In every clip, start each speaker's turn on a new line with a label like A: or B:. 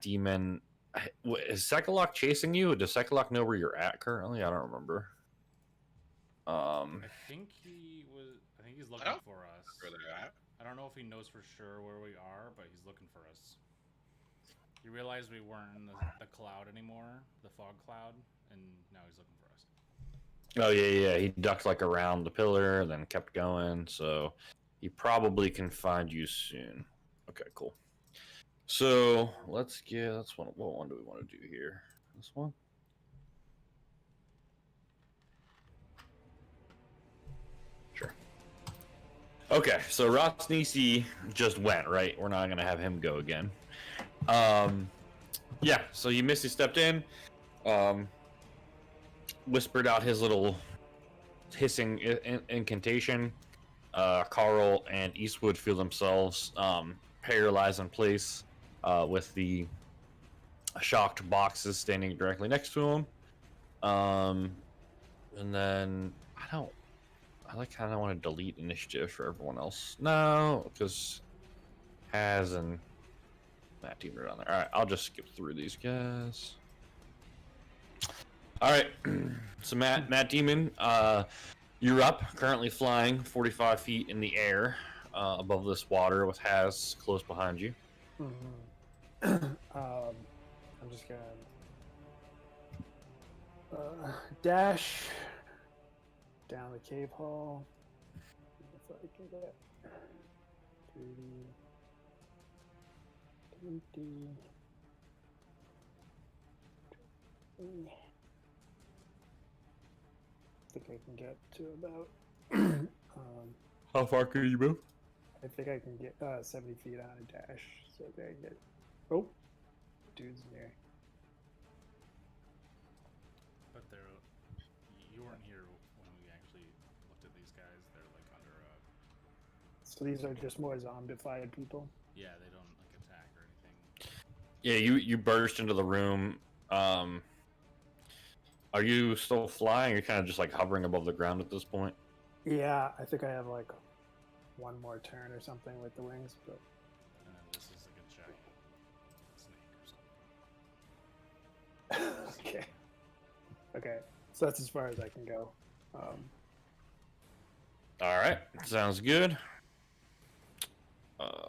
A: Demon. Is Sekalok chasing you? Does Sekalok know where you're at currently? I don't remember.
B: I think he was. I think he's looking for us.
C: Where they're at.
B: I don't know if he knows for sure where we are, but he's looking for us. He realized we weren't in the cloud anymore, the fog cloud, and now he's looking for us.
A: Oh yeah. He ducked like around the pillar, then kept going. So he probably can find you soon. Okay, cool. So let's get. What one do we want to do here? This one. Sure. Okay, so Rosnisi just went, right? We're not gonna have him go again. Yeah. So you Misty stepped in, whispered out his little hissing incantation. Carl and Eastwood feel themselves paralyzed in place, with the shocked boxes standing directly next to him. And then I kind of want to delete initiative for everyone else. No, because Haz and Matt Demon are on there. All right, I'll just skip through these guys. All right, so Matt Demon, you're up, currently flying 45 feet in the air above this water with Haz close behind you.
D: I'm just gonna dash down the cave hall. If I can get 30, 20, 20. I think I can get to about.
A: How far can you move?
D: I think I can get 70 feet on a dash, so I can get. Oh, dude's near.
B: But you weren't here when we actually looked at these guys. They're like under a.
D: So these are just more zombified people.
B: Yeah, they don't like attack or anything.
A: Yeah, you burst into the room. Are you still flying? You're kind of just like hovering above the ground at this point.
D: Yeah, I think I have like one more turn or something with the wings, but.
B: And then this is like a giant snake or something.
D: Okay. Okay, so that's as far as I can go.
A: All right, sounds good.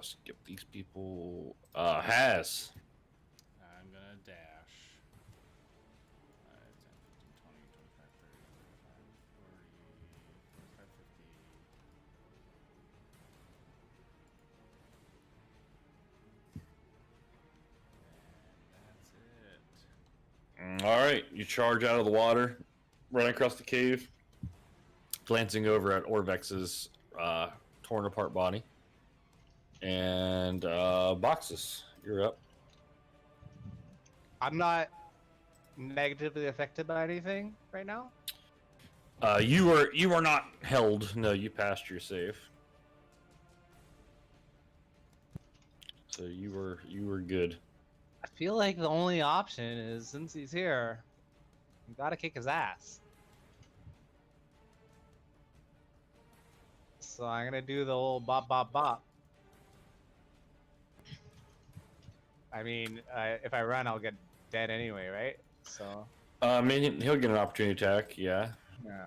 A: Skip these people. Has.
B: I'm gonna dash. 5, 10, 15, 20, 25, 30, 45, 50. And that's it.
A: All right, you charge out of the water, run across the cave, glancing over at Orvex's torn apart body. And Boxes, you're up.
E: I'm not negatively affected by anything right now.
A: You were not held. No, you passed your save. So you were good.
E: I feel like the only option is, since he's here, you gotta kick his ass. So I'm gonna do the old bop bop bop. I mean, if I run, I'll get dead anyway, right? So.
A: I mean, he'll get an opportunity attack. Yeah.
E: Yeah.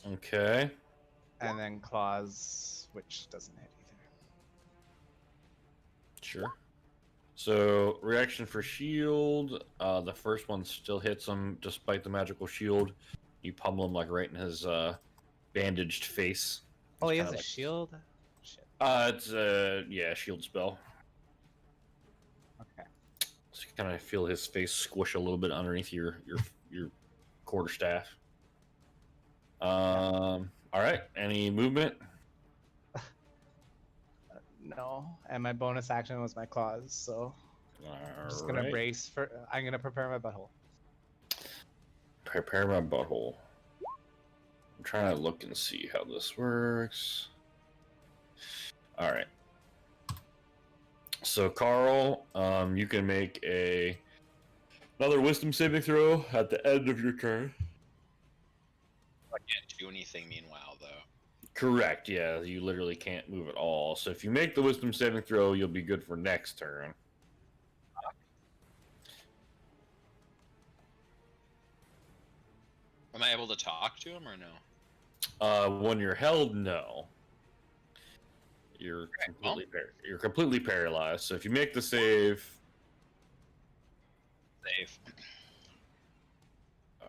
A: Okay.
E: And then claws, which doesn't hit either.
A: Sure. So reaction for shield. The first one still hits him despite the magical shield. You pummel him like right in his bandaged face.
E: Oh, he has
A: Kinda
E: a
A: like...
E: shield? Shit.
A: It's yeah, shield spell.
E: Okay.
A: So you kind of feel his face squish a little bit underneath your quarterstaff. All right. Any movement?
E: No, and my bonus action was my claws, so I'm just gonna brace for. I'm gonna prepare my butthole.
A: Prepare my butthole. I'm trying to look and see how this works. All right. So Carl, you can make another wisdom saving throw at the end of your turn.
C: I can't do anything meanwhile, though.
A: Correct. Yeah, you literally can't move at all. So if you make the wisdom saving throw, you'll be good for next turn.
C: Am I able to talk to him or no?
A: When you're held, no. You're completely paralyzed. So if you make the save,
C: Save.
A: all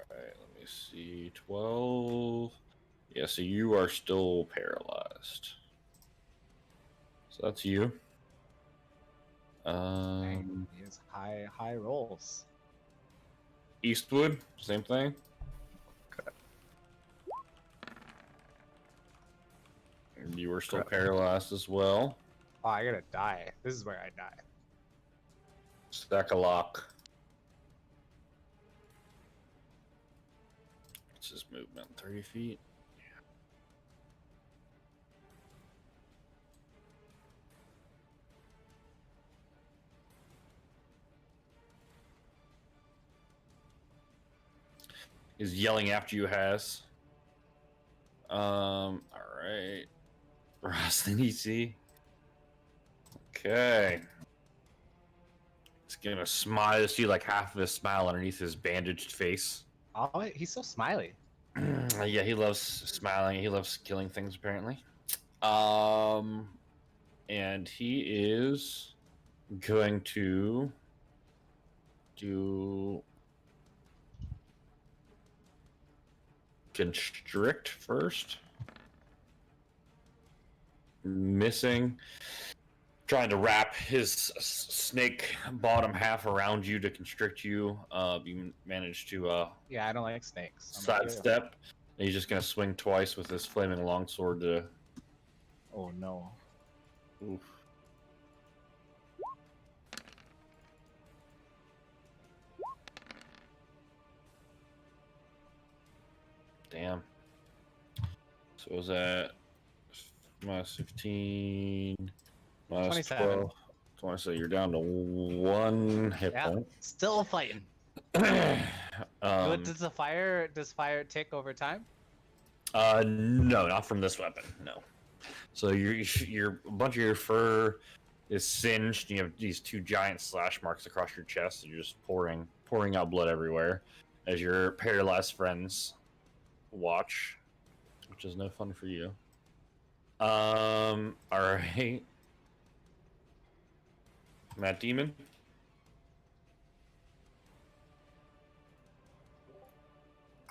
A: right. Let me see. 12. Yeah. So you are still paralyzed. So that's you.
E: Dang, he has high rolls.
A: Eastwood, same thing. You were still paralyzed as well.
E: Oh, I gotta die. This is where I die.
A: Stack a lock. What's his movement? 30 feet? He's yelling after you, Has. Alright. Rosslyn EC. Okay. He's gonna smile. You see like half of his smile underneath his bandaged face.
E: Oh, he's so smiley.
A: Yeah, he loves smiling. He loves killing things, apparently. And he is going to do constrict first. Missing. Trying to wrap his snake bottom half around you to constrict you. You managed to
E: Yeah, I don't like snakes.
A: sidestep. And he's just gonna swing twice with his flaming longsword to.
E: Oh no.
A: Oof. Damn. So was that minus 15, minus
E: 27.
A: 12. 20, so you're down to 1 hit
E: Yeah,
A: point.
E: still fighting. Does fire tick over time?
A: No, not from this weapon. No. So your a bunch of your fur is singed. You have these 2 giant slash marks across your chest, and you're just pouring out blood everywhere as your paralyzed friends watch, which is no fun for you. All right, Matt Demon.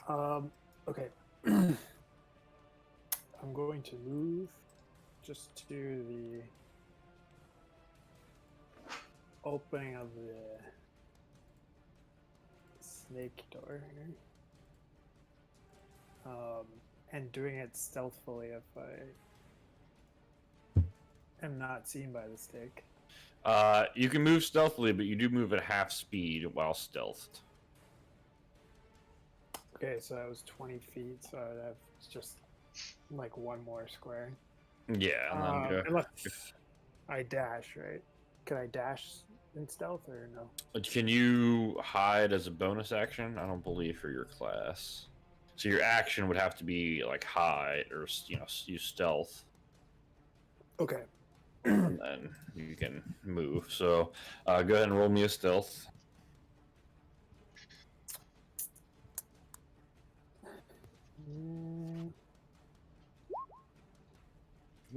D: Okay. I'm going to move just to the opening of the snake door here. And doing it stealthily if I am not seen by the snake.
A: You can move stealthily, but you do move at half speed while stealthed.
D: Okay, so that was 20 feet, so I'd have just like 1 more square.
A: Yeah, and then
D: Unless I dash, right? Can I dash in stealth or no?
A: Can you hide as a bonus action? I don't believe for your class. So your action would have to be like hide or use stealth.
D: Okay.
A: And then you can move. So go ahead and roll me a stealth.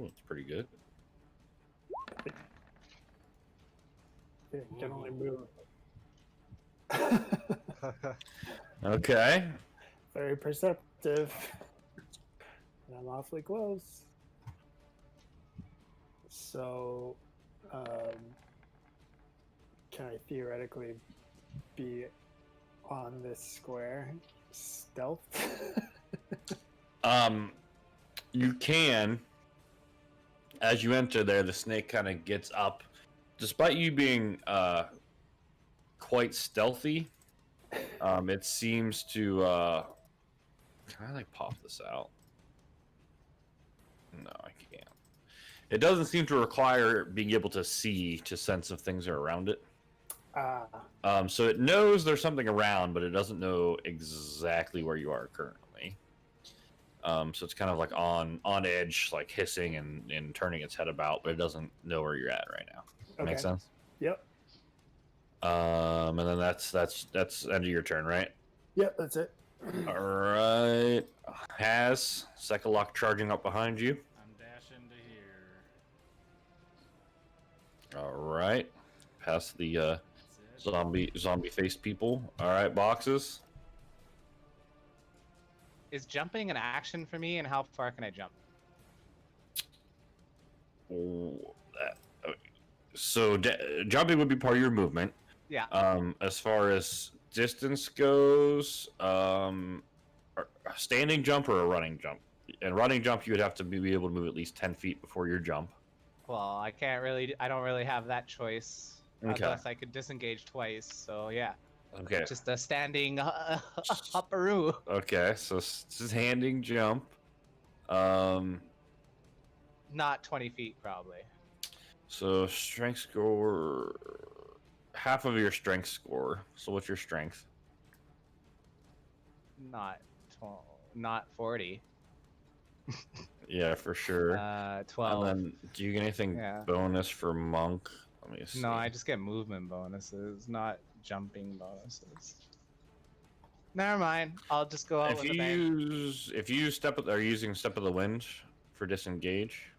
A: Ooh, it's pretty good.
D: Yeah, can only move.
A: Okay.
D: Very perceptive. And I'm awfully close. So, can I theoretically be on this square stealth?
A: You can. As you enter there, the snake kind of gets up. Despite you being quite stealthy, it seems to can I like pop this out? No, I can't. It doesn't seem to require being able to see to sense if things are around it. So it knows there's something around, but it doesn't know exactly where you are currently. So it's kind of like on edge, like hissing and turning its head about, but it doesn't know where you're at right now.
D: Okay.
A: Make sense?
D: Yep.
A: And then that's end of your turn, right?
D: Yep, that's it.
A: All right. Has second lock charging up behind you.
B: I'm dashing to here.
A: All right. Past the
B: That's it.
A: zombie faced people. All right, boxes.
E: Is jumping an action for me, and how far can I jump?
A: So jumping would be part of your movement.
E: Yeah.
A: As far as distance goes, standing jump or a running jump. And running jump, you would have to be able to move at least 10 feet before your jump.
E: Well, I don't really have that choice.
A: Okay.
E: Unless I could disengage twice, so yeah.
A: Okay.
E: Just a standing hopperoo.
A: Okay, so standing jump.
E: Not 20 feet, probably.
A: So strength score, half of your strength score. So what's your strength?
E: Not 40.
A: Yeah, for sure.
E: 12.
A: And then, do you get anything
E: Yeah.
A: bonus for monk? Let me see.
E: No, I just get movement bonuses, not jumping bonuses. Never mind. I'll just go out
A: If
E: with
A: you
E: a bang.
A: if you are using step of the wind for disengage.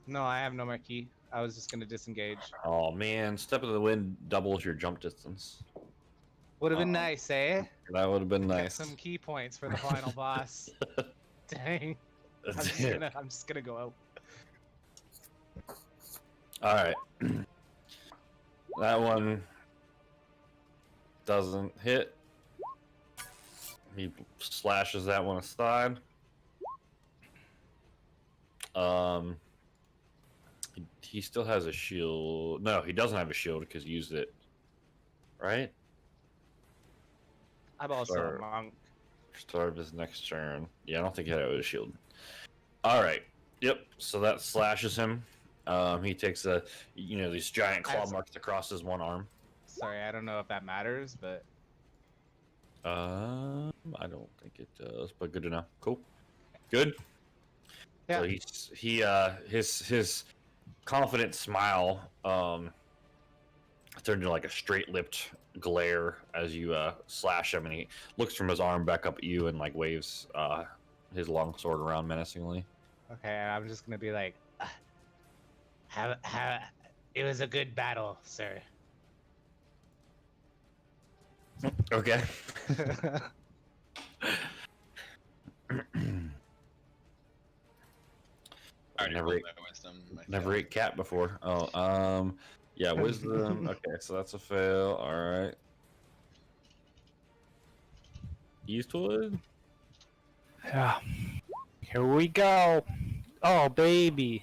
E: No, I have no more key. I was just gonna disengage.
A: Oh man, step of the wind doubles your jump distance.
E: Would have been nice, eh?
A: That would have been
E: Get
A: nice.
E: some key points for the final boss. Dang. I'm just gonna go out.
A: All right. That one doesn't hit. He slashes that one aside. He still has a shield. No, he doesn't have a shield because he used it. Right?
E: I'm also
A: Sure.
E: a monk.
A: Start of his next turn. Yeah, I don't think he had a shield. All right. Yep. So that slashes him. He takes these giant claw marks across his one arm.
E: Sorry, I don't know if that matters, but
A: I don't think it does, but good to know. Cool. Good.
E: yeah.
A: So his confident smile turned into like a straight-lipped glare as you slash him, and he looks from his arm back up at you and like waves his long sword around menacingly.
E: Okay, I'm just gonna be like, it was a good battle, sir.
A: Okay.
C: Already
A: Never
C: rolled
A: ate-
C: my wisdom. I
A: Never
C: failed.
A: ate cat before. Oh, yeah, wisdom. Okay, so that's a fail. All right. Eastwood.
F: Yeah. Here we go. Oh, baby.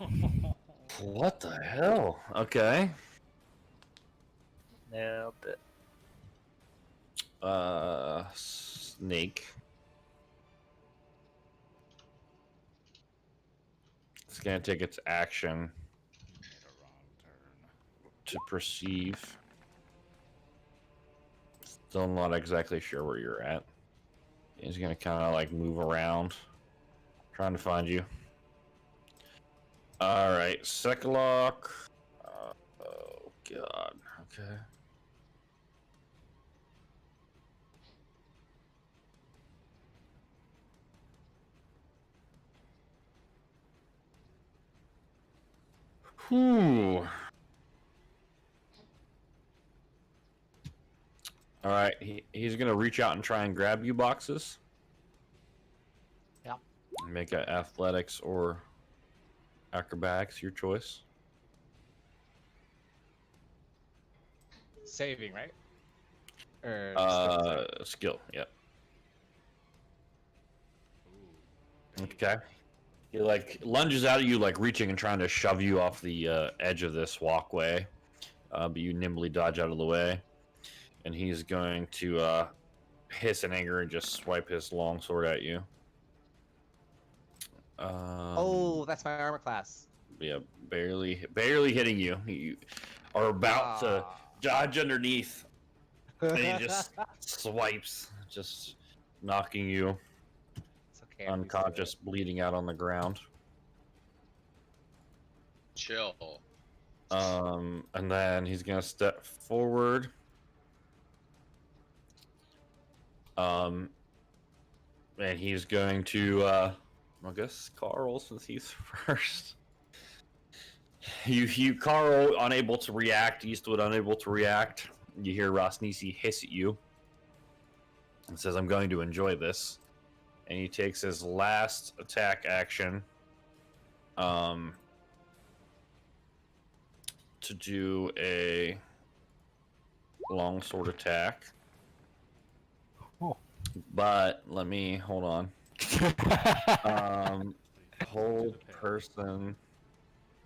A: What the hell? Okay.
F: Nailed it.
A: Snake. It's gonna take its action
B: Made a wrong turn.
A: to perceive. Still not exactly sure where you're at. He's gonna kind of like move around, trying to find you. All right, Sekalock. Oh God. Okay. Whew. All right, he's gonna reach out and try and grab you, boxes.
E: Yep.
A: Make a athletics or acrobatics, your choice.
E: Saving, right? Or just
A: Skill. Yep.
B: Ooh.
A: Okay. He like lunges out at you, like reaching and trying to shove you off the edge of this walkway, but you nimbly dodge out of the way, and he's going to hiss in anger and just swipe his long sword at you.
E: oh, that's my armor class.
A: Yeah, barely hitting you. You are about to dodge underneath, and he just swipes, just knocking you.
E: It's
A: unconscious, bleeding out on the ground.
C: Chill.
A: And then he's gonna step forward. And he's going to, I guess Carl, since he's first. Carl unable to react. Eastwood unable to react. You hear Rosnisi hiss at you and says, "I'm going to enjoy this." And he takes his last attack action, to do a longsword attack.
F: Oh.
A: But let me hold on. Hold person.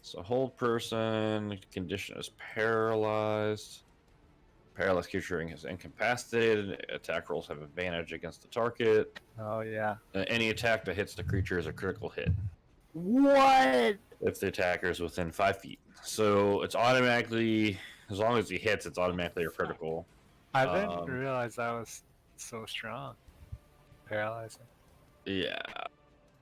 A: So hold person. Condition is paralyzed. Paralyzed creature is incapacitated. Attack rolls have advantage against the target.
F: Oh yeah.
A: Any attack that hits the creature is a critical hit
F: What?
A: if the attacker is within 5 feet. So it's automatically, as long as he hits, it's automatically a critical.
F: I didn't realize that was so strong. Paralyzing.
A: Yeah,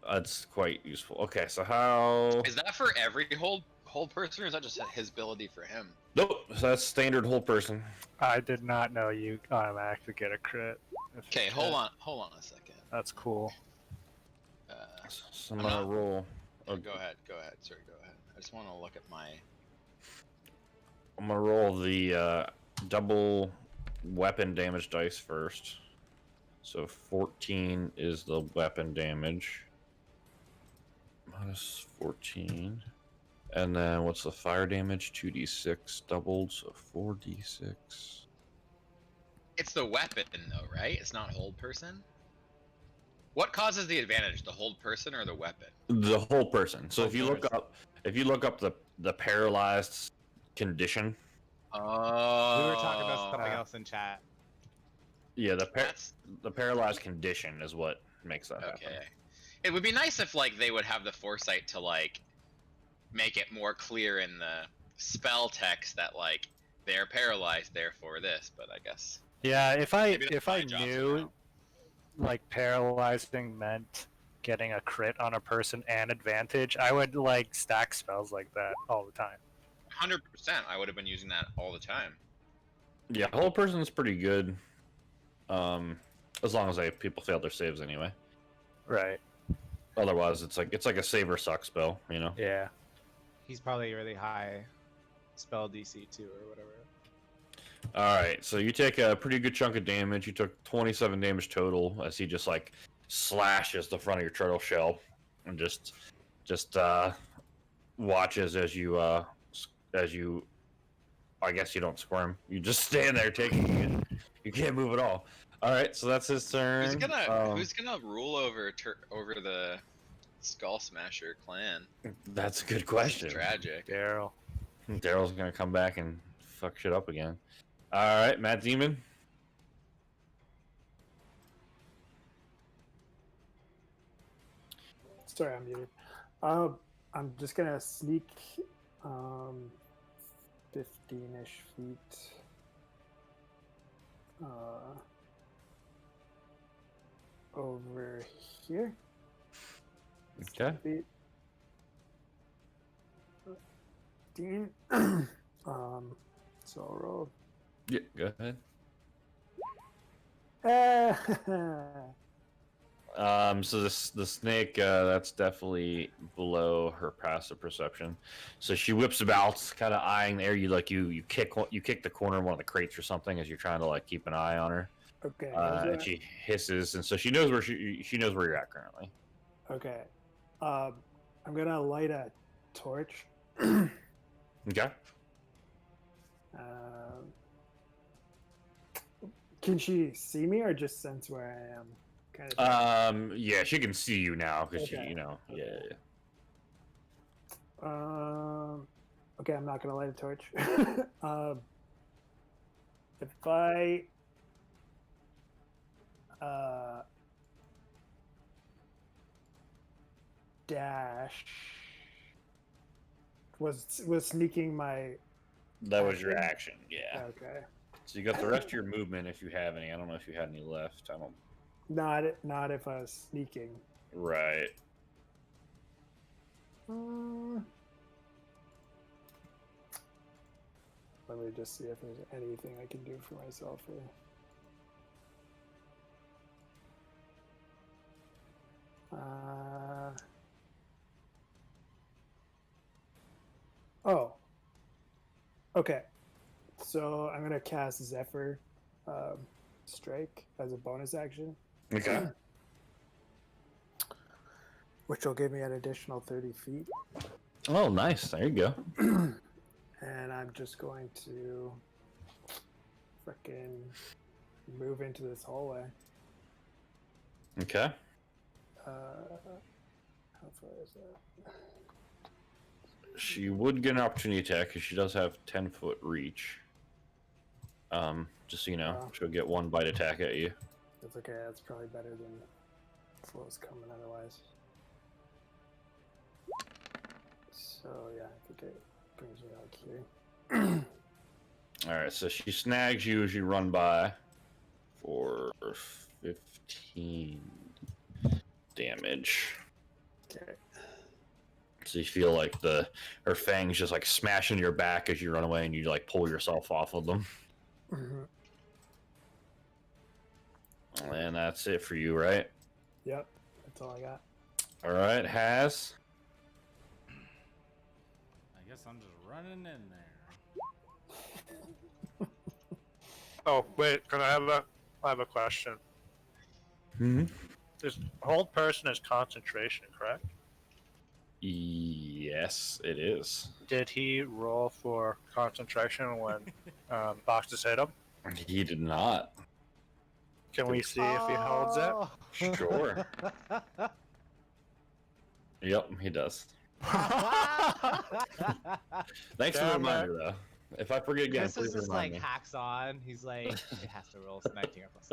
A: that's quite useful. Okay, so how?
C: Is that for every hold person, or is that just his ability for him?
A: Nope, so that's standard hold person.
F: I did not know you automatically get a crit.
C: Okay, hold on a second.
F: That's cool.
A: So I'm gonna roll.
C: Go ahead. Sorry, go ahead. I just want to look at my.
A: I'm gonna roll the double weapon damage dice first. So 14 is the weapon damage. Minus 14. And then what's the fire damage? 2d6 doubled, so 4d6.
C: It's the weapon though, right? It's not hold person. What causes the advantage? The hold person or the weapon?
A: The whole person. So if you look up the paralyzed condition.
C: Oh.
E: We were talking about something else in chat.
A: Yeah, the paralyzed condition is what makes that happen.
C: Okay. It would be nice if like they would have the foresight to like make it more clear in the spell text that like they're paralyzed, therefore this. But I guess.
F: Yeah, if I
C: Maybe that's my job
F: knew
C: somehow.
F: like paralyzing meant getting a crit on a person and advantage, I would like stack spells like that all the time.
C: 100%. I would have been using that all the time.
A: Yeah, whole person's pretty good. As long as people fail their saves anyway.
F: Right.
A: Otherwise, it's like a save or suck spell, you know.
F: Yeah.
E: He's probably really high spell DC too, or whatever.
A: All right, so you take a pretty good chunk of damage. You took 27 damage total as he just like slashes the front of your turtle shell, and just watches as you I guess you don't squirm. You just stand there taking it. You can't move at all. All right, so that's his turn.
C: Who's gonna rule over the Skull Smasher clan?
A: That's a good question.
C: Tragic.
F: Daryl.
A: Daryl's gonna come back and fuck shit up again. All right, Matt Demon.
D: Sorry, I'm muted. I'm just gonna sneak 15-ish feet. Over here.
A: Okay.
D: Feet. 15. So I'll roll.
A: Yeah, go ahead. So the snake, that's definitely below her passive perception. So she whips about, kind of eyeing there. You kick the corner of one of the crates or something as you're trying to like keep an eye on her.
D: Okay.
A: And she hisses, and so she knows where she knows where you're at currently.
D: Okay. I'm gonna light a torch.
A: Okay.
D: Can she see me or just sense where I am? Kind of.
A: Yeah, she can see you now because
D: Okay.
A: yeah.
D: Okay, I'm not gonna light a torch. If I dash was sneaking my.
A: That was your action. Yeah.
D: Okay.
A: So you got the rest of your movement if you have any. I don't know if you had any left. I don't.
D: Not if I was sneaking.
A: Right.
D: Let me just see if there's anything I can do for myself here. Oh. Okay. So I'm gonna cast Zephyr Strike as a bonus action.
A: Okay.
D: Which will give me an additional 30 feet.
A: Oh, nice. There you go.
D: And I'm just going to frickin' move into this hallway.
A: Okay.
D: How far is that?
A: She would get an opportunity attack because she does have 10-foot reach. Just so you know,
D: Wow.
A: she'll get one bite attack at you.
D: That's okay. That's probably better than what was coming otherwise. So yeah, I think it brings me out here.
A: All right, so she snags you as you run by for 15 damage.
D: Okay.
A: So you feel like her fangs just like smash into your back as you run away, and you like pull yourself off of them.
D: Mm-hmm.
A: And that's it for you, right?
D: Yep, that's all I got.
A: All right, Has.
B: I guess I'm just running in there.
F: Oh wait, I have a question.
A: Hmm.
F: This hold person is concentration, correct?
A: Yes, it is.
F: Did he roll for concentration when boxes hit him?
A: He did not.
F: Can we see if he holds it?
E: Oh.
A: Sure. Yep, he does. Thanks for the
F: Damn
A: reminder, though. If I forget again,
E: Chris is
A: please
E: just
A: remind
E: like
A: me.
E: hacks on. He's like, it has to roll 19 or plus.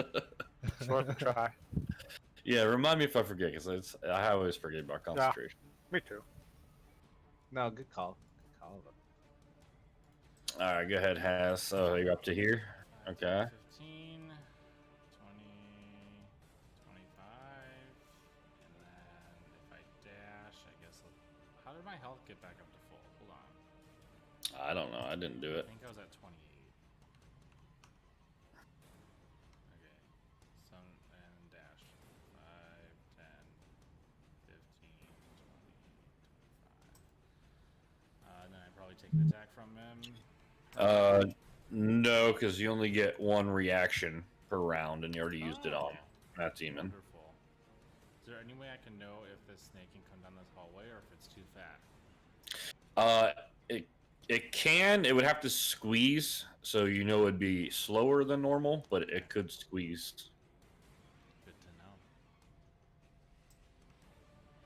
F: It's worth a try.
A: Yeah, remind me if I forget, because I always forget about concentration.
F: Me too.
E: No, good call. Good call.
A: All right, go ahead, Has. So you're up to here. Okay.
B: 15, 20, 25, and then if I dash, I guess. How did my health get back up to full? Hold on.
A: I don't know. I didn't do
B: I
A: it.
B: think I was at 28. Okay. Some and dash. 5, 10, 15, 20, 25. Then I probably take an attack from him.
A: No, because you only get one reaction per round, and you already used it on that demon.
B: Wonderful. Is there any way I can know if this snake can come down this hallway or if it's too fat?
A: It can. It would have to squeeze, so you know it'd be slower than normal, but it could squeeze.
B: Good to know.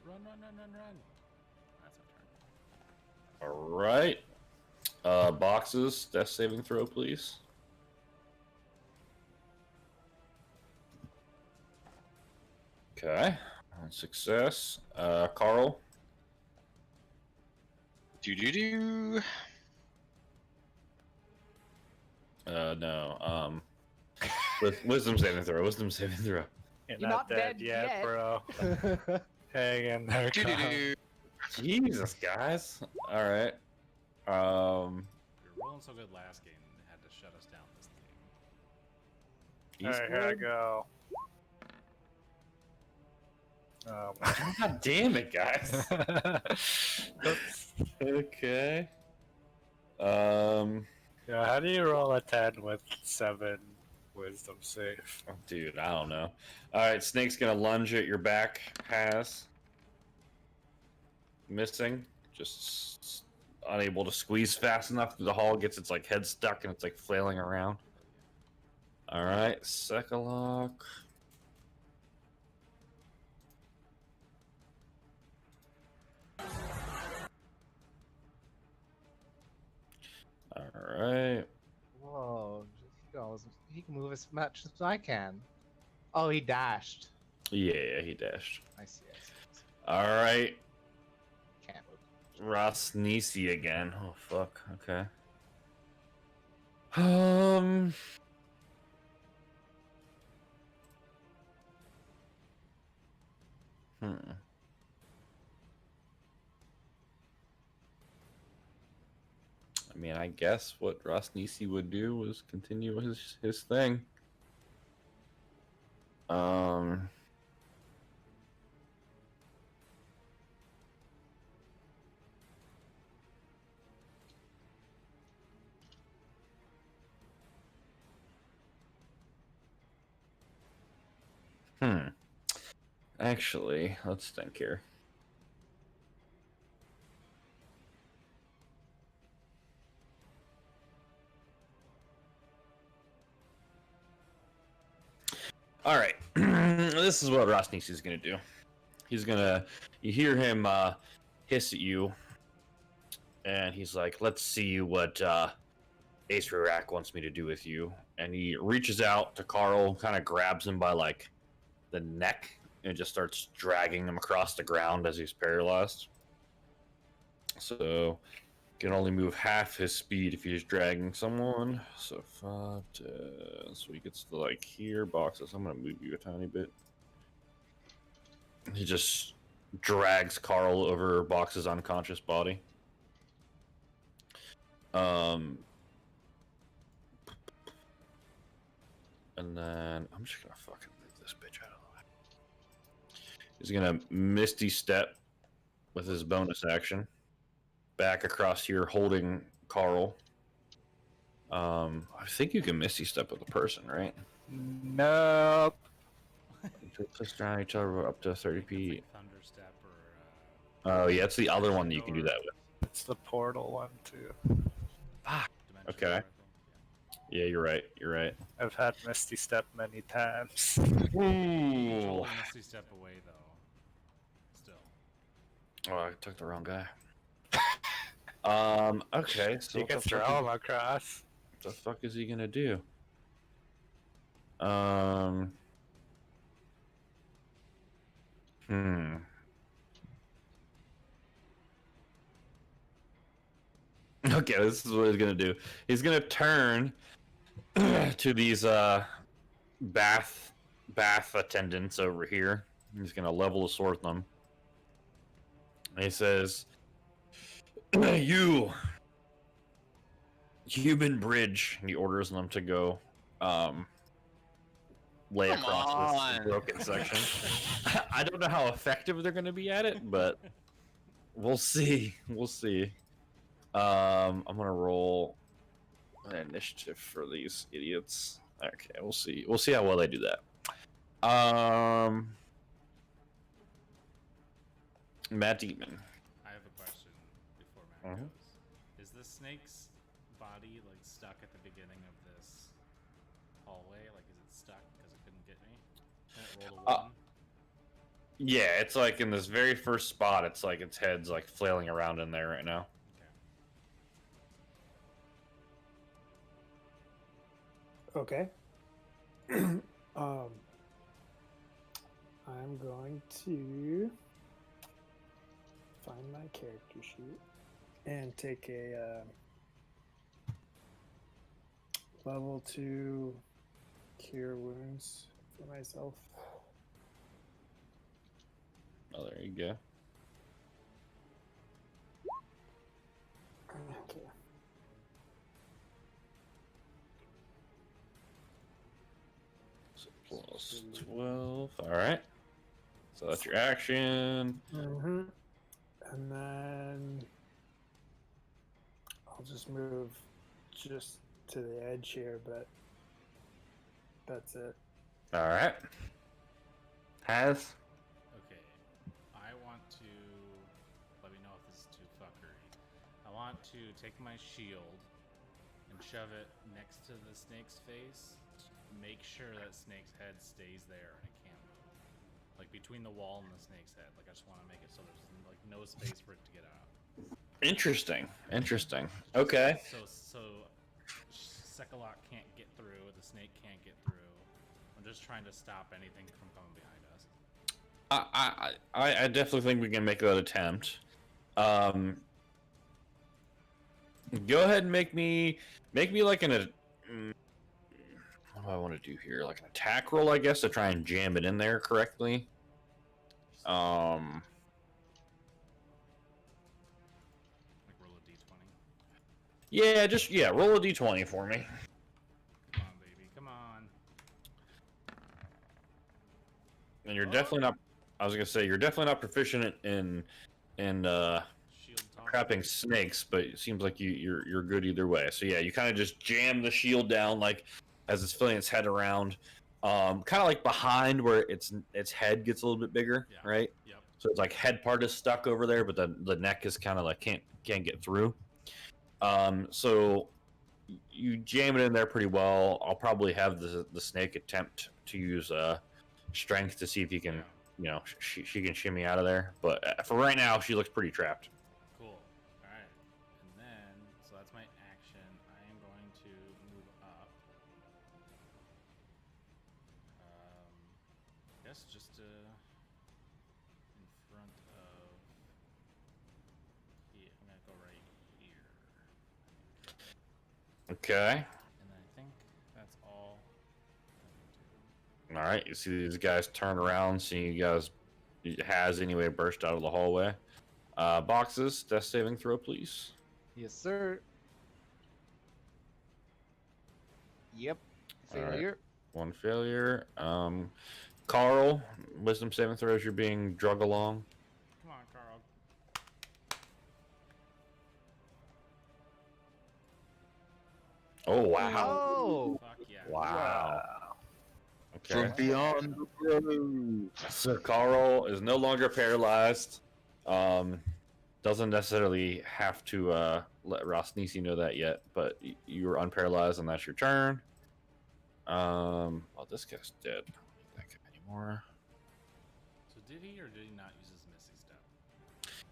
B: Run, run, run, run, run. That's our turn.
A: All right. Boxes. Death saving throw, please. Okay. Success. Carl.
C: Do.
A: No. With wisdom saving throw. Wisdom saving throw.
F: You're
E: You're
F: not
E: not
F: dead
E: dead
F: yet,
E: yet.
F: bro. Hang in there,
C: Do.
F: Kyle.
A: Jesus, guys. All right.
B: We were rolling so good last game, they had to shut us down this game.
F: Alright, here I
A: Eastwood?
F: go.
A: God damn it, guys. Okay.
F: Yeah, how do you roll a 10 with 7 wisdom save?
A: Dude, I don't know. All right, Snake's gonna lunge at your back. Has missing, just unable to squeeze fast enough through the hall. Gets its like head stuck and it's like flailing around. All right, Sekalok. All right.
E: Whoa. He can move as much as I can. Oh, he dashed.
A: Yeah, he dashed.
E: I see.
A: All right,
E: Can't move.
A: Rosnisi again. Oh fuck. Okay. Hmm. I mean, I guess what Rosnisi would do was continue his thing. Um. Hmm. Actually, let's think here. All right. This is what Rosnisi is going to do. He's going to, you hear him hiss at you, and he's like, let's see what Ace Rarak wants me to do with you. And he reaches out to Carl, kind of grabs him by like the neck, and just starts dragging him across the ground as he's paralyzed. So can only move half his speed if he's dragging someone. So 5, 10, so he gets to like here, boxes. I'm gonna move you a tiny bit. He just drags Carl over Box's unconscious body. And then I'm just gonna fucking move this bitch out of the way. He's gonna Misty Step with his bonus action back across here, holding Carl. I think you can Misty Step with a person, right?
F: Nope.
A: Just try each other up to 30
B: It's
A: feet.
B: like Thunderstep or
A: Oh yeah, it's the other one that you can do that with.
F: It's the portal one too.
A: Fuck.
B: Dimension
A: Okay.
B: Door, I think.
A: Yeah, you're right. You're right.
F: I've had Misty Step many times.
B: Yeah.
A: Ooh.
B: Totally Misty Step away though. Still.
A: Oh, I took the wrong guy. Okay. So
F: You
A: what
F: can
A: the
F: throw
A: fuck
F: him across.
A: what the fuck is he gonna do? Okay, this is what he's gonna do. He's gonna turn to these bath attendants over here. He's gonna level a sword at them. And he says, "You, human bridge." And he orders them to go lay
C: Come
A: across this
C: on.
A: broken section. I don't know how effective they're gonna be at it, but we'll see. We'll see. I'm gonna roll an initiative for these idiots. Okay, we'll see. We'll see how well they do that. Matt Deatman.
B: I have a question before Matt
A: Mhm.
B: goes. Is the snake's body like stuck at the beginning of this hallway? Like, is it stuck because it couldn't get me? And it rolled a 1.
A: Yeah, it's like in this very first spot. It's like its head's like flailing around in there right now.
D: Okay. I'm going to find my character sheet and take a level 2 cure wounds for myself.
A: Oh, there you go.
D: Okay.
A: So plus 12. All right. So that's your action.
D: Mm-hmm. And then I'll just move just to the edge here, but that's it.
A: All right. Has.
B: Okay. I want to. Let me know if this is too fuckery. I want to take my shield and shove it next to the snake's face. Make sure that snake's head stays there and it can't move. Like between the wall and the snake's head. Like I just want to make it so there's like no space for it to get out.
A: Interesting. Interesting. Okay.
B: So Sekalot can't get through. The snake can't get through. I'm just trying to stop anything from coming behind us.
A: I definitely think we can make that attempt. Go ahead and make me like what do I want to do here? Like an attack roll, I guess, to try and jam it in there correctly.
B: Like roll a d20.
A: Yeah, roll a d20 for me.
B: Come on, baby. Come on.
A: And you're definitely not. I was gonna say you're definitely not proficient in
B: Shield top.
A: crapping snakes, but it seems like you're good either way. So yeah, you kind of just jam the shield down like as it's filling its head around, kind of like behind where its head gets a little bit bigger,
B: Yeah.
A: right?
B: Yep.
A: So it's like head part is stuck over there, but the neck is kind of like can't get through. So you jam it in there pretty well. I'll probably have the snake attempt to use strength to see if you can, she can shimmy out of there. But for right now, she looks pretty trapped.
B: Cool. All right. And then, so that's my action. I am going to move up. I guess just in front of. Yeah, I'm gonna go right here.
A: Okay.
B: And I think that's all.
A: All right. You see these guys turn around, seeing you guys has anyway burst out of the hallway. Boxes, death saving throw, please.
E: Yes, sir. Yep.
A: All right.
E: Failure.
A: One failure. Carl, wisdom saving throws. You're being drug along.
B: Come on, Carl.
A: Oh wow!
E: Oh.
B: Fuck yeah.
A: Wow. Okay.
C: From beyond the road.
A: So Carl is no longer paralyzed. Doesn't necessarily have to let Rosnisi know that yet, but you were unparalyzed and that's your turn. Well, this guy's dead. I don't need that guy anymore.
B: So did he or did he not use his Misty Step?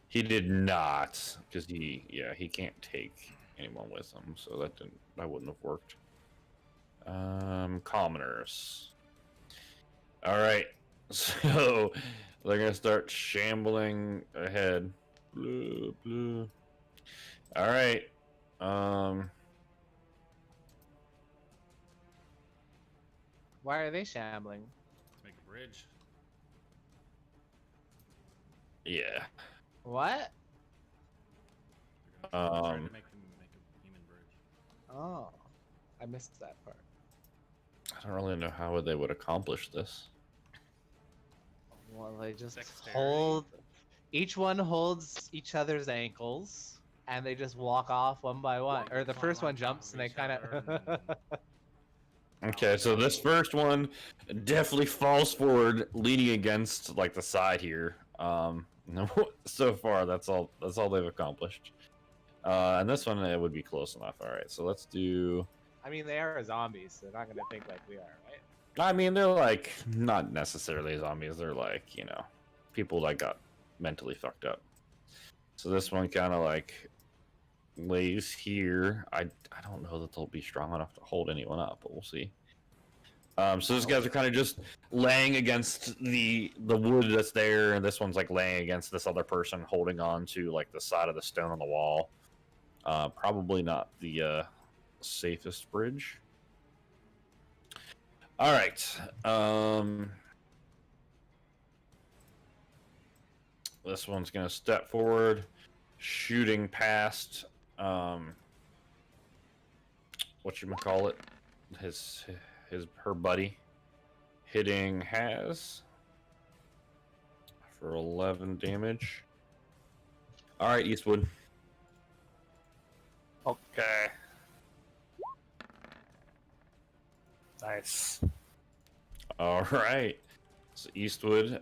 A: He did not, because he can't take anyone with him, so that wouldn't have worked. Commoners. All right, so they're gonna start shambling ahead. Blue, blue. All right.
E: Why are they shambling?
B: Let's make a bridge.
A: Yeah.
E: What?
B: They're gonna try to
A: Um.
B: make a human bridge.
E: Oh, I missed that part.
A: I don't really know how they would accomplish this.
E: Well, they just
B: Dexterity.
E: hold. Each one holds each other's ankles, and they just walk off one by one. Or the
B: Climb
E: first
B: on
E: one
B: top
E: jumps,
B: of
E: and they
B: each
E: kind
B: other
E: of.
A: Okay, so this first one definitely falls forward, leaning against like the side here. No, so far that's all they've accomplished. And this one it would be close enough. All right, so let's do.
E: I mean, they are zombies. So they're not gonna think like we are, right?
A: I mean, they're like not necessarily zombies. They're like people that got mentally fucked up. So this one kind of like lays here. I don't know that they'll be strong enough to hold anyone up, but we'll see. So these guys are kind of just laying against the wood that's there, and this one's like laying against this other person holding on to like the side of the stone on the wall. Probably not the safest bridge. All right. This one's gonna step forward, shooting past whatchamacallit, her buddy, hitting Has for 11 damage. All right, Eastwood.
F: Okay. Nice.
A: All right. So Eastwood,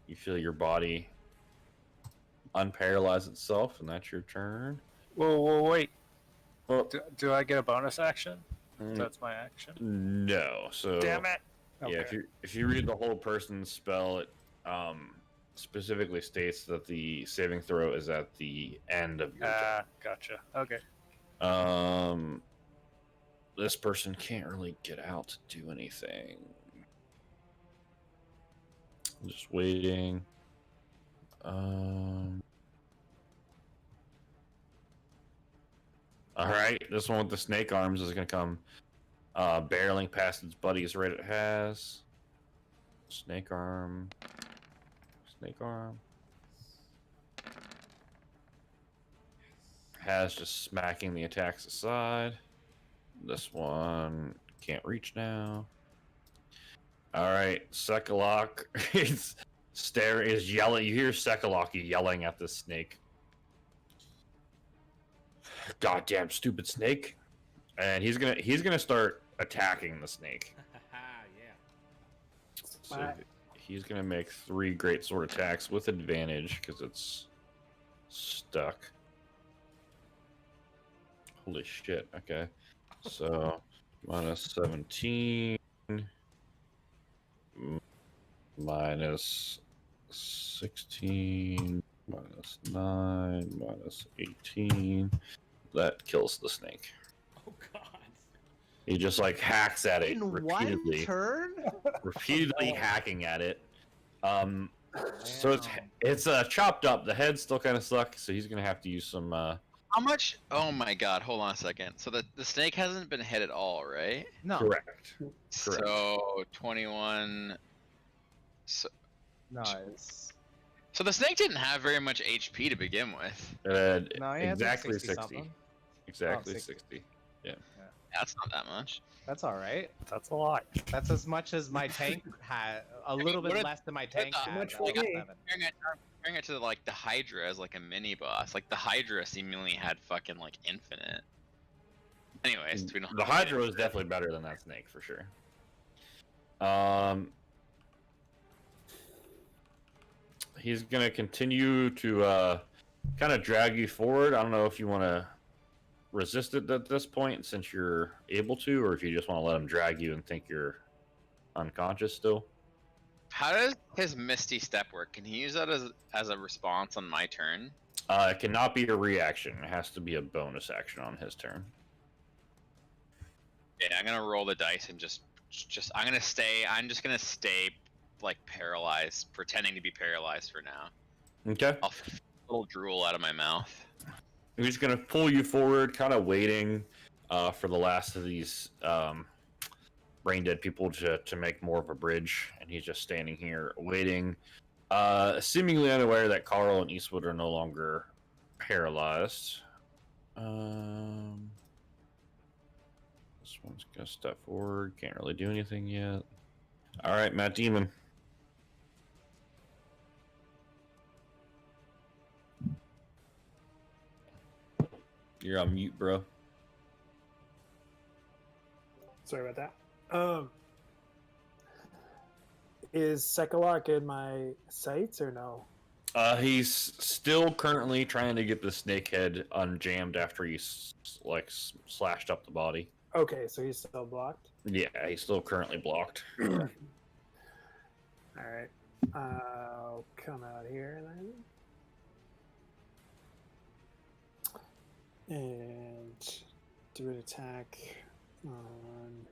A: you feel your body unparalyze itself, and that's your turn.
F: Whoa, wait.
A: Well,
F: Do I get a bonus action?
A: mm,
F: That's my action.
A: no. So
F: Damn it.
A: yeah, if you read the whole person's spell, it specifically states that the saving throw is at the end of your turn.
F: Gotcha. Okay.
A: This person can't really get out to do anything. I'm just waiting. All right, this one with the snake arms is gonna come barreling past its buddies right it has. Snake arm. snake arm. Has just smacking the attacks aside. This one can't reach now. All right, Sekalok is yelling. You hear Sekalok yelling at the snake. Goddamn stupid snake! And he's gonna start attacking the snake.
B: Yeah.
A: So he's gonna make 3 great sword attacks with advantage because it's stuck. Holy shit! Okay, so minus 17, minus 16, minus 9, minus 18. That kills the snake.
B: Oh God.
A: He just like hacks at it
E: In
A: repeatedly.
E: one turn?
A: Repeatedly hacking at it. So
E: Damn.
A: it's chopped up. The head still kind of sucks, so he's gonna have to use some.
C: How much? Oh my god, hold on a second. So the snake hasn't been hit at all, right?
E: No.
A: Correct.
C: So 21. So,
E: No, it's
C: so the snake didn't have very much HP to begin with.
E: no, he has
A: Exactly
E: like
A: 60.
E: something.
A: Exactly
E: 60.
A: 60.
C: That's not that much.
E: That's all right.
F: That's a lot.
E: That's as much as my tank had. A little bit
C: what
E: less than my tank had.
D: much
E: that
D: for
E: was
D: me.
E: 7.
C: Comparing it to like the Hydra as like a mini boss. Like the Hydra seemingly had fucking like infinite. Anyways, we don't
A: The Hydra is definitely better than that snake for sure. He's gonna continue to kind of drag you forward. I don't know if you want to resist it at this point since you're able to, or if you just want to let him drag you and think you're unconscious still.
C: How does his Misty Step work? Can he use that as a response on my turn?
A: It cannot be a reaction. It has to be a bonus action on his turn.
C: Yeah, I'm gonna roll the dice and just I'm just gonna stay like paralyzed, pretending to be paralyzed for now.
A: Okay.
C: I'll a little drool out of my mouth.
A: He's gonna pull you forward, kind of waiting for the last of these brain dead people to make more of a bridge, and he's just standing here waiting, seemingly unaware that Carl and Eastwood are no longer paralyzed. This one's gonna step forward. Can't really do anything yet. All right, Matt Demon. You're on mute, bro.
D: Sorry about that. Is Sekalok in my sights or no?
A: He's still currently trying to get the snake head unjammed after he's slashed up the body.
D: Okay, so he's still blocked.
A: Yeah, he's still currently blocked.
D: All right. I'll come out here then. And do an attack on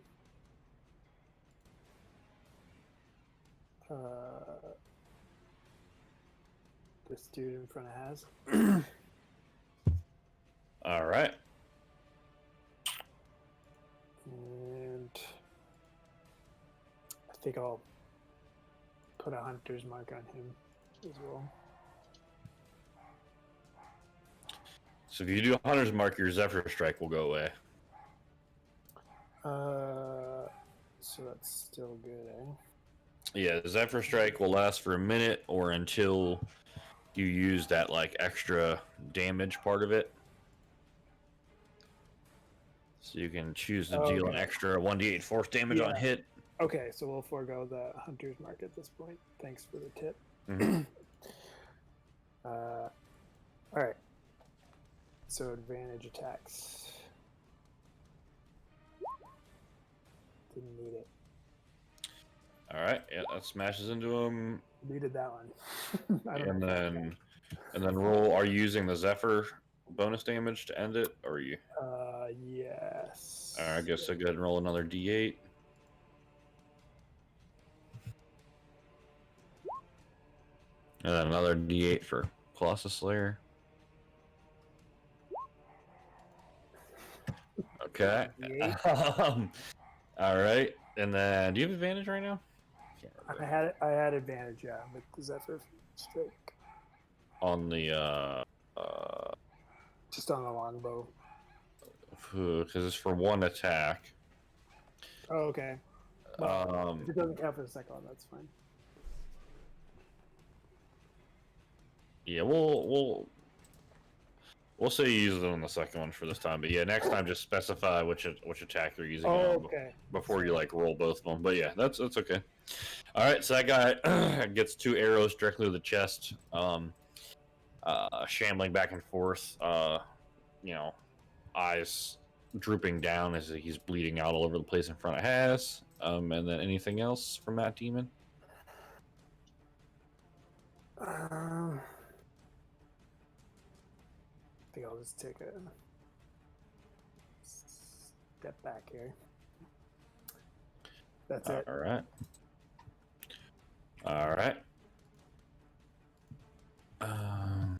D: this dude in front of Haz.
A: All right.
D: And I think I'll put a hunter's mark on him as well.
A: So if you do a hunter's mark, your Zephyr Strike will go away.
D: So that's still good, eh?
A: Yeah, the Zephyr Strike will last for a minute or until you use that like extra damage part of it. So you can choose to deal an extra 1d8 force damage on hit.
D: Okay, so we'll forego the hunter's mark at this point. Thanks for the tip.
A: Mhm.
D: All right. So advantage attacks. Didn't need it.
A: All right, yeah, that smashes into him,
D: Needed that one. I don't
A: and
D: know.
A: then roll. Are you using the Zephyr bonus damage to end it, or are you?
D: Yes.
A: All right, I guess I'll go ahead and roll another d8. And then another d8 for Colossus Slayer. Okay. All right, and then do you have advantage right now?
D: I had advantage, yeah, with Zephyr strike.
A: On the
D: Just on the longbow.
A: because it's for one attack.
D: Oh, okay. Well, if it doesn't count for the second one, that's fine.
A: Yeah, we'll say you use it on the second one for this time, but yeah, next time just specify which attack you're using it
D: Oh,
A: on
D: okay.
A: before you like roll both of them. But yeah, that's okay. All right, so that guy gets 2 arrows directly to the chest, shambling back and forth. You know, eyes drooping down as he's bleeding out all over the place in front of Has. And then anything else from that demon?
D: I think I'll just take a step back here. That's it.
A: All right. All right. Um.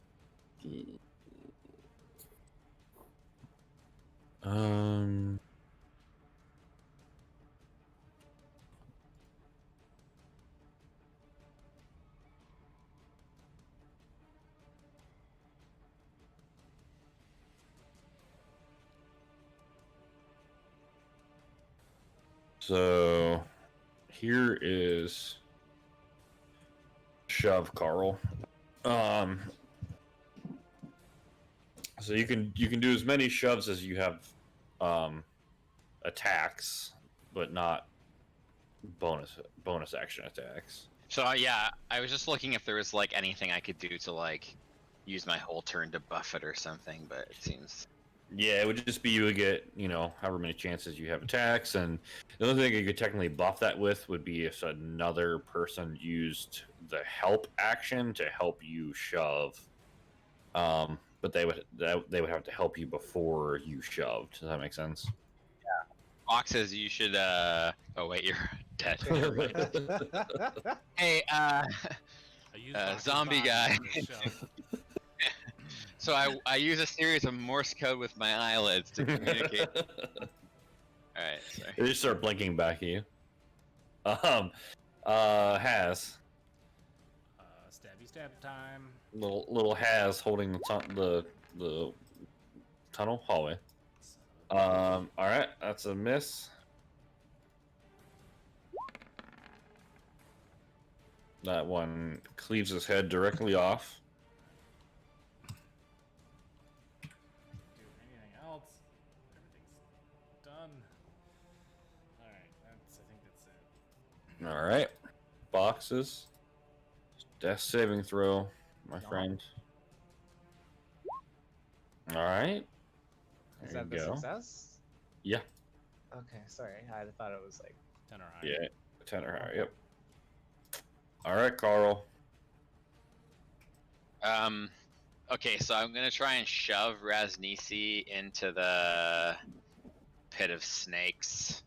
A: So here is shove, Carl. So you can do as many shoves as you have attacks, but not bonus action attacks.
C: So yeah, I was just looking if there was like anything I could do to like use my whole turn to buff it or something, but it seems.
A: Yeah, it would just be you would get, however many chances you have attacks, and the only thing you could technically buff that with would be if another person used the help action to help you shove. But they would have to help you before you shoved. Does that make sense?
C: Fox says you should. Oh wait, you're dead. Hey,
B: I use Fox's
C: zombie
B: body
C: guy.
B: to shove.
C: So I use a series of Morse code with my eyelids to communicate. All right, sorry.
A: They just start blinking back at you. Has
B: Stabby stab time.
A: little Has holding the tunnel hallway. All right, that's a miss. That one cleaves his head directly off.
B: Do anything else? Everything's done. All right, I think that's it.
A: All right, boxes. Death saving throw, my friend. All right.
E: Is
A: There
E: that
A: you
E: the
A: go.
E: success?
A: Yeah.
E: Okay, sorry. I thought it was like
B: 10 or higher.
A: Yeah. 10 or higher. Yep. All right, Carl.
C: Okay, so I'm gonna try and shove Raznisi into the pit of snakes.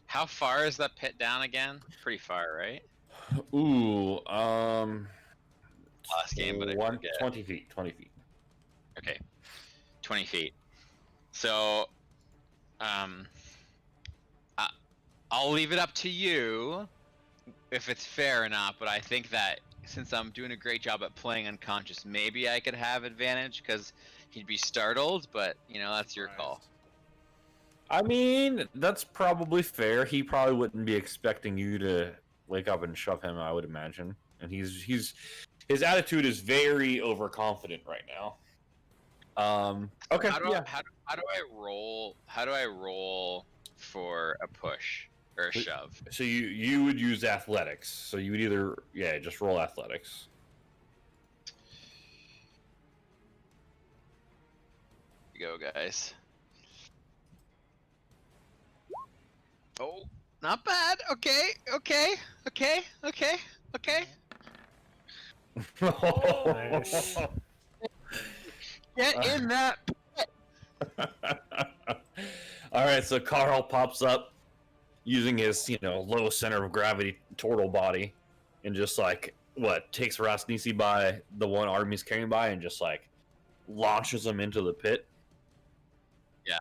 C: How far is that pit down again? Pretty far, right?
A: Ooh,
C: Last game, but I forget.
A: 20 feet. 20 feet.
C: Okay, 20 feet. So, I'll leave it up to you if it's fair or not, but I think that since I'm doing a great job at playing unconscious, maybe I could have advantage because he'd be startled, but, that's your call.
A: I mean, that's probably fair. He probably wouldn't be expecting you to wake up and shove him, I would imagine. And his attitude is very overconfident right now. Okay.
C: How do I roll? How do I roll for a push or a shove?
A: So you would use athletics. So you would either just roll athletics.
C: Here we go, guys. Oh, not bad. Okay.
F: Nice.
C: Get in that.
A: All right, so Carl pops up using his, low center of gravity turtle body, and just takes Rasnisi by the one arm he's carrying by, and just launches him into the pit.
C: Yeah.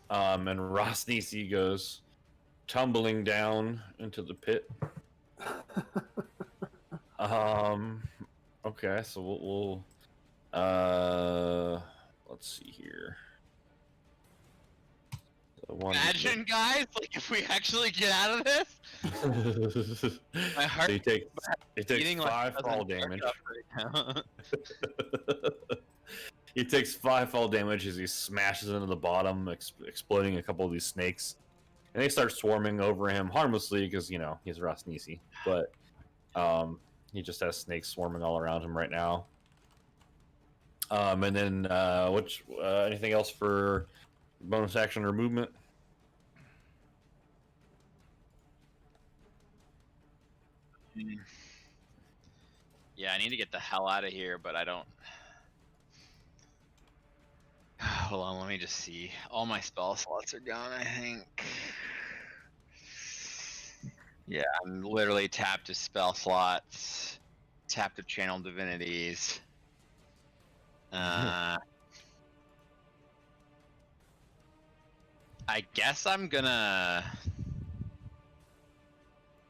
A: And Rasnisi goes tumbling down into the pit. Okay, so we'll let's see here. So
C: Imagine, guys, like if we actually get out of this. My heart
A: so he takes
C: beating like
A: 5
C: it
A: fall
C: doesn't
A: damage.
C: work out right now.
A: He takes 5 fall damage as he smashes into the bottom, exploding a couple of these snakes, and they start swarming over him harmlessly because he's Rasnisi, but he just has snakes swarming all around him right now. And then anything else for bonus action or movement?
C: Yeah, I need to get the hell out of here, but I don't. Hold on, let me just see. All my spell slots are gone, I think. Yeah, I'm literally tapped to spell slots, tapped to channel divinities. I guess I'm gonna.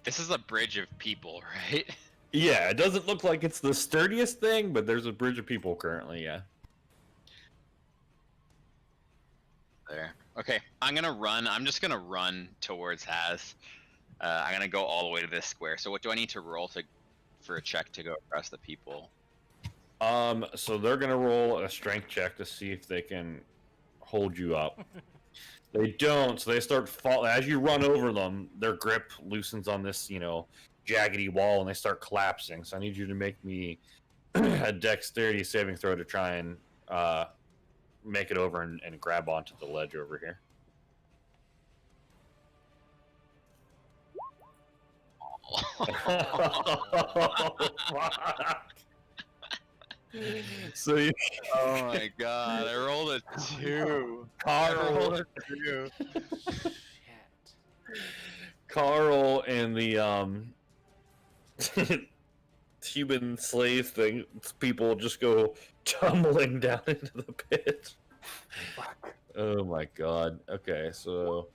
C: This is a bridge of people, right?
A: Yeah, it doesn't look like it's the sturdiest thing, but there's a bridge of people currently, yeah.
C: There. Okay, I'm gonna run. I'm just gonna run towards Haz. I'm gonna go all the way to this square. So what do I need to roll for a check to go across the people?
A: So they're gonna roll a strength check to see if they can hold you up. They don't, so they start fall as you run over them. Their grip loosens on this, jaggedy wall, and they start collapsing. So I need you to make me a dexterity saving throw to try and make it over and grab onto the ledge over here. So you,
C: Oh my god, I rolled a 2.
A: Carl,
C: Two.
B: Shit.
A: Carl and the human slave thing people just go tumbling down into the pit. Oh my god. Okay, so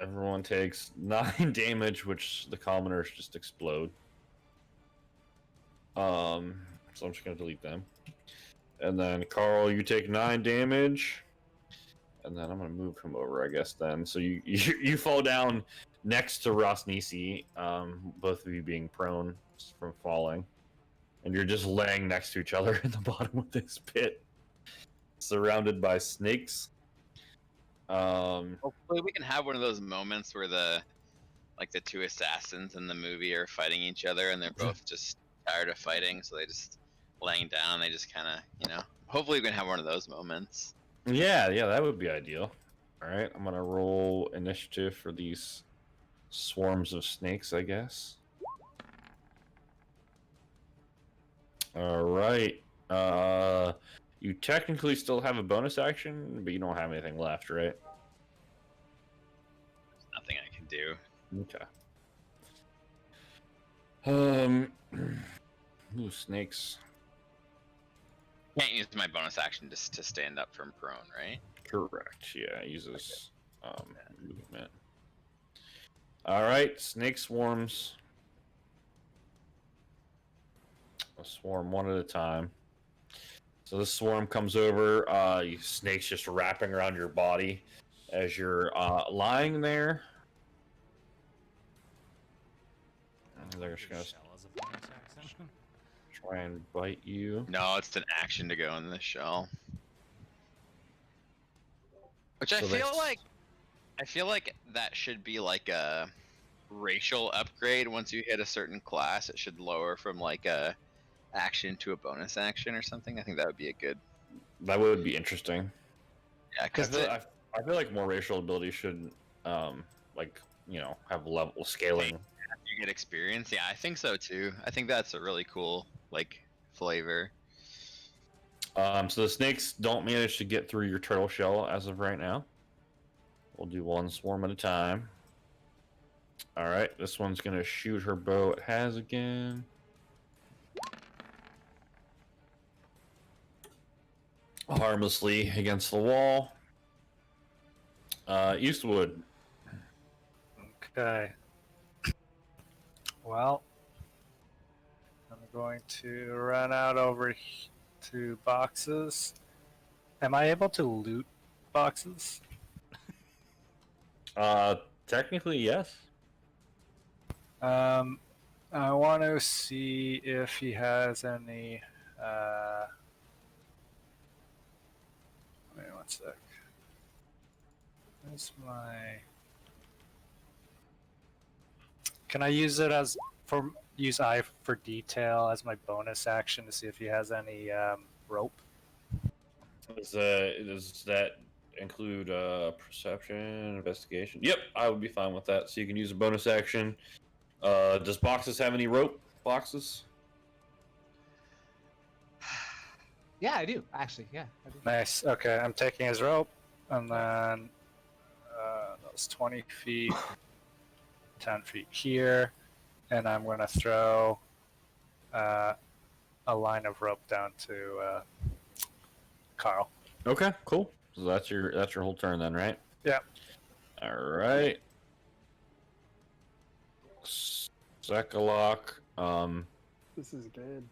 A: everyone takes 9 damage, which the commoners just explode. So I'm just gonna delete them. And then Carl, you take 9 damage. And then I'm gonna move him over, I guess. Then, so you fall down next to Rosnisi, both of you being prone from falling, and you're just laying next to each other in the bottom of this pit, surrounded by snakes.
C: Hopefully we can have one of those moments where the 2 assassins in the movie are fighting each other and they're both just tired of fighting, so they just laying down, they just kind of, hopefully we can have one of those moments.
A: Yeah, that would be ideal. All right, I'm gonna roll initiative for these swarms of snakes, I guess. All right. You technically still have a bonus action, but you don't have anything left, right?
C: There's nothing I can do.
A: Okay. Ooh, snakes.
C: Can't use my bonus action just to stand up from prone, right?
A: Correct. Yeah, it uses movement. All right, snake swarms. A swarm one at a time. So this swarm comes over. You snakes just wrapping around your body as you're lying there. And they're just gonna
B: Shell as a bonus action.
A: try and bite you.
C: No, it's an action to go in the shell. Which I
A: So
C: feel like that should be like a racial upgrade. Once you hit a certain class, it should lower from like a action to a bonus action or something. I think that would be a good.
A: That would be interesting.
C: Yeah, because
A: I feel like more racial abilities should, have level scaling.
C: you get experience. Yeah, I think so too. I think that's a really cool flavor.
A: So the snakes don't manage to get through your turtle shell as of right now. We'll do one swarm at a time. All right, this one's gonna shoot her bow at Haz again. Harmlessly against the wall. Eastwood.
F: Okay. Well, let me going to run out over to boxes. Am I able to loot boxes?
A: Technically, yes.
F: I want to see if he has any. Wait one sec. Where's my? Can I use it as use eye for detail as my bonus action to see if he has any rope?
A: Does that include perception, investigation? Yep, I would be fine with that. So you can use a bonus action. Does boxes have any rope? Boxes?
E: Yeah, I do. Actually, yeah. I do.
F: Nice. Okay, I'm taking his rope, and then that's 20 feet, 10 feet here, and I'm gonna throw a line of rope down to Carl.
A: Okay, cool. So that's your whole turn then, right?
F: Yeah.
A: All right. Sekalok,
D: This is good.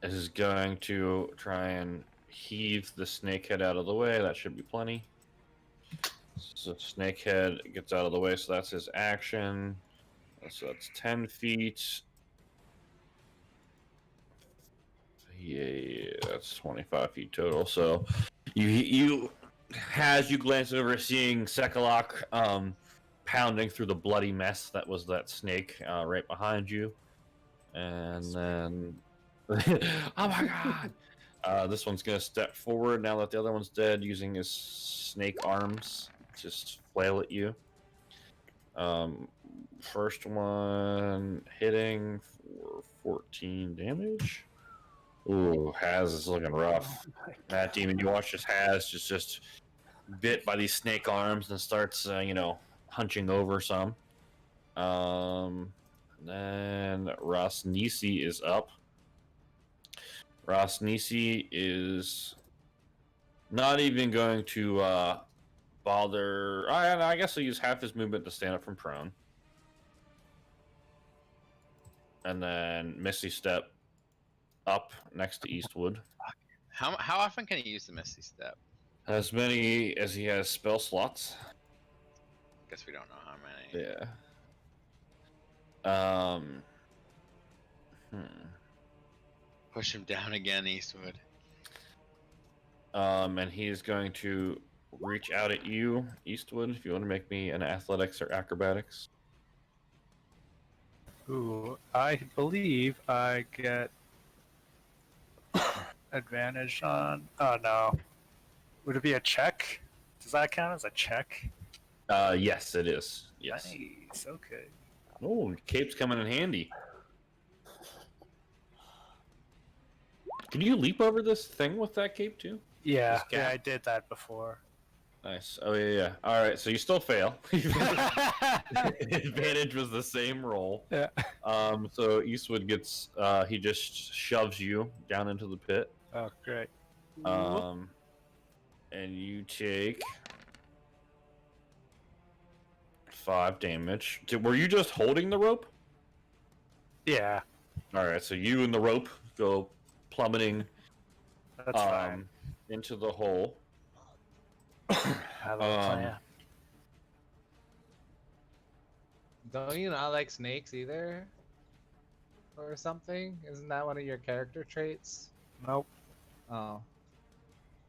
A: is going to try and heave the snakehead out of the way. That should be plenty. So snakehead gets out of the way, so that's his action. So that's 10 feet. Yeah, that's 25 feet total. So you as you glance over, seeing Sekalok pounding through the bloody mess that was that snake right behind you. And then oh my god. This one's gonna step forward now that the other one's dead, using his snake arms, just flail at you. First one hitting for 14 damage. Ooh, Haz is looking rough.
D: Oh my
A: Matt Demon, you watch as Haz just bit by these snake arms and starts, hunching over some. Then Ross Nisi is up. Ross Nisi is not even going to bother. I guess he'll use half his movement to stand up from prone. And then Misty Step up next to Eastwood.
C: How often can he use the Misty Step?
A: As many as he has spell slots.
C: Guess we don't know how many.
A: Yeah.
C: Push him down again, Eastwood.
A: And he is going to reach out at you, Eastwood, if you want to make me an athletics or acrobatics.
F: Ooh, I believe I get advantage on. Oh no. Would it be a check? Does that count as a check?
A: Yes, it is. Yes.
F: Nice. Okay.
A: Oh, cape's coming in handy. Can you leap over this thing with that cape too?
F: Yeah,
A: This
F: I did that before.
A: Nice. Oh yeah. All right, so you still fail. Advantage was the same roll.
F: Yeah.
A: So Eastwood gets. He just shoves you down into the pit.
F: Oh, great.
A: And you take 5 damage. Were you just holding the rope?
F: Yeah,
A: All right, so you and the rope go plummeting
F: that's fine.
A: into the hole.
F: Have a plan.
E: Don't you not like snakes either? Or something? Isn't that one of your character traits?
F: Nope.
E: Oh.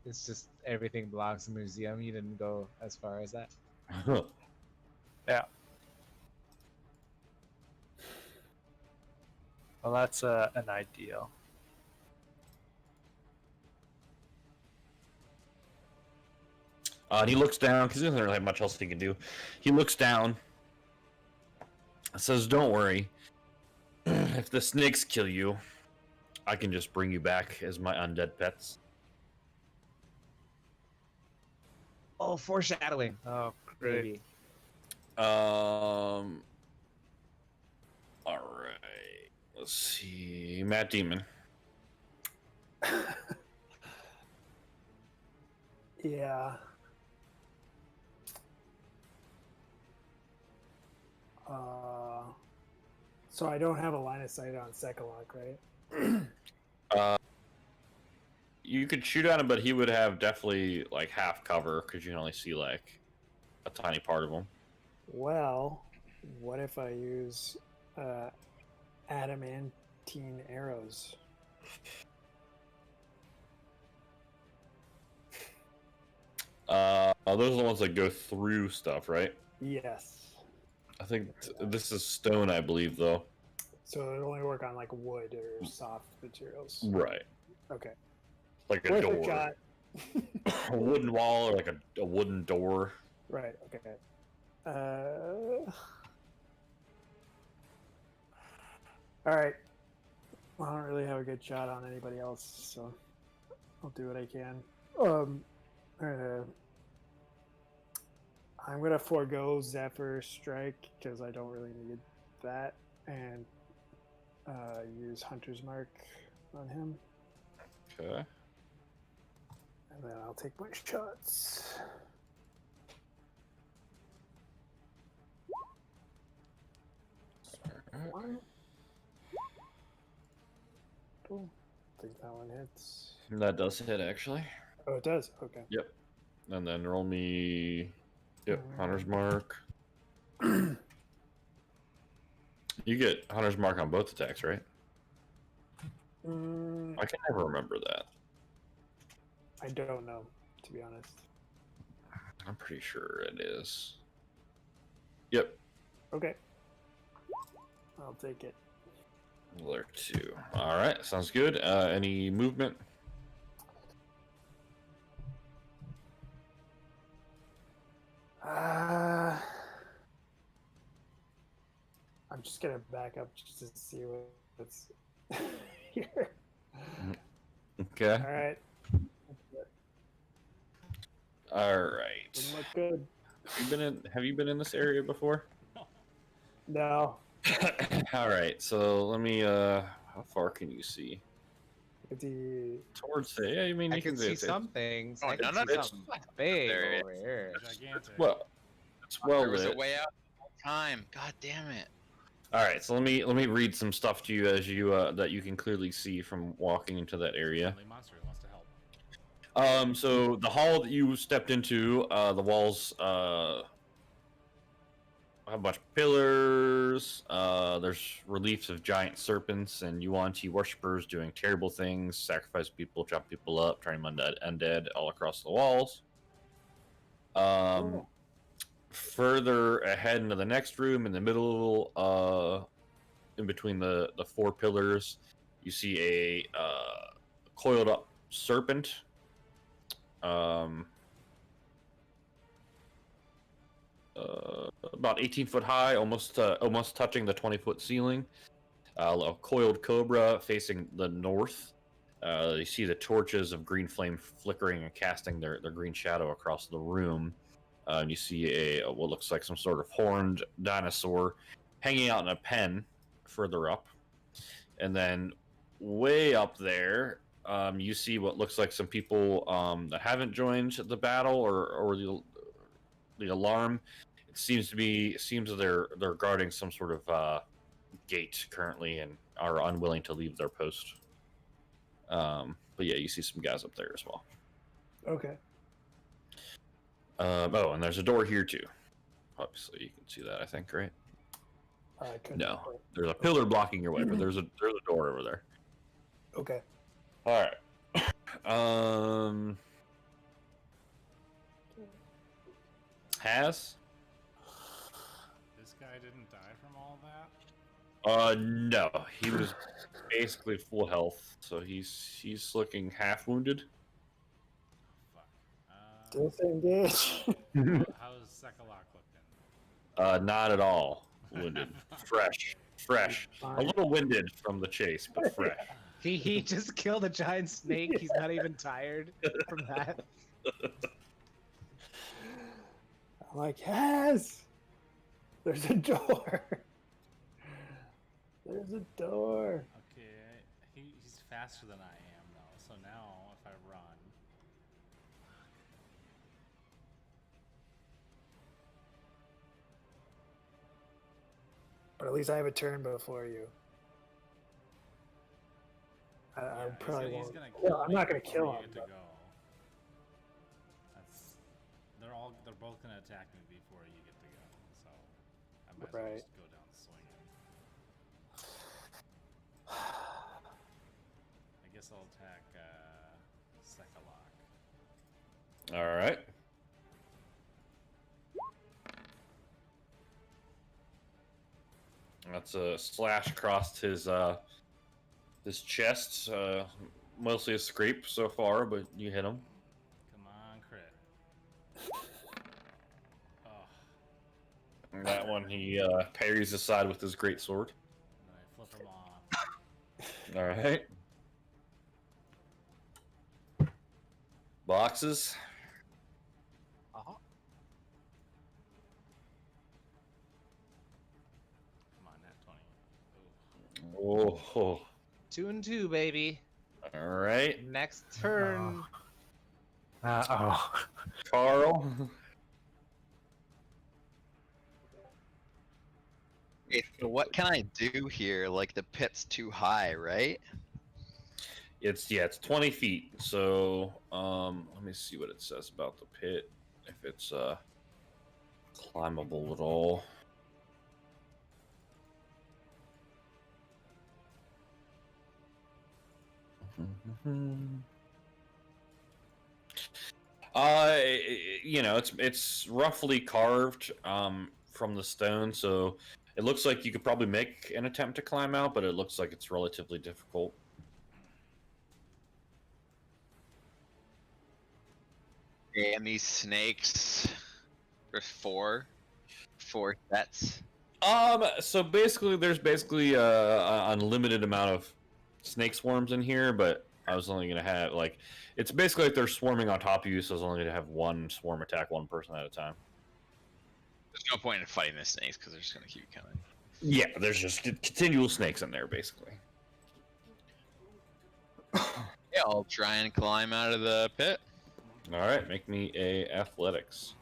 E: It's just everything belongs to the museum. You didn't go as far as that.
F: Yeah. Well, that's an ideal.
A: And he looks down because he doesn't really have much else he can do. He looks down, says, "Don't worry. If the snakes kill you, I can just bring you back as my undead pets."
E: Oh, foreshadowing.
F: Oh, great.
E: Maybe.
A: All right. Let's see. Matt Demon.
D: Yeah. So I don't have a line of sight on Sekalok, right?
A: You could shoot at him, but he would have definitely like half cover because you can only see like a tiny part of him.
D: Well, what if I use adamantine arrows?
A: Those are the ones that go through stuff, right?
D: Yes.
A: I think this is stone, I believe, though.
D: So it only work on like wood or soft materials.
A: Right,
D: Okay.
A: like a
D: Worth
A: door,
D: a shot.
A: a wooden wall, or like a wooden door.
D: Right. Okay. All right. Well, I don't really have a good shot on anybody else, so I'll do what I can. I'm gonna forego Zephyr Strike because I don't really need that, and use Hunter's Mark on him,
A: Okay.
D: and then I'll take my shots. One. Oh, I think that one hits.
A: That does hit actually.
D: Oh, it does. Okay.
A: Yep. And then roll me. Yep, Hunter's Mark. You get Hunter's Mark on both attacks, right? I can never remember that.
D: I don't know, to be honest.
A: I'm pretty sure it is. Yep.
D: Okay. I'll take it.
A: There too. All right, sounds good. Any movement?
D: I'm just gonna back up just to see what's here.
A: Okay.
D: All right.
A: All right.
D: Doesn't look good.
A: Have you been in this area before?
D: No.
A: All right. So let me. How far can you see?
D: The
A: Towards the. Yeah, I mean,
E: I
A: you
E: can see some things.
C: Oh,
E: I can
C: no,
E: see
C: no,
E: something big
C: there it
E: over here.
B: Gigantic.
A: Well, it's well
C: there was a
A: lit.
C: way out the whole time. God damn it.
A: All right. So let me read some stuff to you as you that you can clearly see from walking into that area.
B: Friendly monster who wants to help.
A: So the hall that you stepped into, the walls have a bunch of pillars. There's reliefs of giant serpents and Yuan-Ti worshippers doing terrible things, sacrifice people, chop people up, turn them undead all across the walls.
D: Cool.
A: Further ahead into the next room, in the middle, in between the four pillars, you see a coiled up serpent. About 18 foot high, almost touching the 20-foot ceiling. A coiled cobra facing the north. You see the torches of green flame flickering and casting their green shadow across the room. And you see a what looks like some sort of horned dinosaur hanging out in a pen further up. And then way up there, you see what looks like some people that haven't joined the battle or the alarm. It seems that they're guarding some sort of gate currently and are unwilling to leave their post. But yeah, you see some guys up there as well.
D: Okay.
A: Oh, and there's a door here too. Obviously, you can see that. I think, right?
D: I couldn't
A: No,
D: quite-
A: there's a pillar blocking your way, but there's a door over there.
D: Okay.
A: All right. Has?
B: This guy didn't die from all that?
A: No, he was basically full health, so he's looking half wounded.
B: Fuck.
D: Disengage.
B: How's Sekalak looking?
A: Not at all wounded. Fresh. A little winded from the chase, but fresh.
E: He just killed a giant snake. He's not even tired from that.
D: I'm like, yes. There's a door. There's a door.
B: Okay, he's faster than I am, though, so now if I run...
D: But at least I have a turn before you. I probably
B: he's
D: won't.
B: gonna
D: Well,
B: kill
D: I'm
B: me
D: not gonna
B: before
D: kill
B: you
D: him.
B: get to
D: But
B: go. They're both gonna attack me before you get to go. So I might as well
D: Right.
B: just go down swinging. I guess I'll attack Sekalok.
A: All right. That's a slash across his chest. Mostly a scrape so far, but you hit him.
B: Come on, crit. Oh,
A: And that one he parries aside with his great sword.
B: and then I flip him off.
A: All right. Boxes.
E: Uh-huh.
B: Come on, nat 20. Ooh.
A: Oh.
E: 2 and 2, baby.
A: All right.
E: Next turn.
F: Oh.
A: Carl.
C: Okay, so what can I do here? Like the pit's too high, right?
A: It's 20 feet. So let me see what it says about the pit. If it's climbable at all. It's roughly carved from the stone, so it looks like you could probably make an attempt to climb out, but it looks like it's relatively difficult.
C: And these snakes for four sets.
A: So basically, there's basically an unlimited amount of snake swarms in here, but I was only gonna have it's basically like they're swarming on top of you, so I was only gonna have one swarm attack one person at a time.
C: There's no point in fighting the snakes because they're just gonna keep coming.
A: Yeah, there's just continual snakes in there, basically.
C: Yeah, I'll try and climb out of the pit.
A: All right, make me a athletics.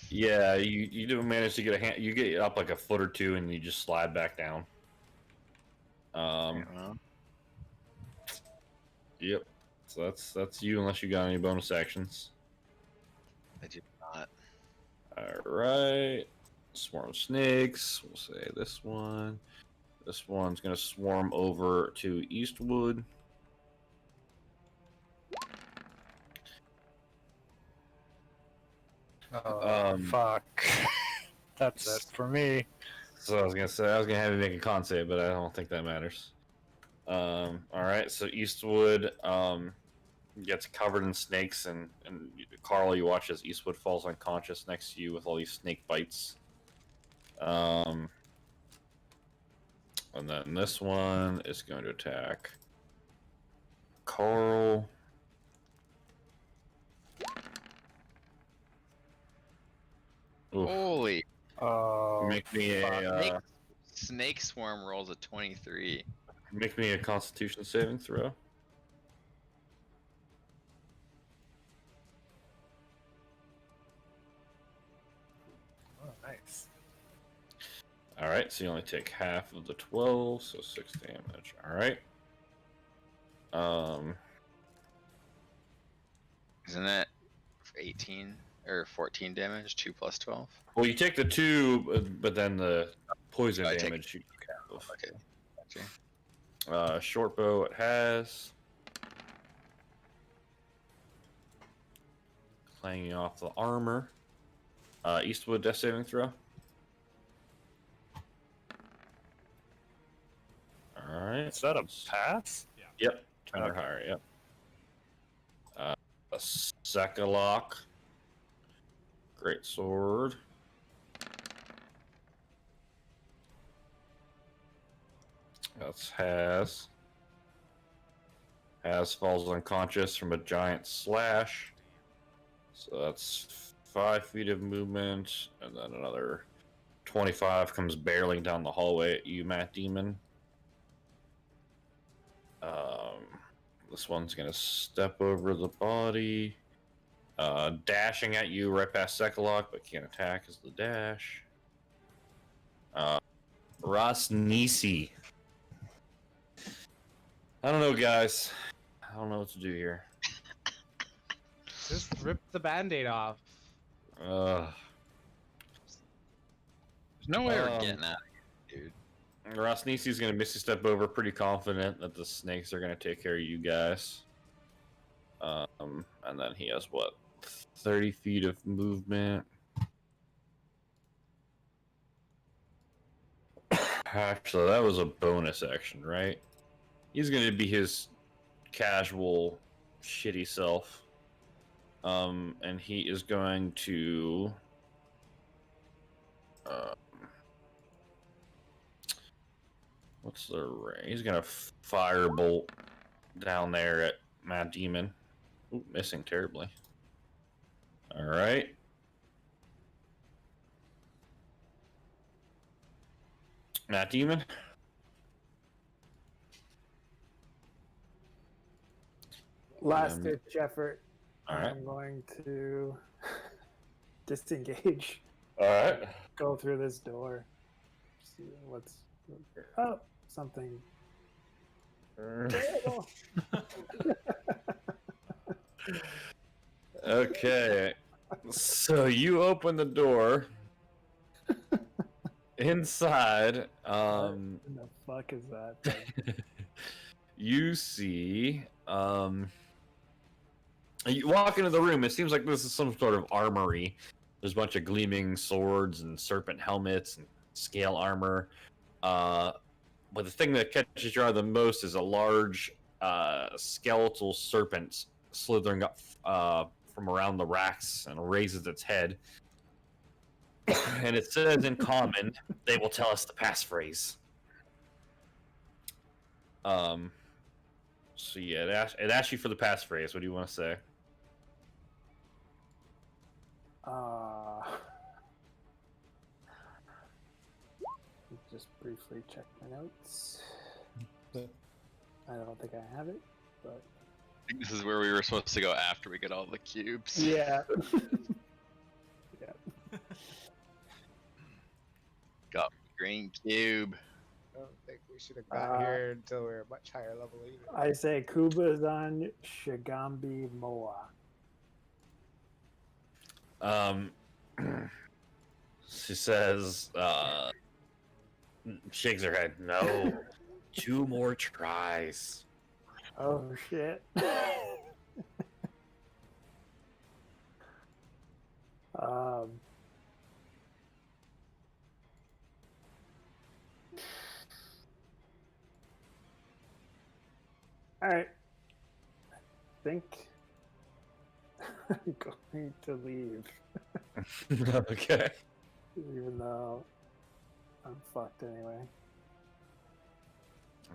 A: Yeah, you do manage to get a hand. You get up like a foot or two, and you just slide back down. Yep. So that's you, unless you got any bonus actions.
C: I do not.
A: All right. Swarm snakes. We'll say this one. This one's gonna swarm over to Eastwood.
F: Oh, fuck. That's it for me.
A: So I was gonna say I was gonna have you make a con save, but I don't think that matters. All right. So Eastwood gets covered in snakes, and Carl, you watch as Eastwood falls unconscious next to you with all these snake bites. And then this one is going to attack Carl. Oof.
C: Holy
F: Oh,
A: Make me a
C: snake swarm rolls a 23.
A: make me a Constitution saving throw.
F: oh, nice.
A: All right, so you only take half of the 12, so 6 damage. All right.
C: Isn't that 18 or 14 damage? 2 plus 12.
A: Well, you take the 2, but then the poison
C: I take-
A: damage. You half of.
C: Okay. Gotcha.
A: Short bow it has. Clanging off the armor. Eastwood death saving throw. Alright.
F: Is that a pass?
A: Yep. Turn or
F: Okay.
A: higher, yep. A Sekalok. Great sword. That's Has. Has falls unconscious from a giant slash. So that's 5 feet of movement, and then another 25 comes barreling down the hallway at you, Matt Demon. This one's gonna step over the body Dashing at you right past Sekalok, but can't attack as the dash. Ross Nisi. I don't know, guys. I don't know what to do here.
E: Just rip the band-aid off.
A: Uh,
C: There's no way we're
A: Um,
C: getting out of here, dude.
A: Ross Nisi's gonna misty step over, pretty confident that the snakes are gonna take care of you guys. And then he has what, 30 feet of movement. Actually, that was a bonus action, right? He's gonna be his casual, shitty self. And he is going to. What's the range? He's gonna firebolt down there at Mad Demon. Ooh, missing terribly. All right. Mad Demon.
D: Last ditch effort.
A: All right.
D: I'm going to disengage.
A: All right.
D: Go through this door. See what's. Oh, something. terrible.
A: Okay. So you open the door. Inside,
D: What the fuck is that thing?
A: you see, you walk into the room. It seems like this is some sort of armory. There's a bunch of gleaming swords and serpent helmets and scale armor. But the thing that catches your eye the most is a large skeletal serpent slithering up from around the racks and raises its head. And it says in common, they will tell us the passphrase. So yeah, it asks you for the passphrase. What do you want to say?
D: Just briefly check my notes. I don't think I have it, but
C: I think this is where we were supposed to go after we get all the cubes.
D: yeah.
C: Got green cube.
E: I don't think we should have got here until we were much higher level even.
D: I say Kubazan Shigambi Moa.
A: She says, shakes her head. No, 2 more tries.
D: Oh shit. All right. I think I'm going to leave,
A: Okay.
D: even though I'm fucked anyway.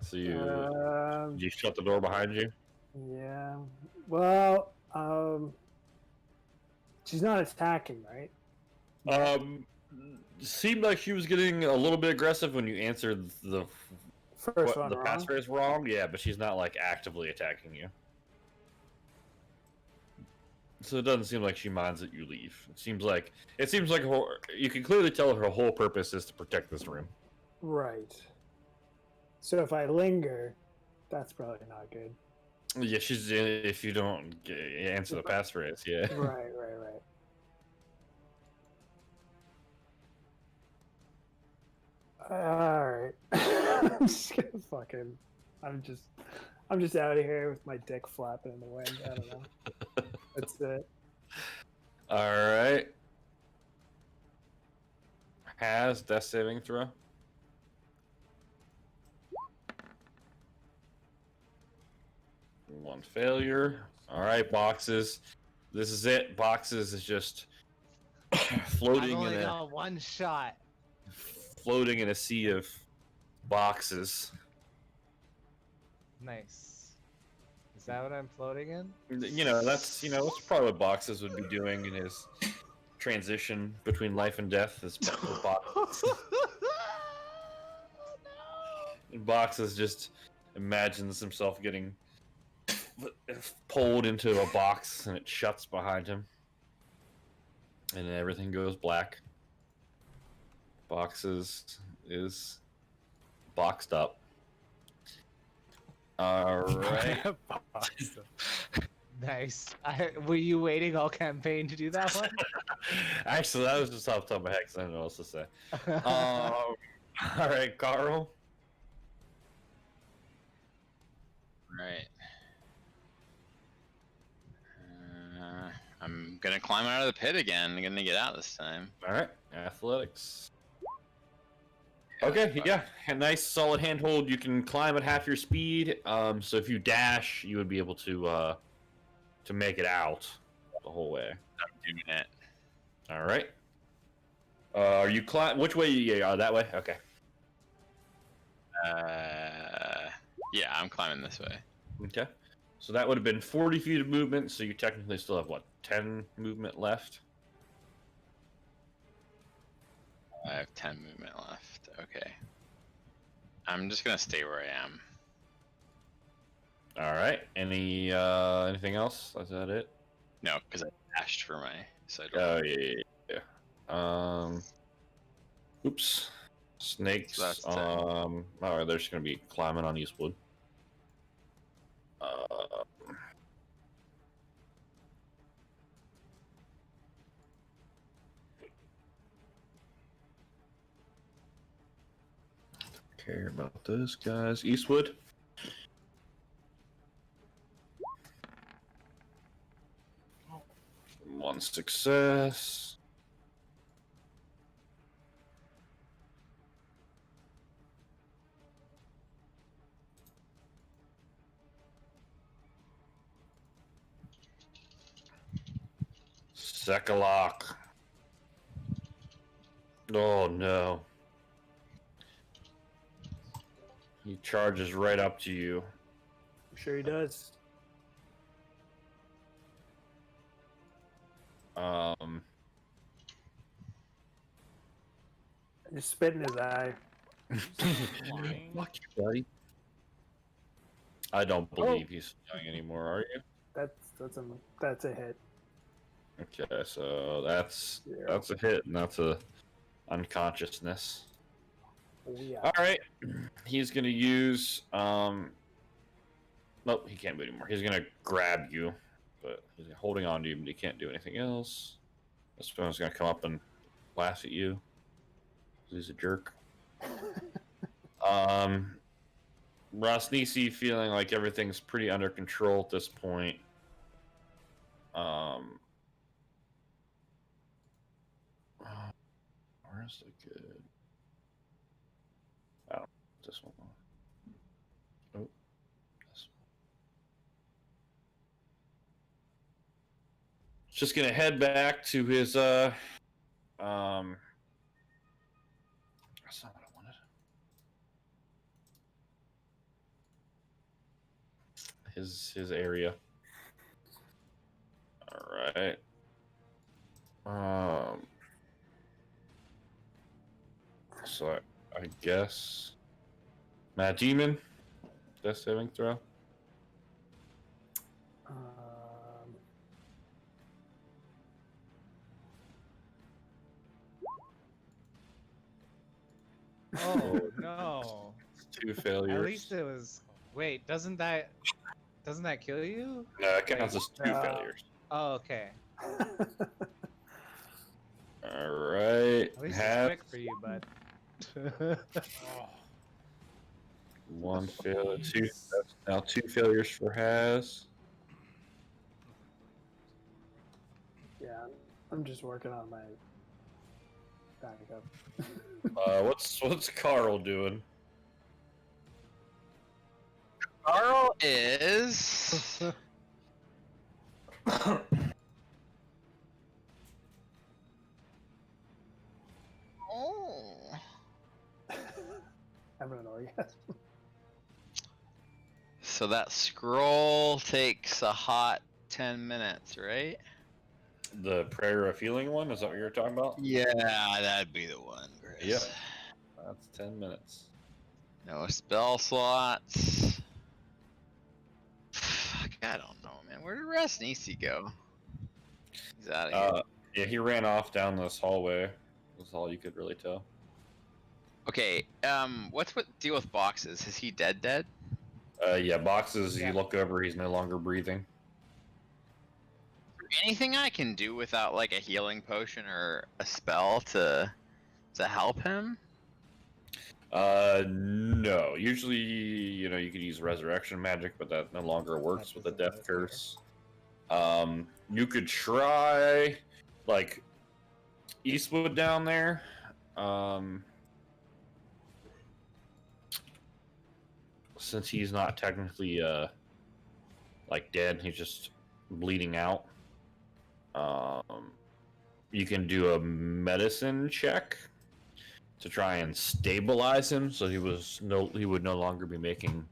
A: So you shut the door behind you?
D: Yeah. Well, she's not attacking, right?
A: Seemed like she was getting a little bit aggressive when you answered the
D: First one
A: the
D: wrong.
A: passphrase wrong. Yeah, but she's not like actively attacking you. So it doesn't seem like she minds that you leave. It seems like you can clearly tell her whole purpose is to protect this room.
D: Right. So if I linger, that's probably not good.
A: Yeah, she's if you don't answer the passphrase. Yeah.
D: Right. All right. I'm just gonna fucking. I'm just out of here with my dick flapping in the wind. I don't know. That's it.
A: All right. Has death saving throw. One failure. All right, boxes. This is it. Boxes is just
E: I've
A: floating
E: only
A: in a
E: got one shot.
A: floating in a sea of boxes.
E: Nice. Is that what I'm floating in?
A: That's probably what Boxes would be doing in his transition between life and death. Is Boxes just imagines himself getting pulled into a box and it shuts behind him. and everything goes black. Boxes is boxed up. All right.
E: Nice. Were you waiting all campaign to do that one?
A: Actually, that was just off the top of my head because I don't know what else to say. All right, Carl.
C: Right. I'm gonna climb out of the pit again. I'm gonna get out this time.
A: All right, athletics. Okay, yeah, a nice solid handhold. You can climb at half your speed. So if you dash, you would be able to make it out the whole way.
C: I'm doing it.
A: All right. Are you climb? Which way? Yeah, that way. Okay.
C: Yeah, I'm climbing this way.
A: Okay. So that would have been 40 feet of movement. So you technically still have what, 10 movement left?
C: I have 10 movement left. Okay. I'm just gonna stay where I am.
A: All right. Anything else? Is that it?
C: No, because I dashed for my side.
A: Oh yeah. Oops. Snakes.
C: So that's 10.
A: All right. They're just gonna be climbing on Eastwood. Care about this, guys. Eastwood. One success. Sekalok. Oh no. He charges right up to you.
D: I'm sure he does. Just spit in his eye.
B: Flying?
A: Fuck you, buddy. I don't believe he's flying anymore, are you?
D: That's a hit.
A: Okay, so that's
D: Yeah.
A: a hit, and that's a unconsciousness.
D: Oh, yeah.
A: All right, he's gonna use Nope, he can't move anymore. He's gonna grab you, but he's holding on to you, but he can't do anything else. This one's gonna come up and laugh at you. He's a jerk. Rosnisi feeling like everything's pretty under control at this point. Where's the good? I don't know this one. Oh, this one. Just gonna head back to his that's not what I wanted. His area. All right. So I guess Matt Demon, death saving throw.
E: Oh no!
A: Two failures.
E: At least it was. Wait, doesn't that kill you?
A: No, it counts as two failures.
E: Oh, okay.
A: All right.
E: At least it's quick for you, bud.
A: One failure. That's now two failures for Haz.
D: Yeah, I'm just working on my backup.
A: What's Carl doing?
C: Carl is. Oh.
D: Having an orgasm.
C: So that scroll takes a hot 10 minutes, right?
A: The prayer of healing one? Is that what you're talking about?
C: Yeah, that'd be the one, Chris.
A: Yeah. That's 10 minutes.
C: No spell slots. Fuck, I don't know, man. Where did Rasnisi go? He's out of here.
A: Yeah, he ran off down this hallway. That's all you could really tell.
C: Okay, what's with deal with boxes? Is he dead?
A: Yeah, boxes.
D: Yeah.
A: You look over, he's no longer breathing.
C: Anything I can do without like a healing potion or a spell to help him?
A: No. Usually, you know, you could use resurrection magic, but that no longer works with the
D: doesn't
A: death
D: work here.
A: curse. You could try, like, Eastwood down there. Since he's not technically like dead, he's just bleeding out. You can do a medicine check to try and stabilize him, so he would no longer be making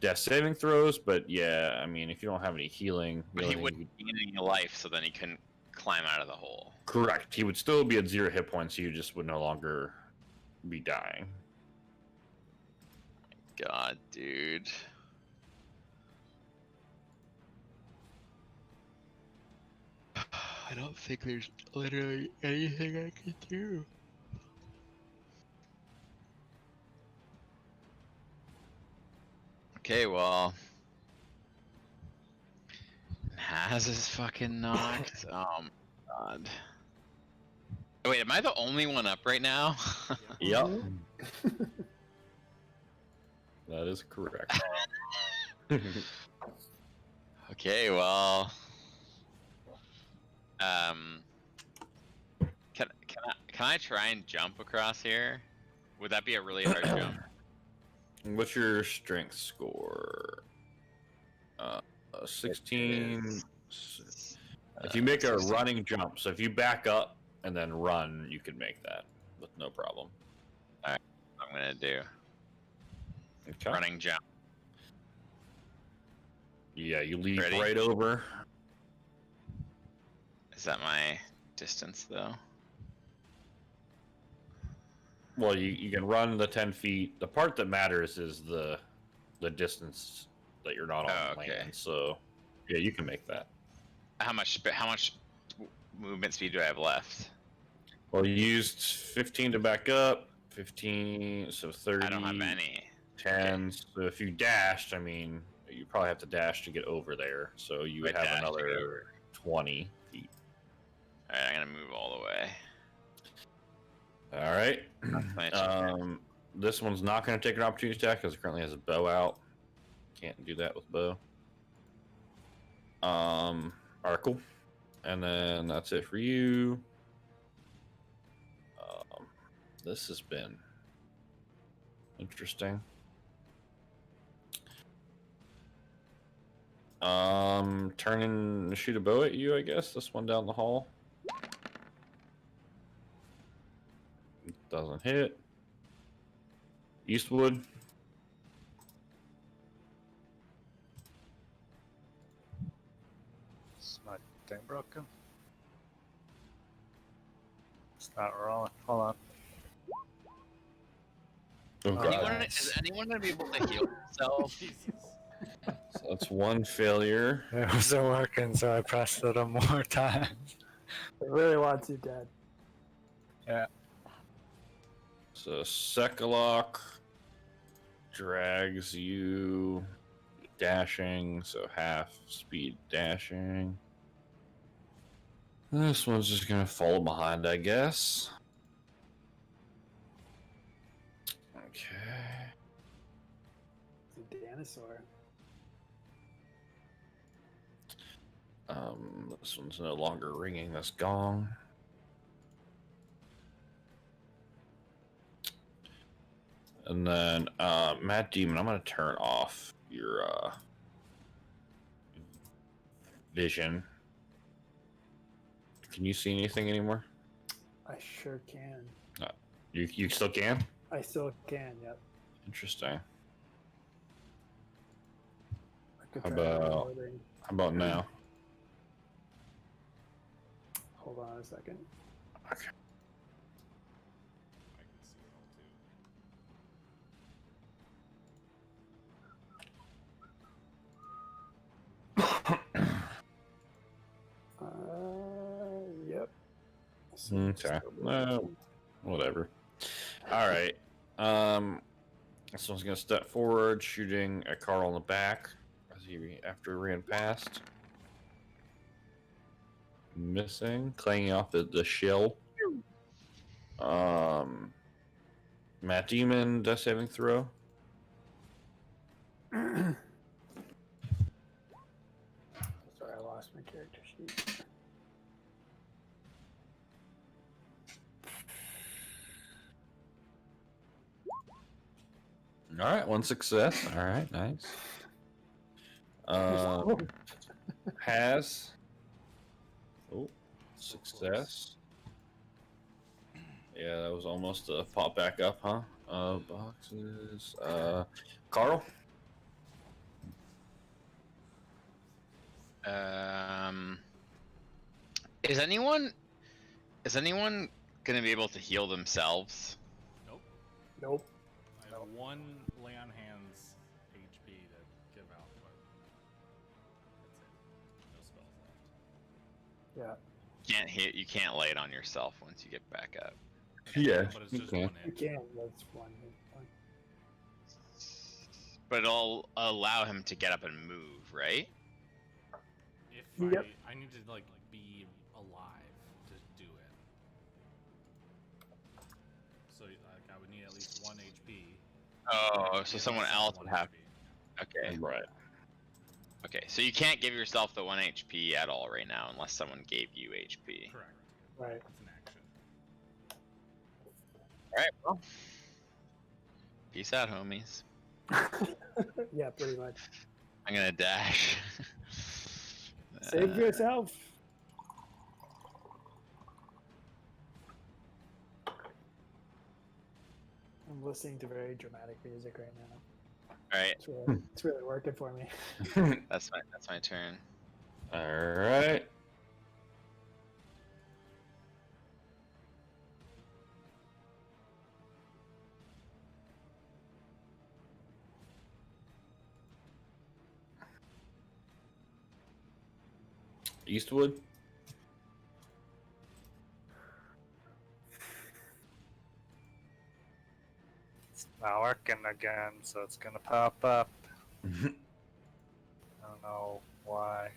A: death saving throws. But yeah, I mean, if you don't have any healing,
C: But
A: the
C: he
A: only thing
C: wouldn't
A: you
C: gain any life, so then he couldn't climb out of the hole.
A: correct. He would still be at 0 hit points. You just would no longer be dying.
C: God, dude. I don't think there's literally anything I can do. Okay, well. Has is fucking knocked. Oh my god. Wait, am I the only one up right now?
A: Yep,
D: Mhm.
A: that is correct.
C: Okay, well. Can I try and jump across here? Would that be a really hard jump?
A: What's your strength score? 16. If you make a
C: 16.
A: running jump, so if you back up and then run, you can make that with no problem.
C: I'm gonna do
A: Okay.
C: running jump.
A: Yeah, you leap
C: Ready?
A: right over.
C: Is that my distance though?
A: Well, you can run the 10 feet. The part that matters is the distance that you're not on
C: Oh, okay.
A: land. So, yeah, you can make that.
C: How much movement speed do I have left?
A: Well, you used 15 to back up, 15, so 30.
C: I don't have any.
A: 10. So if you dashed, I mean, you probably have to dash to get over there. So you would
C: Right,
A: have
C: dash to get
A: another
C: over.
A: 20 feet.
C: Alright, I'm gonna move all the way.
A: All right.
C: Plenty of chance.
A: This one's not going to take an opportunity attack because it currently has a bow out. Can't do that with bow. All right, cool. And then that's it for you. This has been interesting. Turning to shoot a bow at you, I guess. This one down the hall. Doesn't hit. Eastwood.
F: Is my thing broken? It's not rolling. Hold on.
A: Oh, God.
C: Is anyone gonna be able to heal themselves?
B: Jesus.
A: So that's one failure.
F: It wasn't working, so I pressed it one more time.
D: It really wants you dead.
F: Yeah.
A: So Sekalok drags you dashing, so half speed dashing. This one's just gonna fall behind, I guess. Okay.
D: It's a dinosaur.
A: This one's no longer ringing this gong. And then, Matt Demon, I'm gonna turn off your vision. Can you see anything anymore?
D: I sure can.
A: You still can?
D: I still can, yep.
A: Interesting.
D: I could
A: How
D: try
A: about-
D: reloading.
A: How about now?
D: Hold on a second.
A: Okay.
B: I can see it all too.
D: Yep.
A: Okay. Whatever. All right. This one's gonna step forward, shooting at Carl in the back as after he ran past. Missing, clanging off the shell. Matt Demon, death saving throw.
D: Sorry, I lost my character sheet.
A: All right, one success. All right, nice. Has. Oh, success. Yeah, that was almost a pop back up, huh? Boxes. Carl.
C: Is anyone gonna be able to heal themselves?
B: Nope.
D: Nope.
B: I have one lay on hands HP to give out, but that's it. No spells left.
D: Yeah.
C: You can't lay it on yourself once you get back up.
A: Yeah,
B: But it's
A: you
B: just
A: can.
B: one
D: You
B: hit.
D: can. That's one. One.
C: But it'll allow him to get up and move, right?
B: If
D: Yep.
B: I need to like be alive to do it. So like I would need at least 1 HP.
C: Oh, so
B: Give
C: someone
B: myself
C: else
B: 1
C: would have.
B: HP.
C: Okay.
A: Right.
C: Okay, so you can't give yourself the 1 HP at all right now unless someone gave you HP.
B: Correct.
D: Right.
B: It's an action.
C: Alright, well. Peace out, homies.
D: Yeah, pretty much.
C: I'm gonna dash.
D: Save yourself. I'm listening to very dramatic music right now.
C: Alright,
D: It's really working for me.
C: that's my turn.
A: All right. Eastwood.
F: It's not working again, so it's gonna pop up. I don't know why.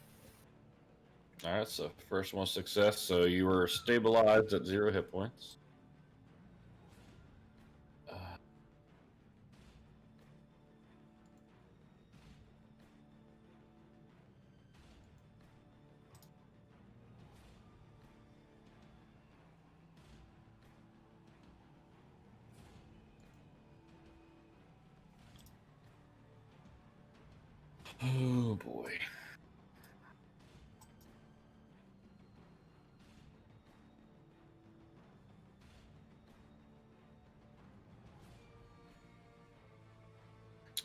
A: All right, so first one success. So you were stabilized at 0 hit points. Oh boy.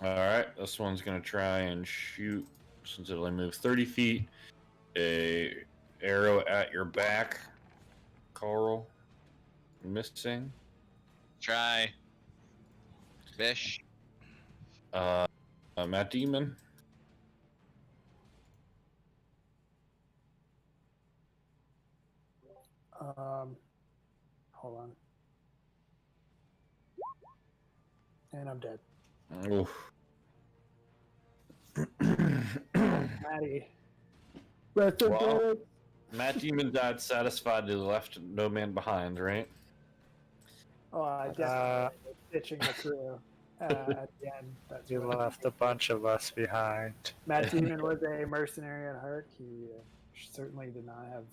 A: All right, this one's gonna try and shoot since it only moves 30 feet. A arrow at your back, Carl. Missing.
C: Try. Fish.
A: Matt Demon.
D: Hold on. And I'm dead.
A: Oof.
D: Maddie. Rest in
A: Well,
D: peace.
A: Matt Demon died satisfied to left no man behind, right?
D: Oh, I definitely was ditching the crew at the end. That's
F: You
D: what
F: left a bunch of us behind.
D: Matt Demon was a mercenary at heart. He certainly did not have,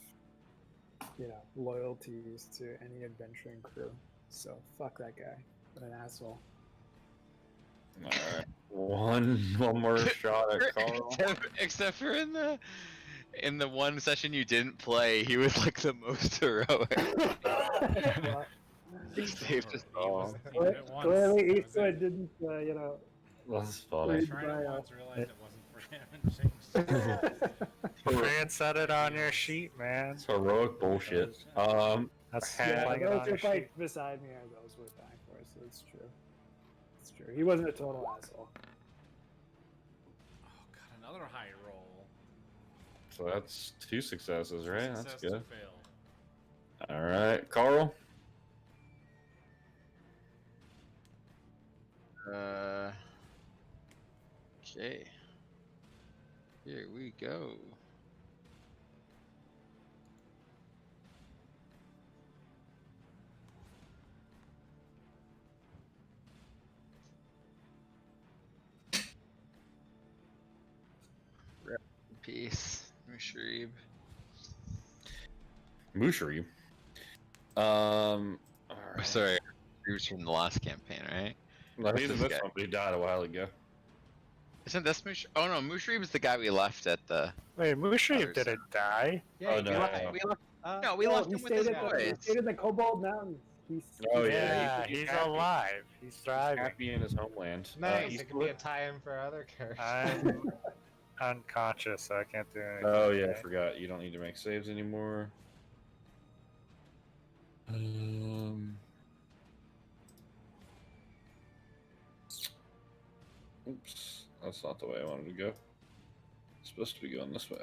D: loyalties to any adventuring crew. So fuck that guy. What an asshole.
A: All right. One more shot at Carl.
C: Except for in the one session you didn't play, he was like the most heroic. He saved us all.
B: He did it once.
D: Clearly,
B: that was
D: Eastwood
B: it.
D: didn't,
A: That's
B: He
A: funny.
B: tried it once, realized it wasn't for him, and changed.
F: Fran said it on your sheet, man.
A: It's heroic bullshit.
F: That's
A: Yeah,
F: playing it
D: those
F: on
D: who
F: your
D: fight
F: sheet.
D: beside me are those we're dying for, so it's true. It's true. He wasn't a total asshole.
B: Oh god, another high roll.
A: So that's 2 successes, right? That's
B: Success
A: good.
B: to fail.
A: All right, Carl.
C: Okay. Here we go. Rest in peace, Mushrib.
A: Mushri. All right.
C: Sorry, he was from the last campaign, right?
A: No,
C: What's
A: he's in
C: this
A: this
C: guy?
A: one, but he died a while ago.
C: Isn't this Mush? Oh no, Mushrib is the guy we left at the.
F: Wait, Mushrib
C: Others.
F: didn't die.
E: Yeah,
A: Oh,
E: you
A: no,
E: can-
A: no.
C: We left. No,
E: we
C: we
D: No,
C: left
D: he
C: him with his
D: stayed at the, he
C: boys.
D: stayed in the Cobalt Mountains.
A: Oh,
F: Yeah,
A: yeah,
F: he's
A: happy.
F: alive. He's thriving.
A: Happy in his homeland.
E: Nice. It could be a
A: Eastwood?
E: tie-in for other characters.
F: I'm unconscious, so I can't do anything.
A: Oh yeah, I
F: right?
A: forgot. You don't need to make saves anymore. Oops, that's not the way I wanted to go. It's supposed to be going this way.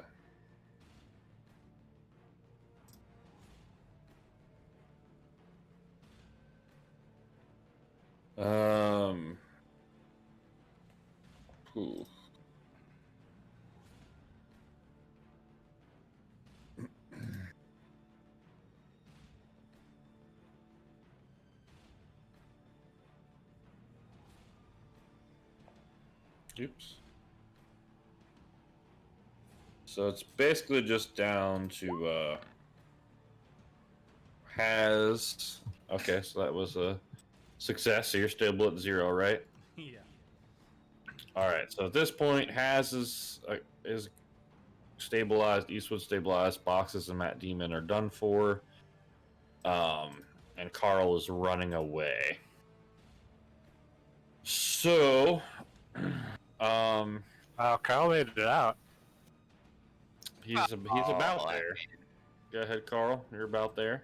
A: Ooh. Oops. So it's basically just down to has. Okay, so that was a success. So you're stable at 0, right?
B: Yeah.
A: All right. So at this point, has is stabilized. Eastwood stabilized. Boxes and Matt Demon are done for. And Carl is running away. So,
F: Wow, Carl made it out.
A: he's about
C: Oh, I
A: there. Go ahead, Carl. You're about there.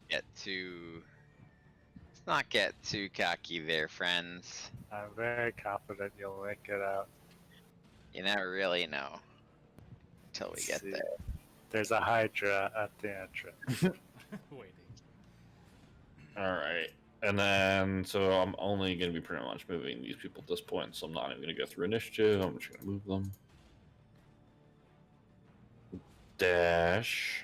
C: Get to. Let's not get too cocky there, friends.
F: I'm very confident you'll make it out.
C: You never really know until we get
F: See,
C: there.
F: There's a Hydra at the entrance.
B: Waiting.
A: All right. And then, so I'm only going to be pretty much moving these people at this point, so I'm not even going to go through initiative. I'm just going to move them. Dash.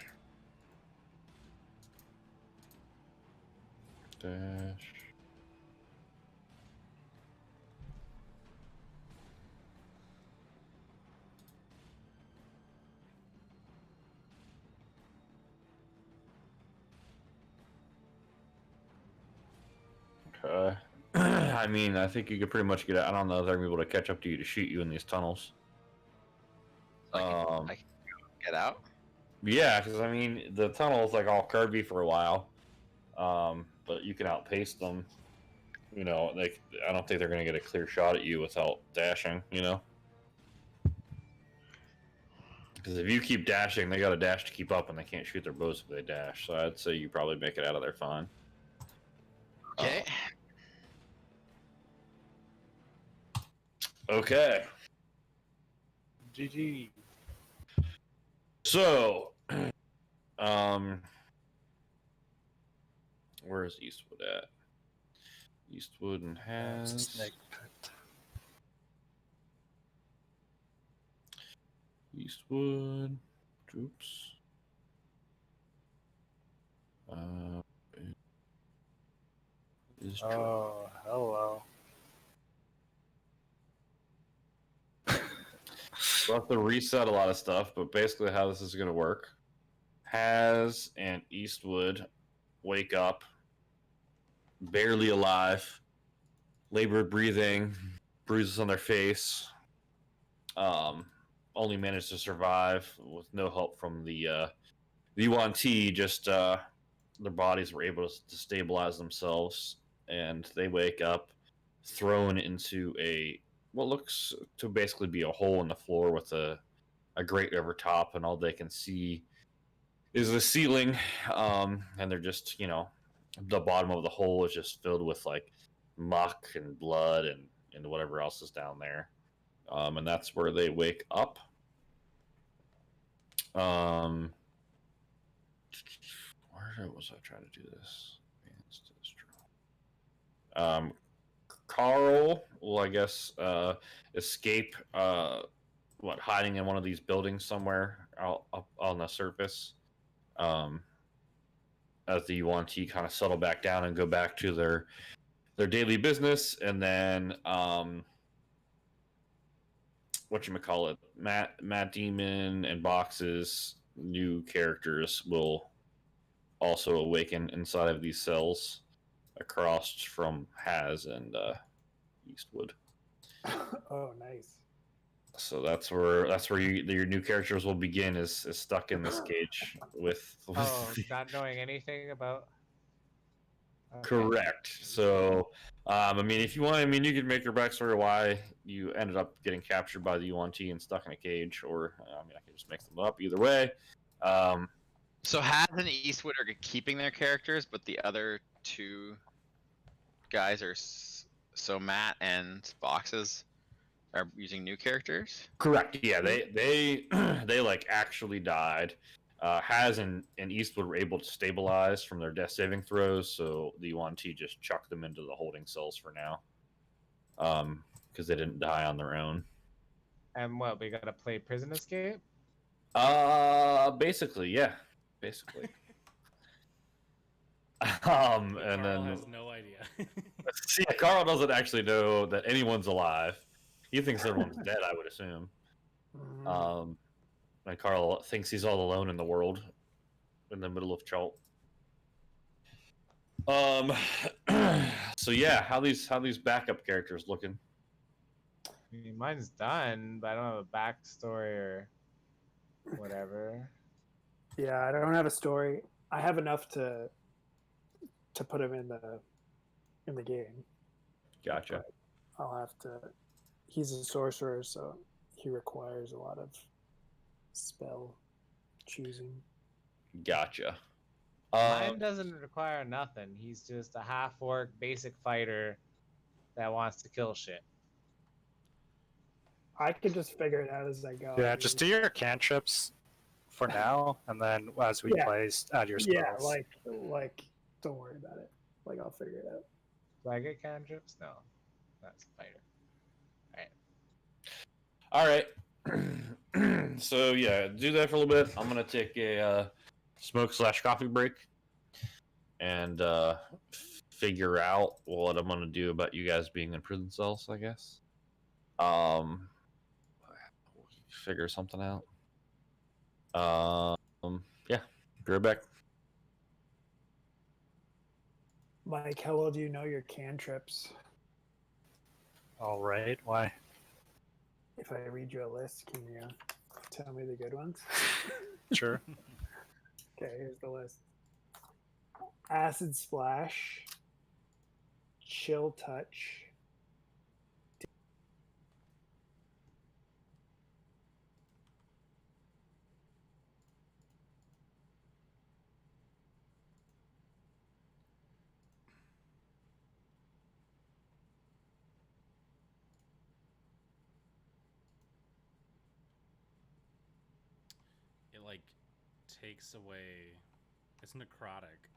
A: Dash. Okay. I mean, I think you could pretty much get out. I don't know if they're gonna be able to catch up to you to shoot you in these tunnels.
C: I can get out.
A: Yeah, because I mean, the tunnel's like all curvy for a while, but you can outpace them. You know, I don't think they're gonna get a clear shot at you without dashing. You know, because if you keep dashing, they got to dash to keep up, and they can't shoot their bows if they dash. So I'd say you probably make it out of there fine.
C: Okay.
A: Okay.
F: GG.
A: So, where is Eastwood at? Eastwood and has
F: Snake pit.
A: Eastwood. Oops. Is
F: Oh, hello.
A: we'll have to reset a lot of stuff, but basically how this is going to work. Has and Eastwood wake up, barely alive, labored breathing, bruises on their face. Only managed to survive with no help from the UNT. Just their bodies were able to stabilize themselves, and they wake up thrown into what looks to basically be a hole in the floor with a grate over top, and all they can see is the ceiling. And they're just, the bottom of the hole is just filled with like muck and blood and whatever else is down there. And that's where they wake up. Where was I trying to do this? Carl will, I guess, escape. Hiding in one of these buildings somewhere out up on the surface. As the UNT kind of settle back down and go back to their daily business, and then whatchamacallit, Matt Demon and Box's new characters will also awaken inside of these cells across from Haz and Eastwood.
D: Oh, nice.
A: So that's where your new characters will begin is stuck in this cage with
E: Oh, not knowing anything about. Okay.
A: correct. So I mean, if you want, I mean, you could make your backstory why you ended up getting captured by the UNT and stuck in a cage, or I mean, I can just make them up either way.
C: So Haz and Eastwood are keeping their characters, but the other two guys are so Matt and Boxes are using new characters.
A: Correct. Yeah, they they like actually died. Haz and Eastwood were able to stabilize from their death saving throws, so the UNT just chucked them into the holding cells for now, because they didn't die on their own.
E: And what, we gotta play prison escape?
A: Basically, yeah, basically.
B: But
A: And
B: Carl
A: then
B: has no idea.
A: see, Carl doesn't actually know that anyone's alive. He thinks everyone's dead, I would assume.
D: Mhm.
A: And Carl thinks he's all alone in the world, in the middle of Chult. So yeah, how these backup characters looking?
E: I mean, mine's done, but I don't have a backstory or whatever.
D: Yeah, I don't have a story. I have enough to put him in the game.
A: Gotcha.
D: I'll have to. He's a sorcerer, so he requires a lot of spell choosing.
A: Gotcha.
E: Mine doesn't require nothing. He's just a half-orc basic fighter that wants to kill shit.
D: I could just figure it out as I go.
F: Yeah, just do your cantrips for now, and then as we
D: Yeah.
F: play, add your spells.
D: Yeah, like don't worry about it. Like I'll figure it out.
E: Do I get cantrips? No, that's a fighter.
A: All right. So yeah, do that for a little bit. I'm gonna take a smoke/coffee break, and figure out what I'm gonna do about you guys being in prison cells. I guess. Figure something out. Yeah. Be right back.
D: Mike, how well do you know your cantrips?
F: All right. Why?
D: If I read you a list, can you tell me the good ones?
F: Sure.
D: Okay, here's the list. Acid Splash, Chill Touch,
B: It like takes away. It's necrotic.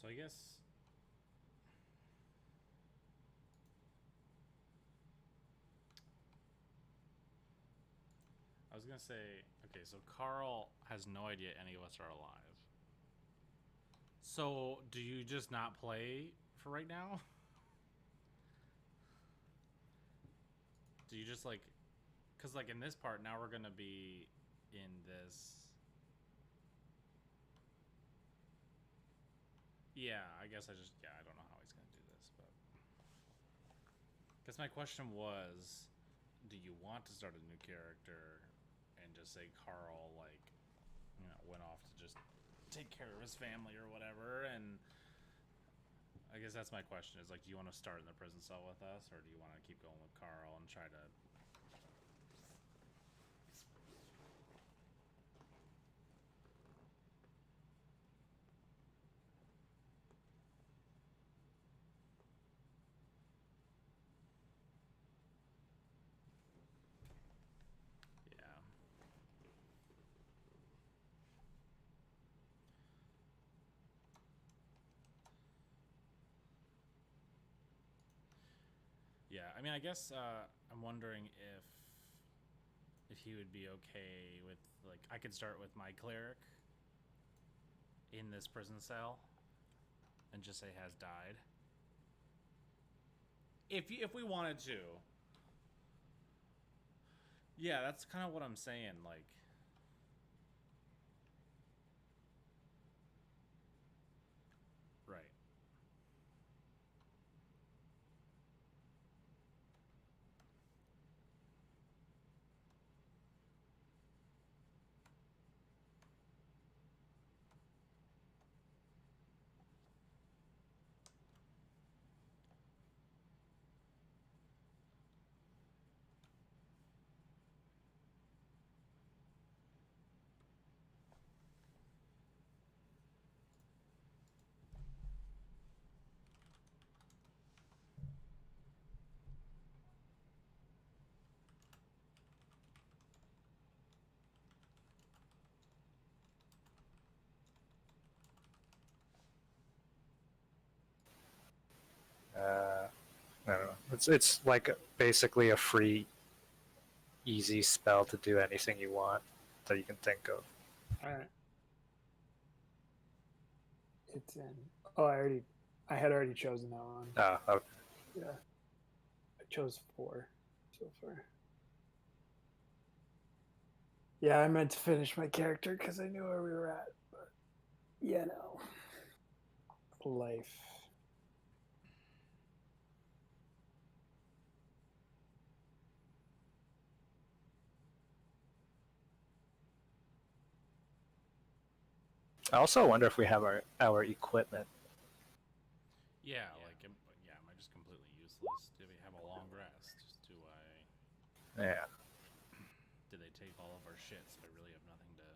B: So I guess. I was gonna say, okay, so Carl has no idea any of us are alive. So do you just not play for right now? Do you just like, cause like in this part now we're gonna be in this. Yeah, I guess I don't know how he's gonna do this, but. Guess my question was, do you want to start a new character and just say Carl, like, you know, went off to just take care of his family or whatever? And I guess that's my question is, like, do you want to start in the prison cell with us, or do you want to keep going with Carl and try to. Yeah. Yeah, I mean, I guess I'm wondering if he would be okay with, like, I could start with my cleric in this prison cell and just say has died. If we wanted to. Yeah, that's kind of what I'm saying, like. Right.
F: I don't know. It's like basically a free, easy spell to do anything you want that you can think of.
D: All right. It's in. Oh, I had already chosen that one.
F: Oh, okay.
D: Yeah. I chose 4 so far. Yeah, I meant to finish my character because I knew where we were at, but yeah, no. Life.
F: I also wonder if we have our equipment.
B: Yeah, like, am I just completely useless? Do we have a long rest? Do I...
F: Yeah.
B: Did they take all of our shit, so I really have nothing to...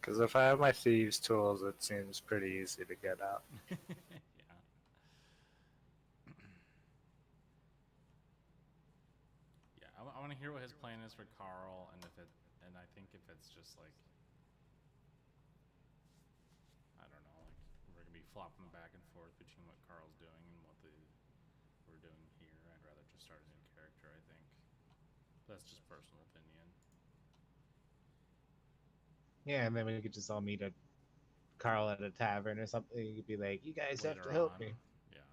F: Because if I have my thieves' tools, it seems pretty easy to get out.
B: Yeah. Yeah, I want to hear what his plan is for Carl, and and I think if it's just like... I don't know, like, we're gonna be flopping back and forth between what Carl's doing and what we're doing here. I'd rather just start a new character, I think. That's just personal opinion.
E: Yeah, and then we could just all meet at Carl at a tavern or something. You could be like, "You guys have to
B: Later
E: help
B: on.
E: me,"
B: Yeah.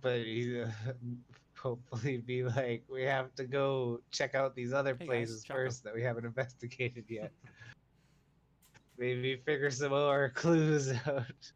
E: but he hopefully be like, "We have to go check out these other
B: Hey guys,
E: places
B: chocolate.
E: first that we haven't investigated yet. Maybe figure some more clues out."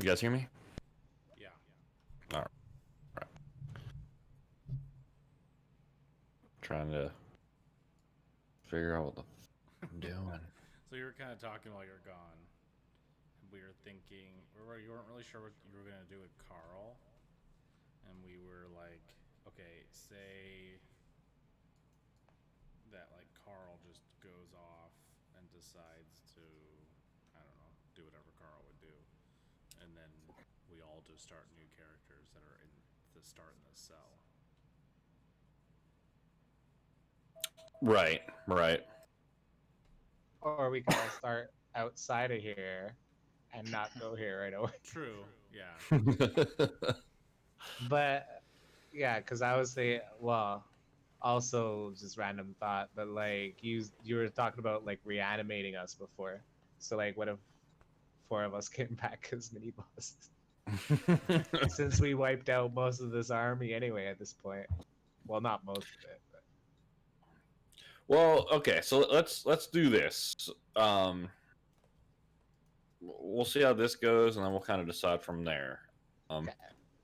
A: You guys hear me?
B: Yeah.
A: All right. Trying to figure out what the I'm doing.
B: So you were kind of talking while you were gone. We were thinking, you weren't really sure what you were gonna do with Carl, and we were like, okay, say that like Carl just goes off and decides to, I don't know, do whatever Carl would do, and then we all just start new characters that are in the start in the cell.
A: Right, right.
E: Or we can all start outside of here and not go here right away.
B: True. Yeah.
E: But yeah, because I was saying, well, also just random thought, but like you were talking about like reanimating us before. So like, what if 4 of us came back as mini bosses? Since we wiped out most of this army anyway at this point. Well, not most of it. But...
A: Well, okay, so let's do this. We'll see how this goes, and then we'll kind of decide from there.
E: Okay.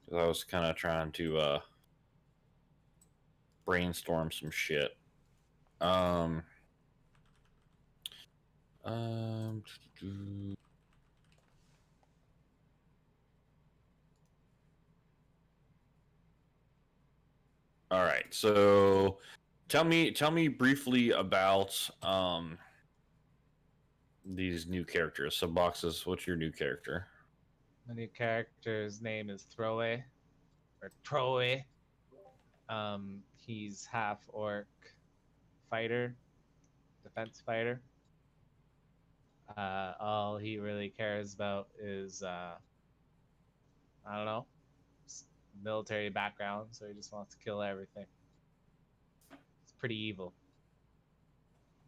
A: 'Cause I was kind of trying to brainstorm some shit. Um. Um. All right. So, tell me briefly about these new characters. So, Boxes, what's your new character?
E: My new character's name is Throwaway, or Troy. He's half orc fighter, defense fighter. All he really cares about is I don't know, military background, so he just wants to kill everything. It's pretty evil.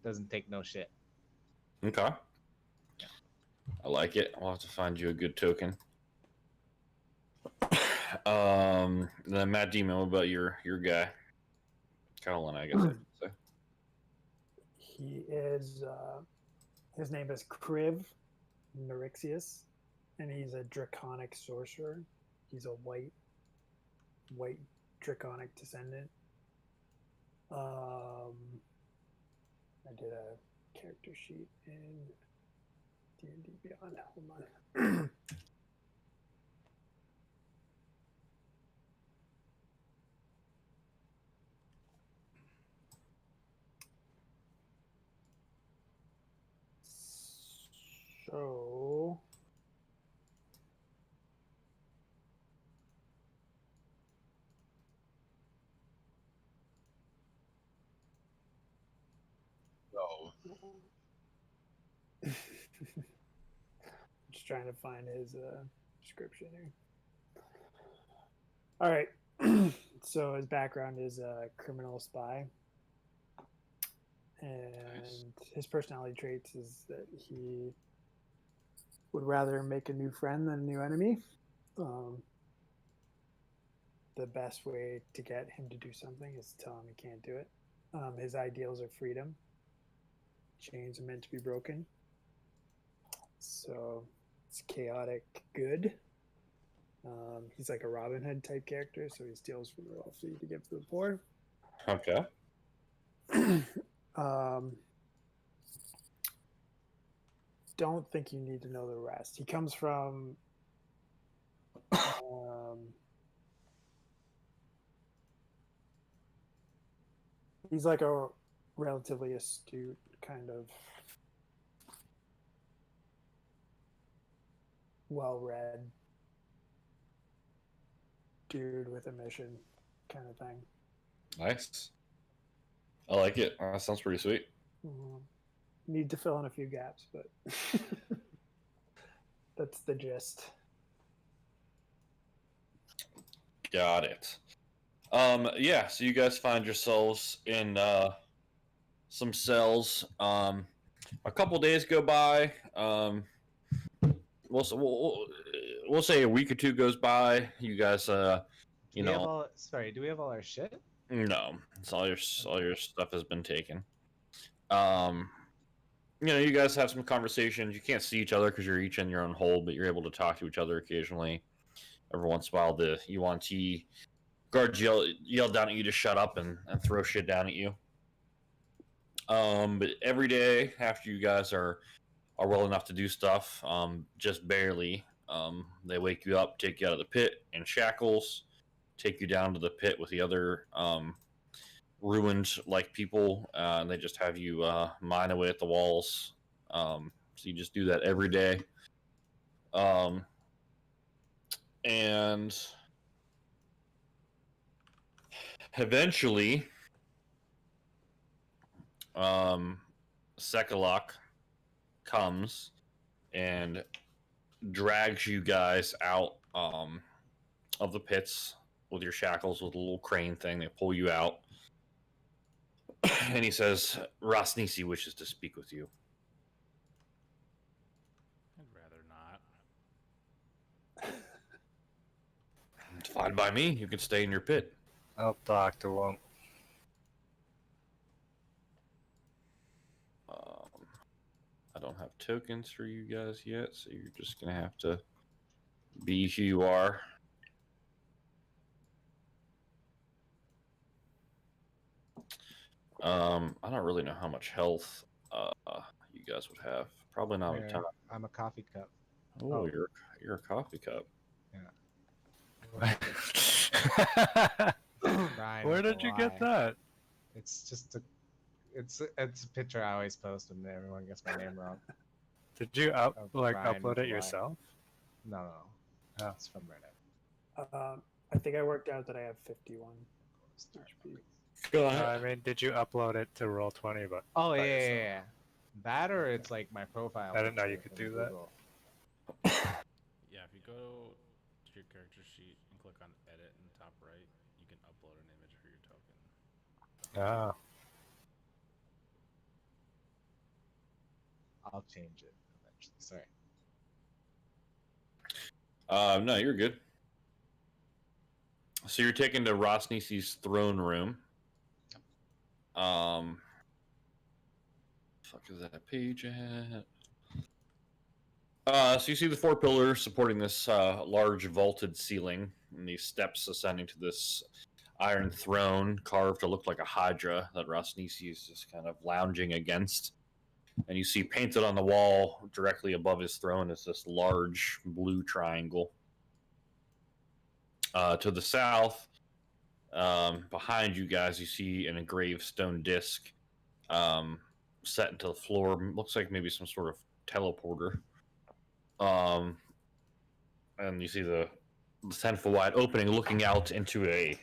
E: Doesn't take no shit.
A: Okay. I like it. I'll have to find you a good token. Then Matt Demon, what about your guy? Colin, I guess I should say.
D: He is. His name is Kriv Neurixius, and he's a draconic sorcerer. He's a white draconic descendant. I did a character sheet in D&D Beyond. Hold on. So
C: Oh.
D: just trying to find his description here. All right. So his background is a criminal spy. And his personality traits is that he would rather make a new friend than a new enemy. The best way to get him to do something is to tell him he can't do it. His ideals are freedom. Chains are meant to be broken. So it's chaotic good. He's like a Robin Hood type character, so he steals from the wealthy to give to the poor.
A: Okay.
D: Don't think you need to know the rest. He comes from he's like a relatively astute kind of well-read dude with a mission kind of thing.
A: Nice. I like it. That sounds pretty sweet.
D: Need to fill in a few gaps, but that's the gist.
A: Got it. Yeah, so you guys find yourselves in some cells. A couple days go by. We'll say a week or two goes by. You guys,
E: Do we have all our shit?
A: no, it's all your stuff has been taken. you guys have some conversations. You can't see each other because you're each in your own hole, but you're able to talk to each other occasionally. Every once in a while, the UNT guards yell down at you to shut up and throw shit down at you. But every day after you guys are well enough to do stuff, just barely, they wake you up, take you out of the pit in shackles, take you down to the pit with the other ruined like people, and they just have you mine away at the walls. So you just do that every day. And eventually, Sekalok comes and drags you guys out of the pits with your shackles with a little crane thing. They pull you out. And he says, Rosnisi wishes to speak with you.
B: I'd rather not.
A: It's fine by me. You can stay in your pit.
F: I'll talk to him.
A: I don't have tokens for you guys yet, so you're just going to have to be who you are. I don't really know how much health you guys would have. Probably not a ton.
E: I'm a coffee cup.
A: Oh, you're a coffee cup.
E: Brian,
F: Where did you get that?
E: It's just it's a picture I always post and everyone gets my name wrong.
F: Did you
E: Brian
F: upload it
E: Why.
F: yourself?
E: No.
F: Oh.
E: It's from Reddit.
D: I think I worked out that I have 51 HP.
A: Go
F: I mean, did you upload it to Roll20? But
E: Oh
F: by
E: yeah,
F: yourself?
E: yeah. That or it's like my profile.
F: I didn't know
E: picture
F: you could
E: in
F: do that.
E: Google.
B: Yeah, if you go to your character sheet and click on edit in the top right, you can upload an image for your token.
F: Ah.
E: I'll change it eventually. Sorry.
A: No, you're good. So you're taken to Rosnisi's throne room. Fuck is that page at? So you see the four pillars supporting this large vaulted ceiling, and these steps ascending to this iron throne carved to look like a hydra that Rosnisi is just kind of lounging against. And you see painted on the wall directly above his throne is this large blue triangle. To the south, behind you guys, you see an engraved stone disc set into the floor. Looks like maybe some sort of teleporter. And you see the 10-foot wide opening looking out into a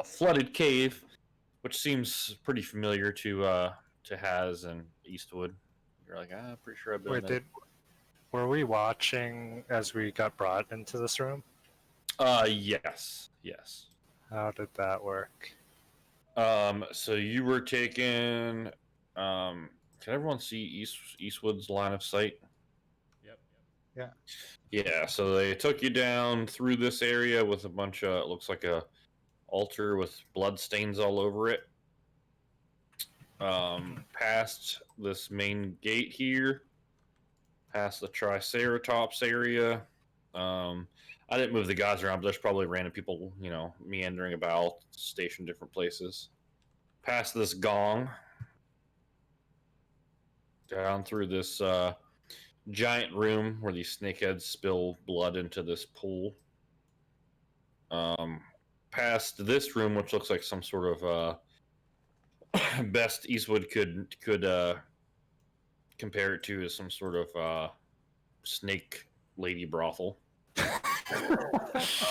A: flooded cave, which seems pretty familiar to Haz and Eastwood. You're like, pretty sure I've been
F: Wait,
A: there.
F: were we watching as we got brought into this room?
A: Yes.
F: How did that work?
A: So you were taken. Can everyone see Eastwood's line of sight?
B: Yep.
A: Yeah. So they took you down through this area with a bunch of. It looks like a altar with blood stains all over it. Past this main gate here, past the Triceratops area. I didn't move the guys around, but there's probably random people, meandering about, stationed different places. Past this gong, down through this giant room where these snakeheads spill blood into this pool. Past this room, which looks like some sort of best Eastwood could compare it to, is some sort of snake lady brothel.
E: Nice.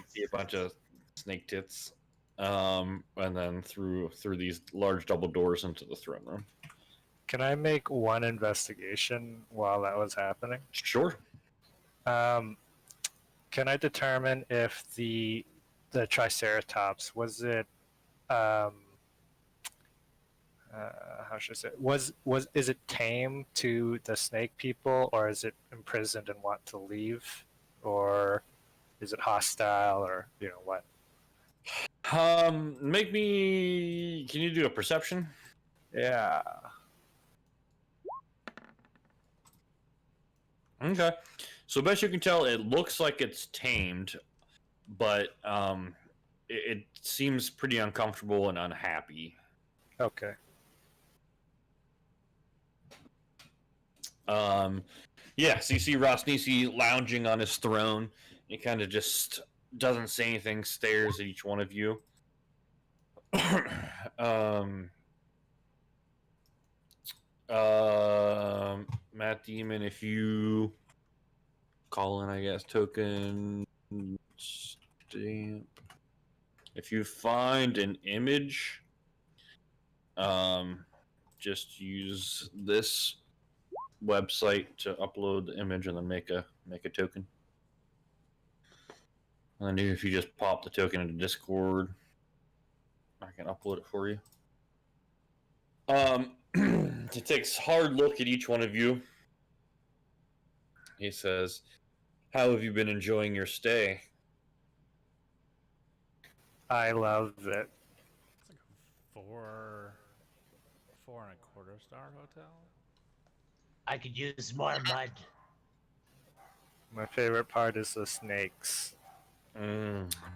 A: See a bunch of snake tits, and then through these large double doors into the throne room.
F: Can I make one investigation while that was happening?
A: Sure.
F: Can I determine if the Triceratops was it? How should I say? Is it tame to the snake people, or is it imprisoned and want to leave, or is it hostile, or what?
A: Make me. Can you do a perception?
F: Yeah.
A: Okay. So best you can tell, it looks like it's tamed, but it seems pretty uncomfortable and unhappy.
F: Okay.
A: Yeah, so you see Rosnisi lounging on his throne. He kind of just doesn't say anything, stares at each one of you. um, Matt Demon, if you call in, I guess, token stamp. If you find an image, just use this website to upload the image and then make a token. And then if you just pop the token into Discord, I can upload it for you. He takes a hard look at each one of you. He says, "How have you been enjoying your stay?"
F: I love it.
B: It's like a 4.25-star hotel.
E: I could use more mud.
F: My favorite part is the snakes.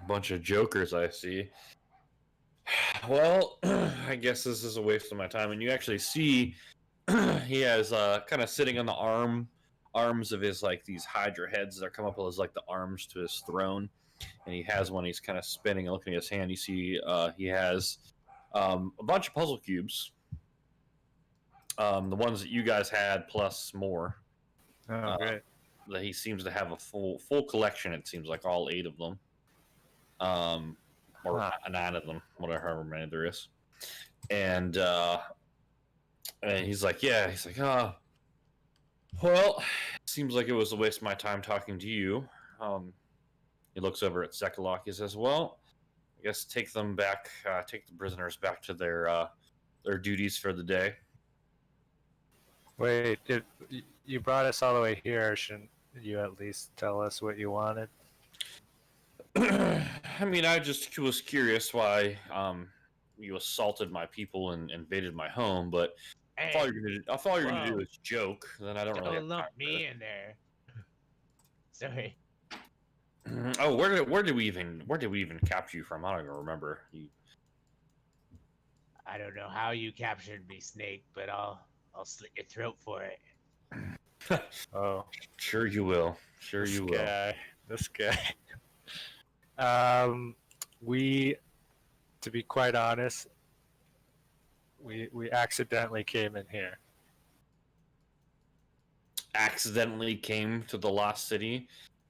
A: Bunch of jokers, I see. Well, I guess this is a waste of my time. And you actually see he has kind of sitting on the arms of his like these Hydra heads that come up as like the arms to his throne, and he has one. He's kind of spinning and looking at his hand. You see he has a bunch of puzzle cubes, the ones that you guys had plus more.
F: Oh, great.
A: That he seems to have a full collection. It seems like all 8 of them, or 9 of them, whatever many there is. And he's like, yeah. He's like, well, seems like it was a waste of my time talking to you. He looks over at Sekalok. He says, well, I guess take them back. Take the prisoners back to their duties for the day.
F: Wait, you brought us all the way here. Shouldn't you at least tell us what you wanted?
A: I mean, I just was curious why you assaulted my people and invaded my home, but
E: Hey,
A: if all you're gonna do is joke, then I don't really.
E: don't lump me in there. Sorry.
A: Oh, where did we even capture you from? I don't even remember.
E: I don't know how you captured me, Snake, but I'll slit your throat for it.
F: Oh,
A: Sure you will. Sure
F: this
A: you will.
F: guy. This guy. We, to be quite honest, we accidentally came in here.
A: Accidentally came to the lost city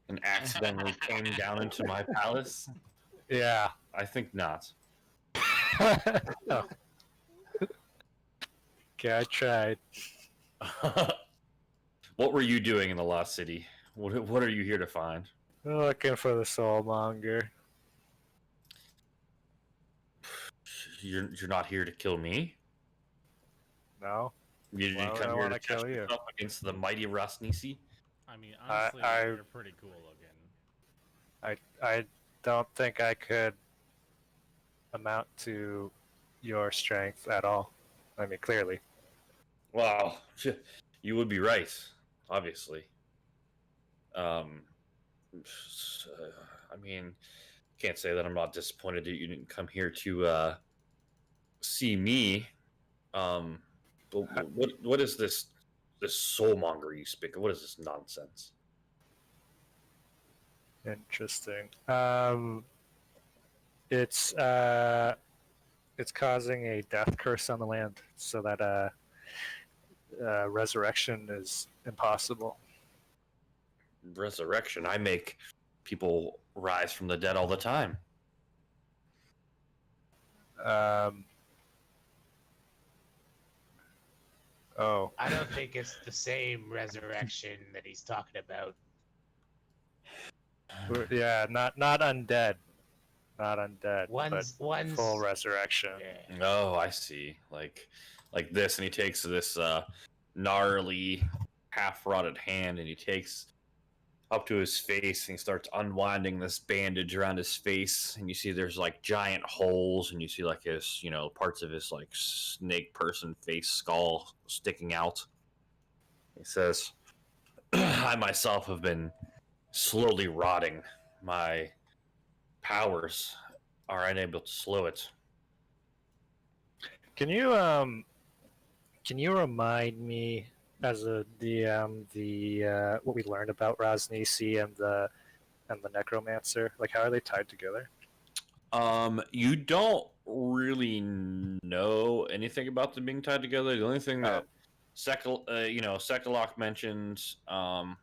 A: and accidentally came down into my palace?
F: Yeah.
A: I think not.
F: Oh. Okay, I tried.
A: What were you doing in the lost city? What are you here to find?
F: Looking for the soulmonger.
A: You're not here to kill me?
F: No.
A: You
F: Why
A: didn't
F: would I
A: come here to
F: wanna
A: test
F: kill you?
A: yourself against the mighty Rosnisi?
B: I mean, honestly,
F: I-
B: you're pretty cool looking.
F: I don't think I could amount to your strength at all. I mean, clearly.
A: Wow, you would be right, obviously. I mean, can't say that I'm not disappointed that you didn't come here to see me. But what is this soulmonger you speak of? What is this nonsense?
F: Interesting. It's causing a death curse on the land, so that resurrection is impossible.
A: Resurrection. I make people rise from the dead all the time.
F: Oh,
E: I don't think it's the same resurrection that he's talking about.
F: yeah, not undead, not undead,
E: One's
F: but full resurrection.
E: Yeah.
A: Oh, I see. Like this, and he takes this gnarly, half-rotted hand, and he takes up to his face, and he starts unwinding this bandage around his face, and you see there's like giant holes, and you see like his, parts of his like snake person face skull sticking out. He says, I myself have been slowly rotting. My powers are unable to slow it.
F: Can you remind me as a DM the what we learned about Rosnisi and the necromancer? Like, how are they tied together?
A: You don't really know anything about them being tied together. The only thing that Sekalok mentioned, that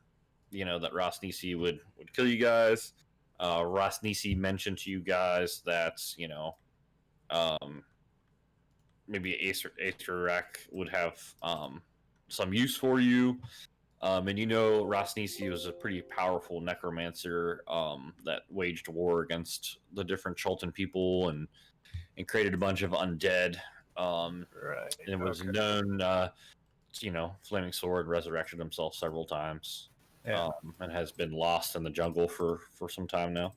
A: Rosnisi would kill you guys. Rosnisi mentioned to you guys that um, maybe Aetherak would have some use for you. And Rosnisi was a pretty powerful necromancer that waged war against the different Chultan people and created a bunch of undead.
F: Right.
A: And was
F: Okay.
A: known, Flaming Sword resurrected himself several times,
F: Yeah.
A: and has been lost in the jungle for some time now.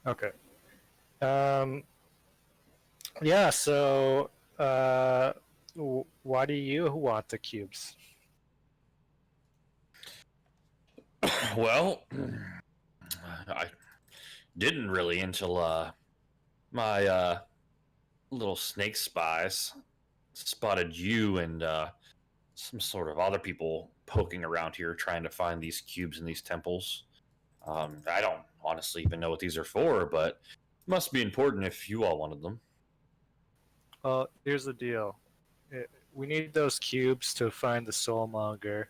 F: Okay. Yeah. So, why do you want the cubes?
A: Well, I didn't really until my little snake spies spotted you and some sort of other people poking around here trying to find these cubes in these temples. I don't honestly even know what these are for, but it must be important if you all wanted them.
F: Well, here's the deal. We need those cubes to find the soulmonger.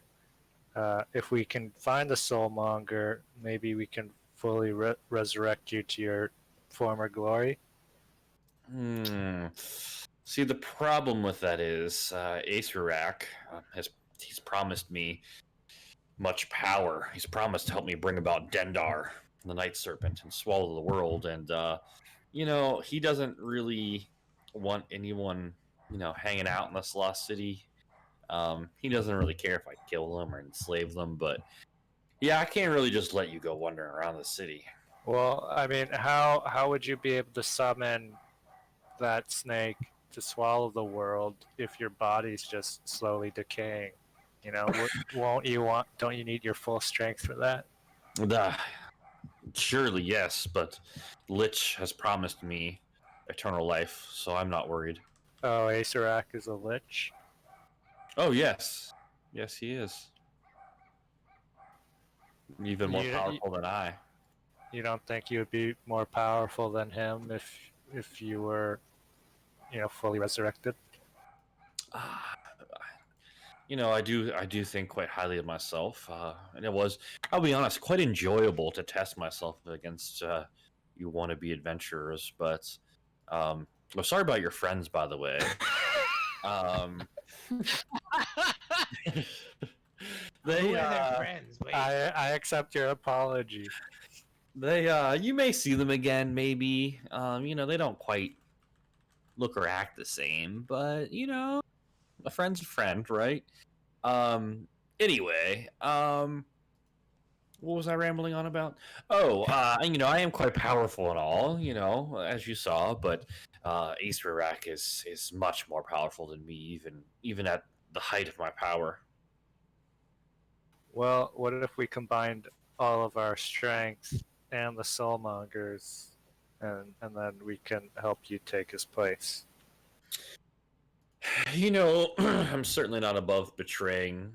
F: If we can find the soulmonger, maybe we can fully resurrect you to your former glory.
A: See, the problem with that is Aetherak he's promised me much power. He's promised to help me bring about Dendar, the Night Serpent, and swallow the world. And he doesn't really want anyone, hanging out in this lost city. He doesn't really care if I kill them or enslave them, but yeah, I can't really just let you go wandering around the city.
F: Well, I mean, how would you be able to summon that snake to swallow the world if your body's just slowly decaying? Won't you want? Don't you need your full strength for that?
A: Surely, yes, but Lich has promised me eternal life, so I'm not worried.
F: Oh, Aetherak is a lich.
A: Oh, yes. Yes, he is. Even more powerful than I.
F: You don't think you would be more powerful than him if you were, fully resurrected?
A: I do think quite highly of myself, and it was, I'll be honest, quite enjoyable to test myself against you wannabe adventurers. But I'm sorry about your friends, by the way.
E: Who are their friends? Wait.
F: I accept your apology.
A: You may see them again, maybe. They don't quite look or act the same, but a friend's a friend, right? Anyway, what was I rambling on about? Oh, I am quite powerful and all, as you saw, but Aetherak is much more powerful than me, even at the height of my power.
F: Well, what if we combined all of our strength and the soulmongers, and then we can help you take his place?
A: I'm certainly not above betraying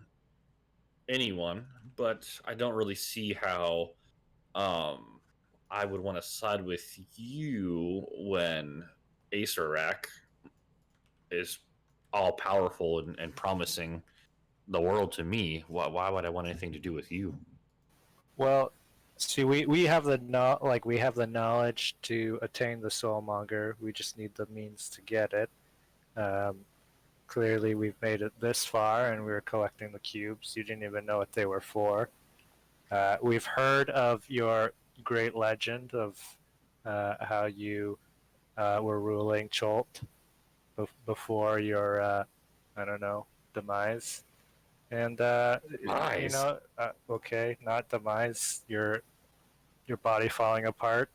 A: anyone, but I don't really see how I would want to side with you when Aetherak is all powerful and promising the world to me. Why would I want anything to do with you?
F: Well, see, we have we have the knowledge to attain the soulmonger. We just need the means to get it. Clearly, we've made it this far, and we were collecting the cubes. You didn't even know what they were for. We've heard of your great legend of how you were ruling Chult before your, I don't know, demise. And
A: Demise?
F: Okay, not demise. Your body falling apart.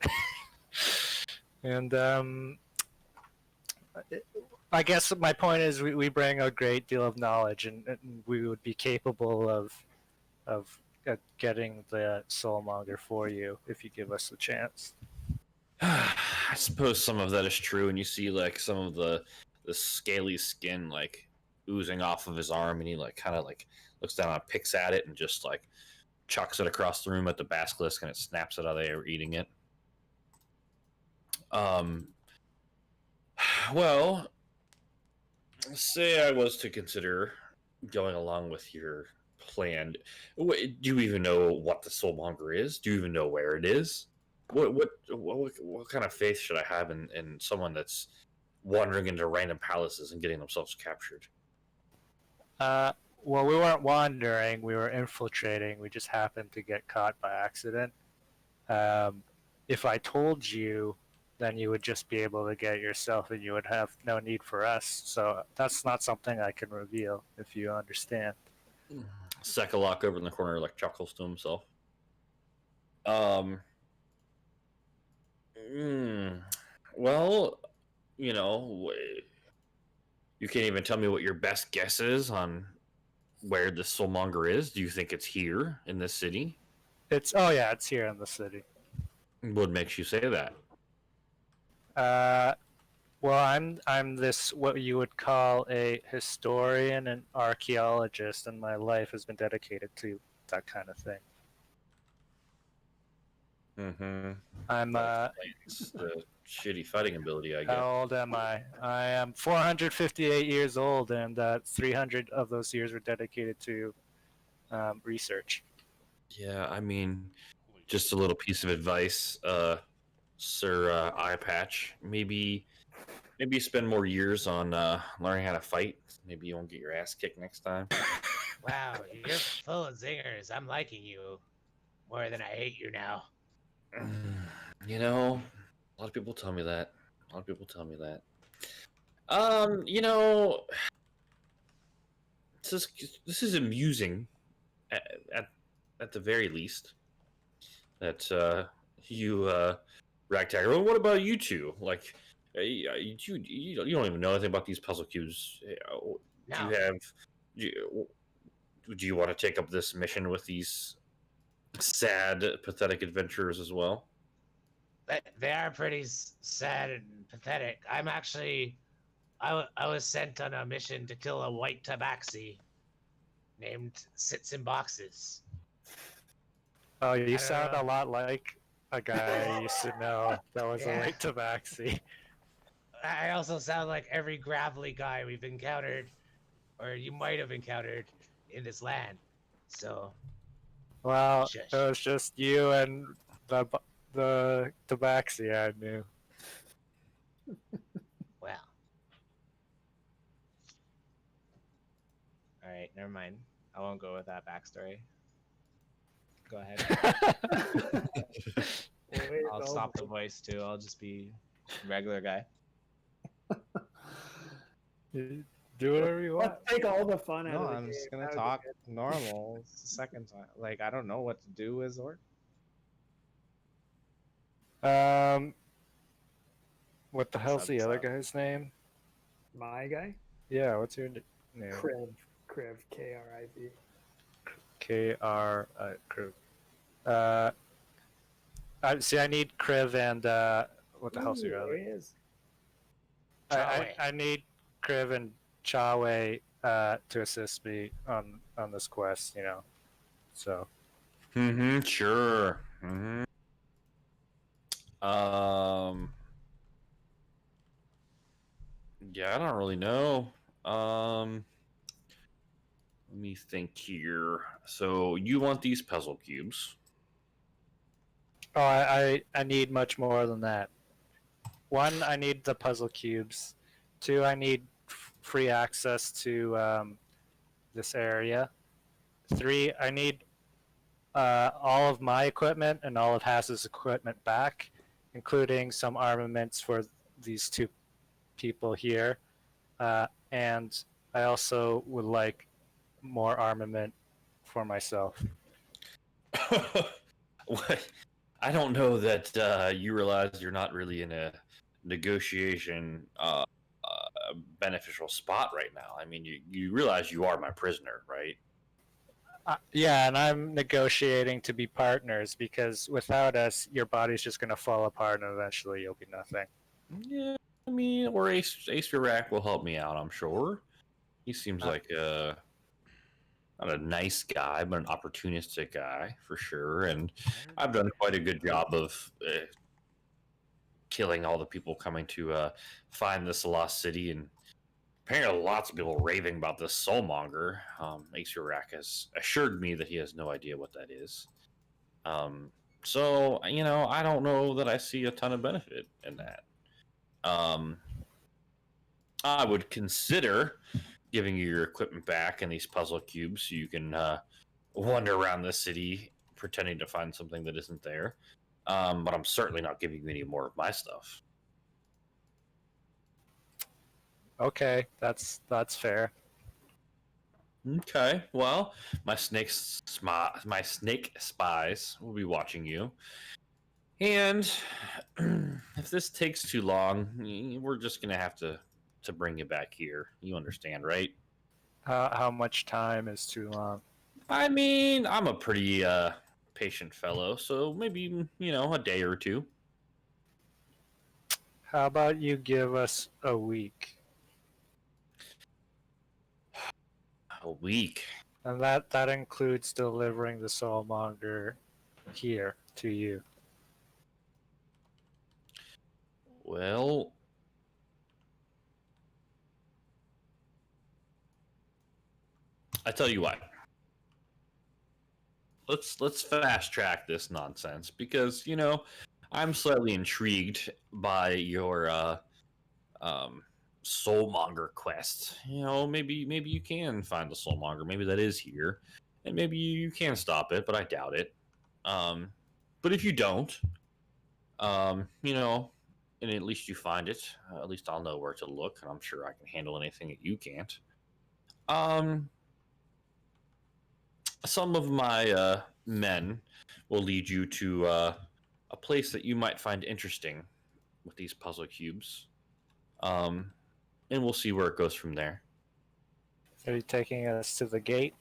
F: And I guess my point is we bring a great deal of knowledge, and we would be capable of of getting the soulmonger for you if you give us a chance.
A: I suppose some of that is true, and you see like some of the scaly skin like oozing off of his arm, and he like kind of like looks down and picks at it and just like chucks it across the room at the basilisk, and it snaps it out of there, eating it. Um, well, say I was to consider going along with your plan. Do you even know what the soulmonger is? Do you even know where it is? What kind of faith should I have in someone that's wandering into random palaces and getting themselves captured?
F: Well, we weren't wandering; we were infiltrating. We just happened to get caught by accident. If I told you, then you would just be able to get it yourself, and you would have no need for us. So that's not something I can reveal, if you understand.
A: Sekalok over in the corner like chuckles to himself. Um. Well, you know, you can't even tell me what your best guess is on where the soulmonger is. Do you think it's here in this city?
F: It's it's here in the city.
A: What makes you say that?
F: Well, I'm this what you would call a historian and archaeologist, and my life has been dedicated to that kind of thing.
A: Mm-hmm.
F: I'm
A: It's the shitty fighting ability, I guess.
F: How old am I? I am 458 years old, and 300 of those years were dedicated to research.
A: Yeah, I mean,
B: Holy
A: just a little piece of advice, Sir Eye Patch. Maybe spend more years on learning how to fight. Maybe you won't get your ass kicked next time.
E: Wow, you're full of zingers. I'm liking you more than I hate you now.
A: You know, a lot of people tell me that. You know, this is amusing at, at at the very least. That you ragtagger. Well, what about you two? Like, you don't even know anything about these puzzle cubes. Do you
E: No,
A: have? Do you want to take up this mission with these sad, pathetic adventurers as well?
E: they are pretty sad and pathetic. I'm actually, I was sent on a mission to kill a white tabaxi named Sits in Boxes.
F: Oh, you
E: don't
F: sound
E: know.
F: a lot like a guy I used to know that was a
E: Yeah.
F: late tabaxi.
E: I also sound like every gravelly guy we've encountered, or you might have encountered in this land. So,
F: Well,
E: Shush.
F: it was just you and the tabaxi I knew.
E: well. All right, never mind. I won't go with that backstory. Go ahead. I'll stop the voice too. I'll just be a regular guy.
F: Do whatever you want.
D: Let's take all the fun out
E: No,
D: of the
E: I'm
D: game.
E: just gonna
D: That would be
E: talk
D: good.
E: normal. It's the second time. Like I don't know what to do as orc.
F: What the hell's the other guy's name?
D: My guy?
F: Yeah, what's your name?
D: Kriv. Kriv.
F: K-R Kriv. I need Kriv and what the hell's your
D: Ooh,
F: other?
D: there he is.
F: I need Kriv and Chawe to assist me on this quest. You know, so
A: Mm-hmm. Sure. Mm-hmm. Yeah, I don't really know. Let me think here. So you want these puzzle cubes?
F: oh, I need much more than that. One, I need the puzzle cubes. Two, I need free access to this area. Three, I need all of my equipment and all of Hass's equipment back, including some armaments for these two people here. And I also would like more armament for myself.
A: What? I don't know that you realize you're not really in a negotiation beneficial spot right now. I mean, you realize you are my prisoner, right?
F: Yeah, and I'm negotiating to be partners because without us, your body's just going to fall apart and eventually you'll be nothing.
A: Yeah, I mean, or Ace Rack will help me out, I'm sure. He seems like not a nice guy, but an opportunistic guy for sure. And I've done quite a good job of killing all the people coming to find this lost city. And apparently, lots of people raving about this soulmonger. Ace Rack has assured me that he has no idea what that is. So, I don't know that I see a ton of benefit in that. I would consider giving you your equipment back and these puzzle cubes so you can wander around the city pretending to find something that isn't there. But I'm certainly not giving you any more of my stuff.
F: Okay, that's fair.
A: Okay, well, my snake spies will be watching you, and if this takes too long, we're just gonna have to bring you back here. You understand, right?
F: How much time is too long?
A: I mean, I'm a pretty patient fellow, so maybe a day or two.
F: How about you give us a week?
A: A week.
F: And that includes delivering the soulmonger here to you.
A: Well, I tell you what. Let's fast track this nonsense because I'm slightly intrigued by your soulmonger quest. Maybe you can find the soulmonger. Maybe that is here, and maybe you can stop it, but I doubt it. But if you don't, and at least you find it, at least I'll know where to look, and I'm sure I can handle anything that you can't. Some of my men will lead you to a place that you might find interesting with these puzzle cubes. And we'll see where it goes from there.
F: Are you taking us to the gate?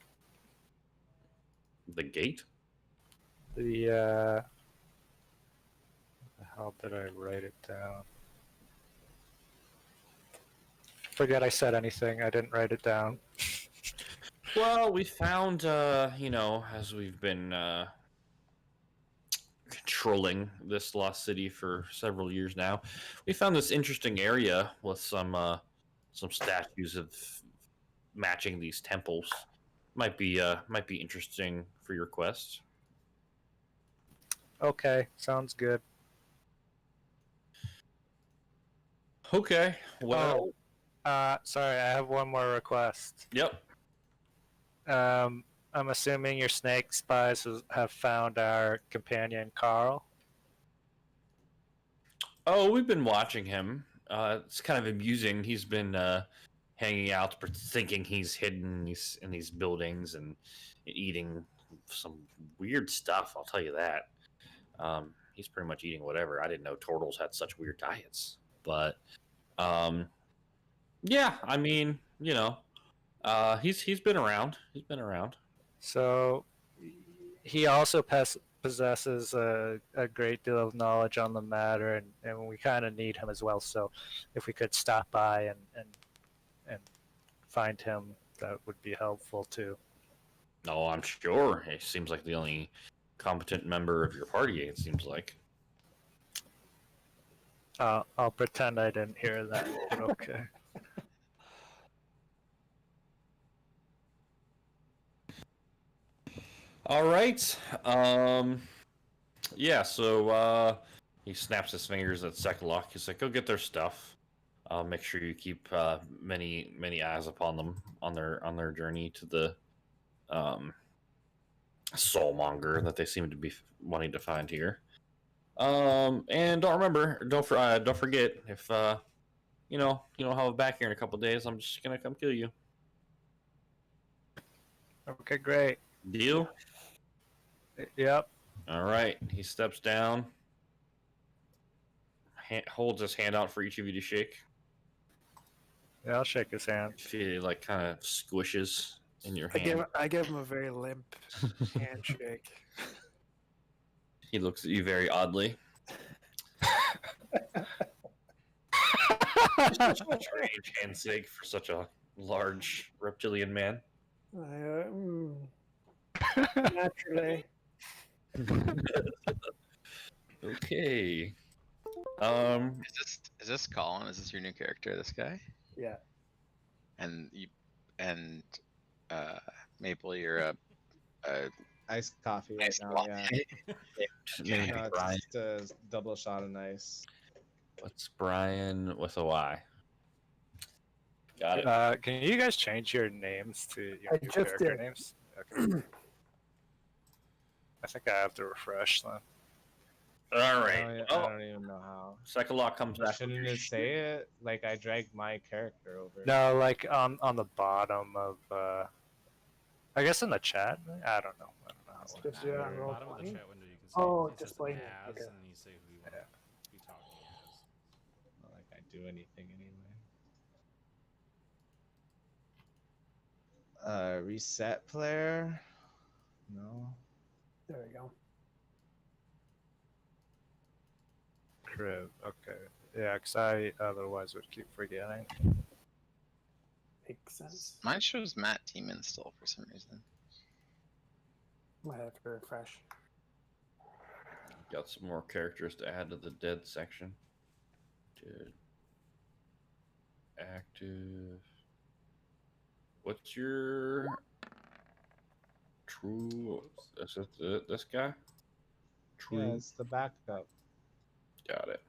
A: The gate?
F: The how did I write it down? Forget I said anything. I didn't write it down.
A: Well, we found, as we've been controlling this lost city for several years now, we found this interesting area with some statues of matching these temples. Might be interesting for your quest.
F: Okay, sounds good.
A: Okay. Well,
F: Sorry, I have one more request.
A: yep.
F: I'm assuming your snake spies have found our companion Carl.
A: Oh, we've been watching him. It's kind of amusing. He's been hanging out, thinking he's hidden in these buildings and eating some weird stuff. I'll tell you that. He's pretty much eating whatever. I didn't know turtles had such weird diets, but yeah. I mean, he's been around. He's been around.
F: So he also possesses a great deal of knowledge on the matter, and we kind of need him as well. So if we could stop by and find him, that would be helpful too.
A: No, I'm sure. He seems like the only competent member of your party. It seems like.
F: I'll pretend I didn't hear that. But okay.
A: All right. Yeah. So he snaps his fingers at Sekalock. He's like, "Go get their stuff. Make sure you keep many eyes upon them on their journey to the soulmonger that they seem to be wanting to find here. And don't forget if you don't have it back here in a couple days, I'm just gonna come kill you.
F: Okay, great.
A: Deal?
F: Yep.
A: All right. He steps down, holds his hand out for each of you to shake.
F: Yeah, I'll shake his hand.
A: He like kind of squishes in your
D: I
A: hand.
D: give him a very limp handshake.
A: He looks at you very oddly. Strange handshake for such a large reptilian man.
D: Naturally.
A: Okay.
C: Is this Colin? Is this your new character? This guy?
D: Yeah.
C: And you and Maple, you're a
E: Iced coffee right
C: nice
E: now.
C: latte.
E: Yeah.
A: Maybe
E: No,
A: Brian.
E: it's just a double shot of ice.
A: What's Brian with a Y? Got it.
F: Can you guys change your names to your
D: I
F: new
D: just
F: character
D: did.
F: names? Okay. I think I have to refresh then.
A: All right.
E: I
A: Oh,
E: don't even know how.
A: Psycholock comes back.
E: Shouldn't it say it? Like I dragged my character over.
F: No, like on the bottom of I guess in the chat. I don't know. I don't know.
B: Doesn't
D: Just do it on
B: matter.
D: roll
B: Bottom of the
D: 20?
B: chat window, you can say
D: Oh,
B: it says
D: display name,
B: as,
D: okay.
B: and then you say who you want
F: Yeah.
B: to be talking as.
E: Not like I do anything anyway. Reset player. No.
D: There we go.
F: Crib. Okay. Yeah, because I otherwise would keep forgetting.
D: Makes sense.
C: Mine shows Matt Teeman still for some reason.
D: Might have to refresh.
A: Got some more characters to add to the dead section. Dead. Active. What's your true? Is it this guy? True.
E: Yeah, it's the backup.
A: Got it.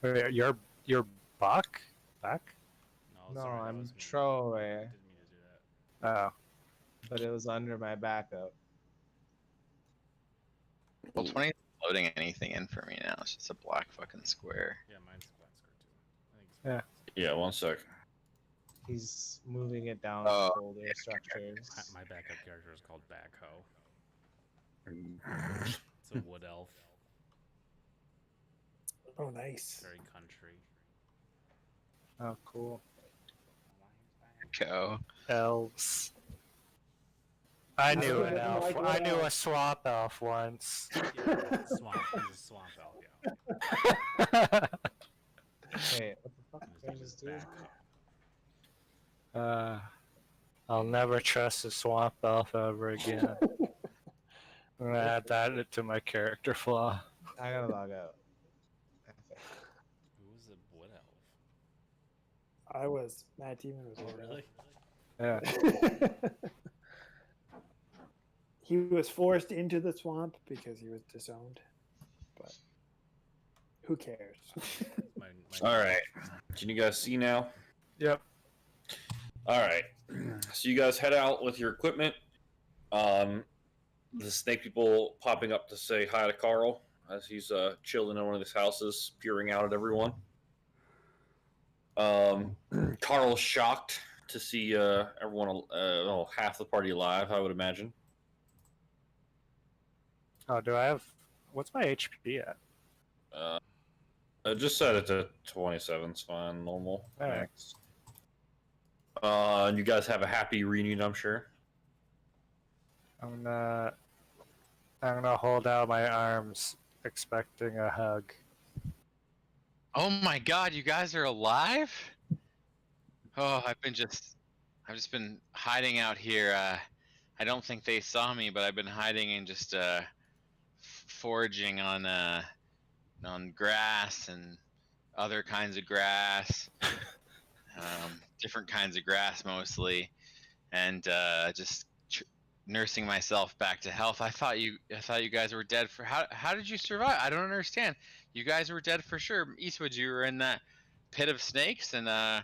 F: Wait, you're Buck? Back?
E: No,
B: sorry, that
E: I'm
B: was me.
E: Troy,
B: Didn't mean to do that.
F: Oh.
E: but it was under my backup.
C: Well, 20 isn't loading anything in for me now. It's just a black fucking square.
B: Yeah, mine's a black square too. I think it's
F: Yeah.
A: Yeah, one sec.
E: He's moving it down
C: Oh,
E: to folder structures.
B: My backup character is called Backhoe. It's a wood elf,
D: Oh, nice.
B: very country.
F: Oh, cool.
C: Go.
F: Elves. I knew
D: would
F: an
D: have
F: elf.
D: liked
F: I
D: wood
F: knew a
D: elf.
F: swamp elf once.
B: Yeah, swamp. He's a swamp elf. Yeah.
E: Wait, what the fuck
B: And his
E: did I
B: name is
E: just do?
B: Backhoe.
F: I'll never trust a swamp elf ever again. I'm gonna add that to my character flaw.
E: I gotta log out. I think.
B: Who was a wood elf?
D: I was. Matt Demon was.
B: Oh,
D: over.
B: really?
F: Yeah.
D: He was forced into the swamp because he was disowned. But who cares?
A: All right. Can you guys see now?
F: Yep.
A: All right. So you guys head out with your equipment. The snake people popping up to say hi to Carl as he's chilling in one of his houses, peering out at everyone. Carl's shocked to see everyone, half the party alive, I would imagine.
F: Oh, do I have? What's my HP at?
A: I just set it to 27. It's fine, normal.
F: All right.
A: Max. And you guys have a happy reunion, I'm sure.
F: I'm gonna hold out my arms, expecting a hug.
C: Oh my god, you guys are alive? Oh, I've just been hiding out here. I don't think they saw me, but I've been hiding and just foraging on grass and other kinds of grass, different kinds of grass mostly, and just nursing myself back to health. I thought you guys were dead for how did you survive? I don't understand. You guys were dead for sure. Eastwood, you were in that pit of snakes, and I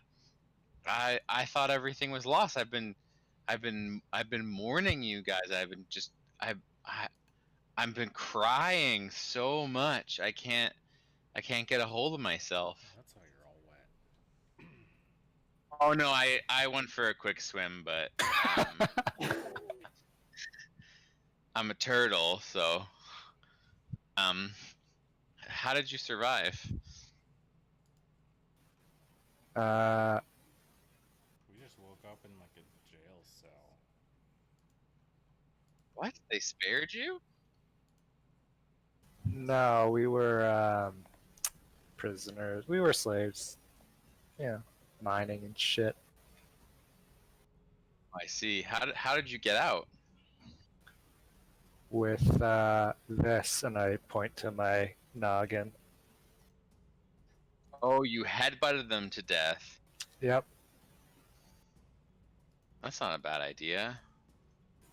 C: thought everything was lost. I've been mourning you guys. I've been crying so much. I can't get a hold of myself.
B: That's why you're all wet.
C: Oh no, I went for a quick swim, but I'm a turtle, so how did you survive?
B: We just woke up in like a jail cell.
C: What? They spared you?
F: No, we were prisoners. We were slaves. Yeah, mining and shit.
C: I see. How did you get out?
F: With this, and I point to my noggin.
C: Oh, you headbutted them to death.
F: Yep.
C: That's not a bad idea.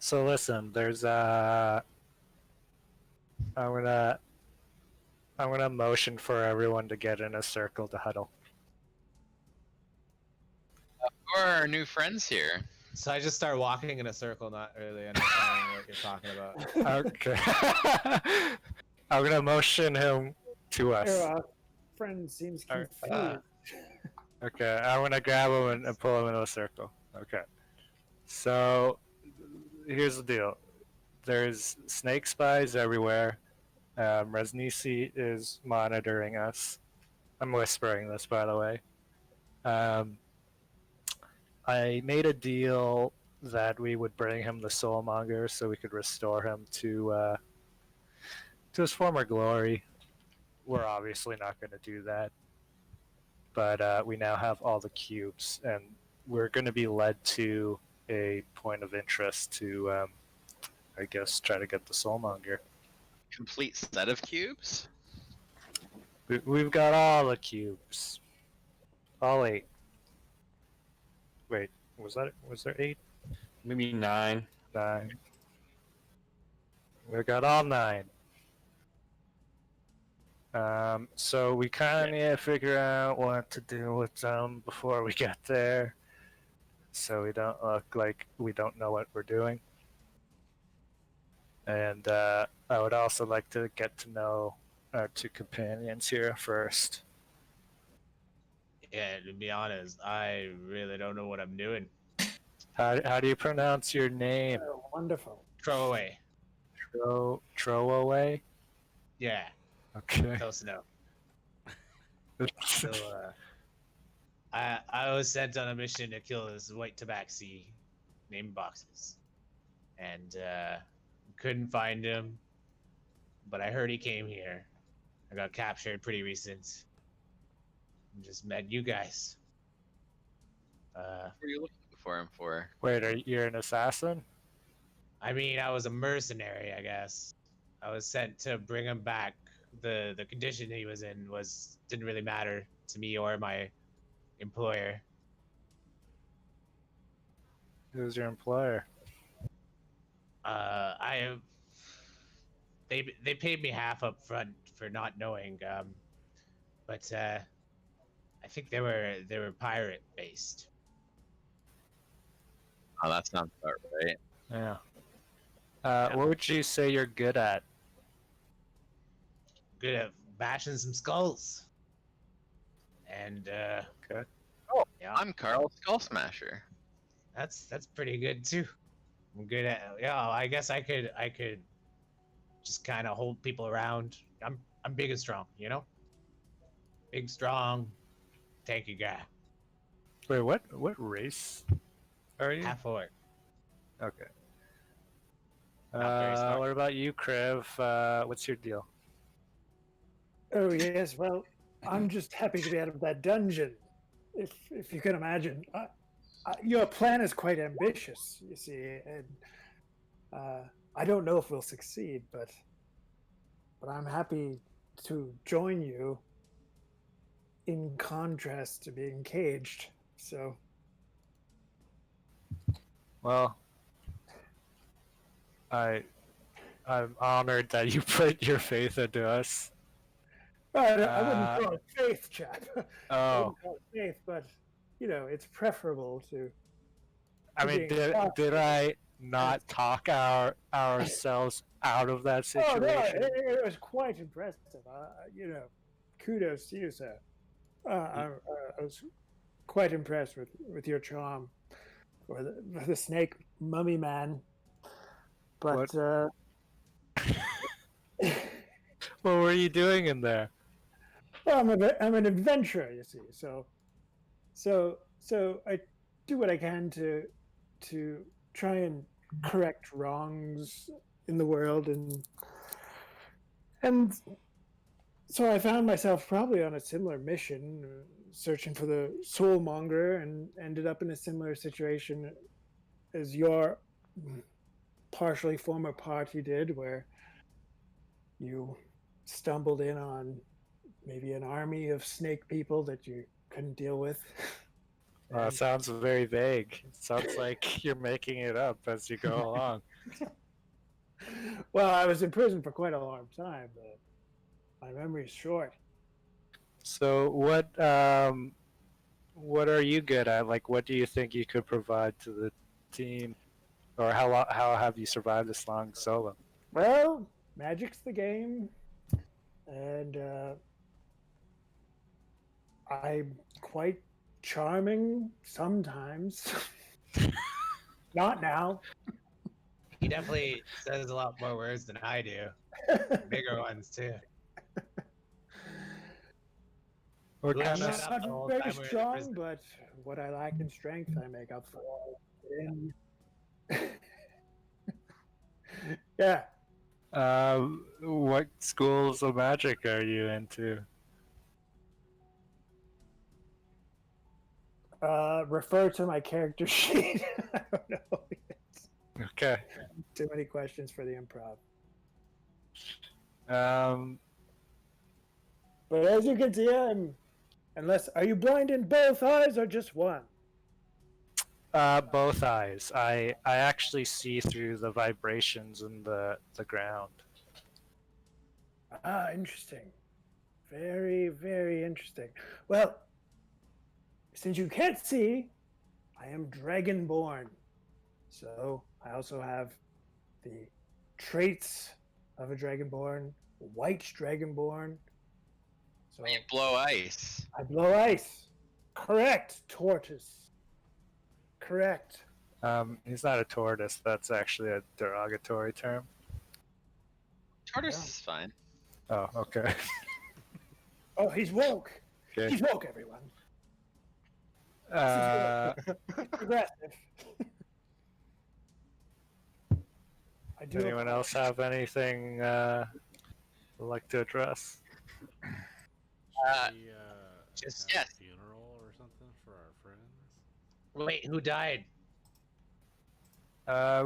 F: So listen, there's I'm gonna motion for everyone to get in a circle to huddle.
C: Who are our new friends here?
E: So I just start walking in a circle, not really understanding what you're talking about.
F: Okay. I'm gonna motion him to us.
D: Your friend seems confused.
F: Okay, I'm gonna grab him and pull him into a circle. Okay. So here's the deal. There's snake spies everywhere. Resnisi is monitoring us. I'm whispering this, by the way. I made a deal that we would bring him the Soulmonger so we could restore him to his former glory. We're obviously not going to do that, but we now have all the cubes, and we're going to be led to a point of interest to, I guess, try to get the Soulmonger.
C: Complete set of cubes?
F: We've got all the cubes, all 8. Wait, was there 8?
A: Maybe 9.
F: 9. We got all 9. So we kind of need to figure out what to do with them before we get there, so we don't look like we don't know what we're doing. And I would also like to get to know our 2 companions here first.
E: Yeah, to be honest, I really don't know what I'm doing.
F: How do you pronounce your name?
D: Oh, wonderful.
E: Throw away.
F: Trowaway?
E: Yeah,
F: Okay.
E: close enough. So, I was sent on a mission to kill this white tabaxi named Boxes. And, couldn't find him. But I heard he came here. I got captured pretty recent. And just met you guys.
C: What were you looking for him for?
F: Wait, you're an assassin?
E: I mean, I was a mercenary, I guess. I was sent to bring him back. The condition he was in didn't really matter to me or my employer.
F: Who's your employer?
E: They paid me half up front for not knowing, but I think they were pirate based.
C: Oh, that sounds about right.
F: Yeah. What would you say you're good at?
E: Good at bashing some skulls. And
F: Okay.
E: yeah,
C: I'm Carl Skull Smasher.
E: that's pretty good too. I'm good at I guess I could just kind of hold people around. I'm big and strong, you know? Big, strong, tanky guy.
F: Wait, what race are you?
E: Half orc.
F: Okay.
E: Not very smart.
F: What about you, Kriv? What's your deal?
D: Oh yes, well, I'm just happy to be out of that dungeon. If you can imagine, your plan is quite ambitious, you see, and I don't know if we'll succeed, but I'm happy to join you. In contrast to being caged, so.
F: Well, I'm honored that you put your faith into us.
D: I wouldn't call it faith, chap. I
F: Oh,
D: wouldn't call it faith, but it's preferable to.
F: I mean, did I not talk ourselves out of that
D: Oh
F: situation?
D: no, it was quite impressive. Kudos to you, sir. I was quite impressed with your charm for the snake mummy man. But
F: what were you doing in there?
D: well, I'm an adventurer, you see. So I do what I can to try and correct wrongs in the world, and so I found myself probably on a similar mission, searching for the soulmonger, and ended up in a similar situation as your partially former party did, where you stumbled in on maybe an army of snake people that you couldn't deal with.
F: Well, it sounds very vague. It sounds like you're making it up as you go along.
D: Well, I was in prison for quite a long time, but my memory's short.
F: So what are you good at? Like, what do you think you could provide to the team, or how have you survived this long solo?
D: Well, magic's the game, and I'm quite charming sometimes. Not now.
E: He definitely says a lot more words than I do. Bigger ones too.
F: What
E: Well,
F: kind
D: I'm
F: of
E: shut up
D: not
E: the whole
D: very
E: time we're in
D: strong,
E: prison.
D: but what I lack in strength, I make up for. In... yeah.
F: what schools of magic are you into?
D: Refer to my character sheet. I don't know.
F: Okay.
D: Too many questions for the improv.
F: Um,
D: But as you can see, are you blind in both eyes or just one?
F: both eyes. I actually see through the vibrations in the ground.
D: Ah, interesting. Very, very interesting. Well, since you can't see, I am dragonborn. So I also have the traits of a dragonborn, white dragonborn. So
C: You blow ice.
D: I blow ice. Correct, tortoise. Correct.
F: He's not a tortoise. That's actually a derogatory term.
C: Tortoise
D: Yeah.
C: is fine.
F: Oh, okay.
D: Oh, he's woke.
F: Okay.
D: He's woke, everyone. Progressive. I do.
F: Anyone else have anything they'd like to address?
B: Should we
E: just-
B: have
C: yes.
B: a funeral or something for our friends?
E: Wait, who died?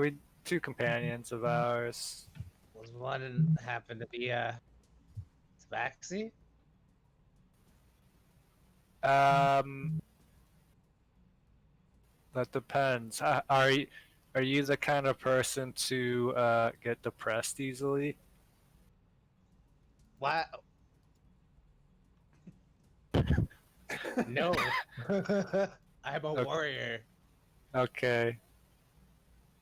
F: We two companions of ours.
E: Was one happened to be Tabaxi?
F: That depends. Are you the kind of person to get depressed easily?
E: What? No. I'm a
F: Okay.
E: warrior.
F: Okay.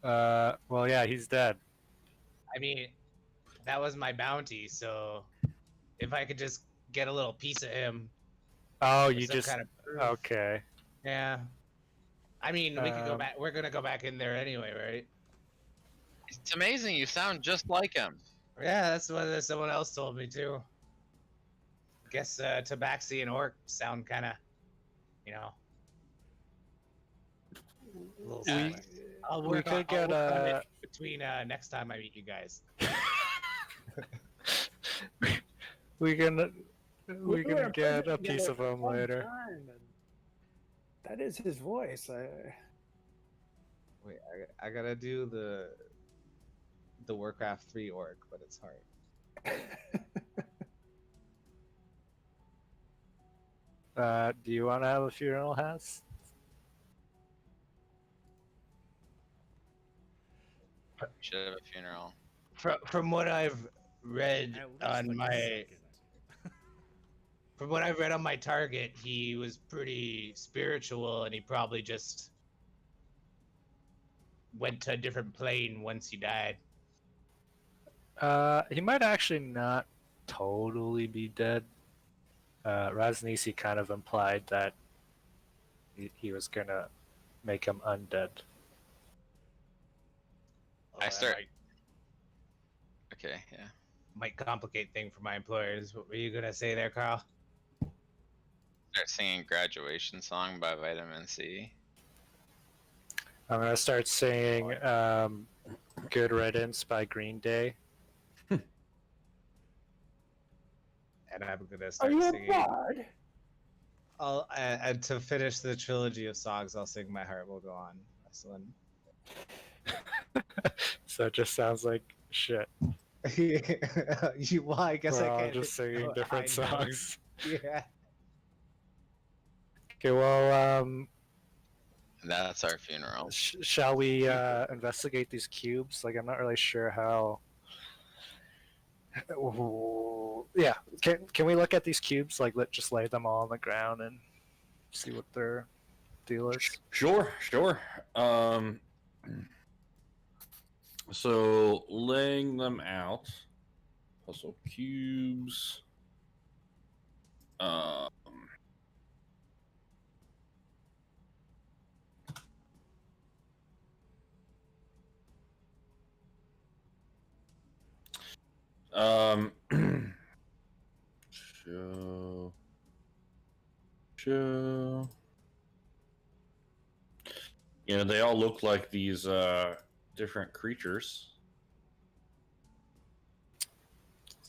F: Well, yeah, he's dead.
E: I mean, that was my bounty, so if I could just get a little piece of him.
F: Oh,
E: or
F: you
E: some
F: just
E: kind of proof.
F: okay.
E: Yeah. I mean, we could go
F: Um,
E: back. We're gonna go back in there anyway, right?
C: It's amazing. You sound just like him.
E: Yeah, that's what someone else told me too. Guess Tabaxi and Orc sound kind of, you know, a little
C: Yeah.
E: similar. I'll work
F: could
E: on,
F: get
E: I'll work on
F: a-
E: it between next time I meet you guys.
F: we can
D: We were
F: get a
D: together
F: piece of
D: for
F: him
D: some
F: later.
D: time, and that is his voice.
E: Wait, I gotta do the Warcraft 3 Orc, but it's hard.
F: Do you want to have a funeral, Has?
C: Should have a funeral.
E: From what I've read
B: At least
E: on
B: like a
E: my
B: second.
E: from what I've read on my target, he was pretty spiritual, and he probably just went to a different plane once he died.
F: He might actually not totally be dead. Raznisi kind of implied that he was gonna make him undead.
C: I
E: that
C: start- Okay, yeah.
E: might complicate thing for my employers. What were you gonna say there, Carl?
C: Start singing Graduation Song by Vitamin C.
F: I'm gonna start singing "Good Riddance" by Green Day.
E: And I'm gonna
D: Are
E: start
D: you a
E: singing.
D: bard?
E: And to finish the trilogy of songs, I'll sing "My Heart Will Go On." That's the one.
F: So it just sounds like shit.
E: Well, I guess
F: We're
E: I
F: all
E: can't.
F: just singing
E: go
F: different
E: high notes.
F: songs.
E: Yeah.
F: Okay, well,
C: That's our funeral.
F: shall we investigate these cubes? Like, I'm not really sure how. Ooh, yeah, can we look at these cubes? Like, just lay them all on the ground and see what their deal is.
A: Sure, sure. So laying them out, puzzle cubes. Um, um, show. You know, they all look like these different creatures.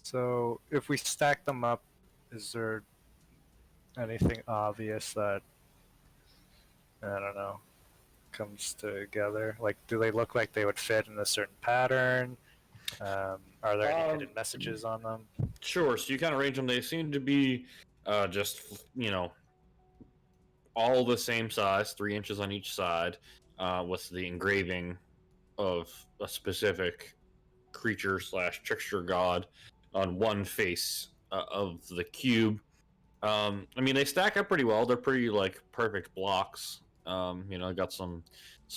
F: So, if we stack them up, is there anything obvious that, I don't know, comes together? Like, do they look like they would fit in a certain pattern? Are there any hidden messages on them?
A: Sure. So you kind of range them. They seem to be just, all the same size, 3 inches on each side, with the engraving of a specific creature slash trickster god on one face of the cube. I mean, they stack up pretty well. They're pretty like perfect blocks. Got some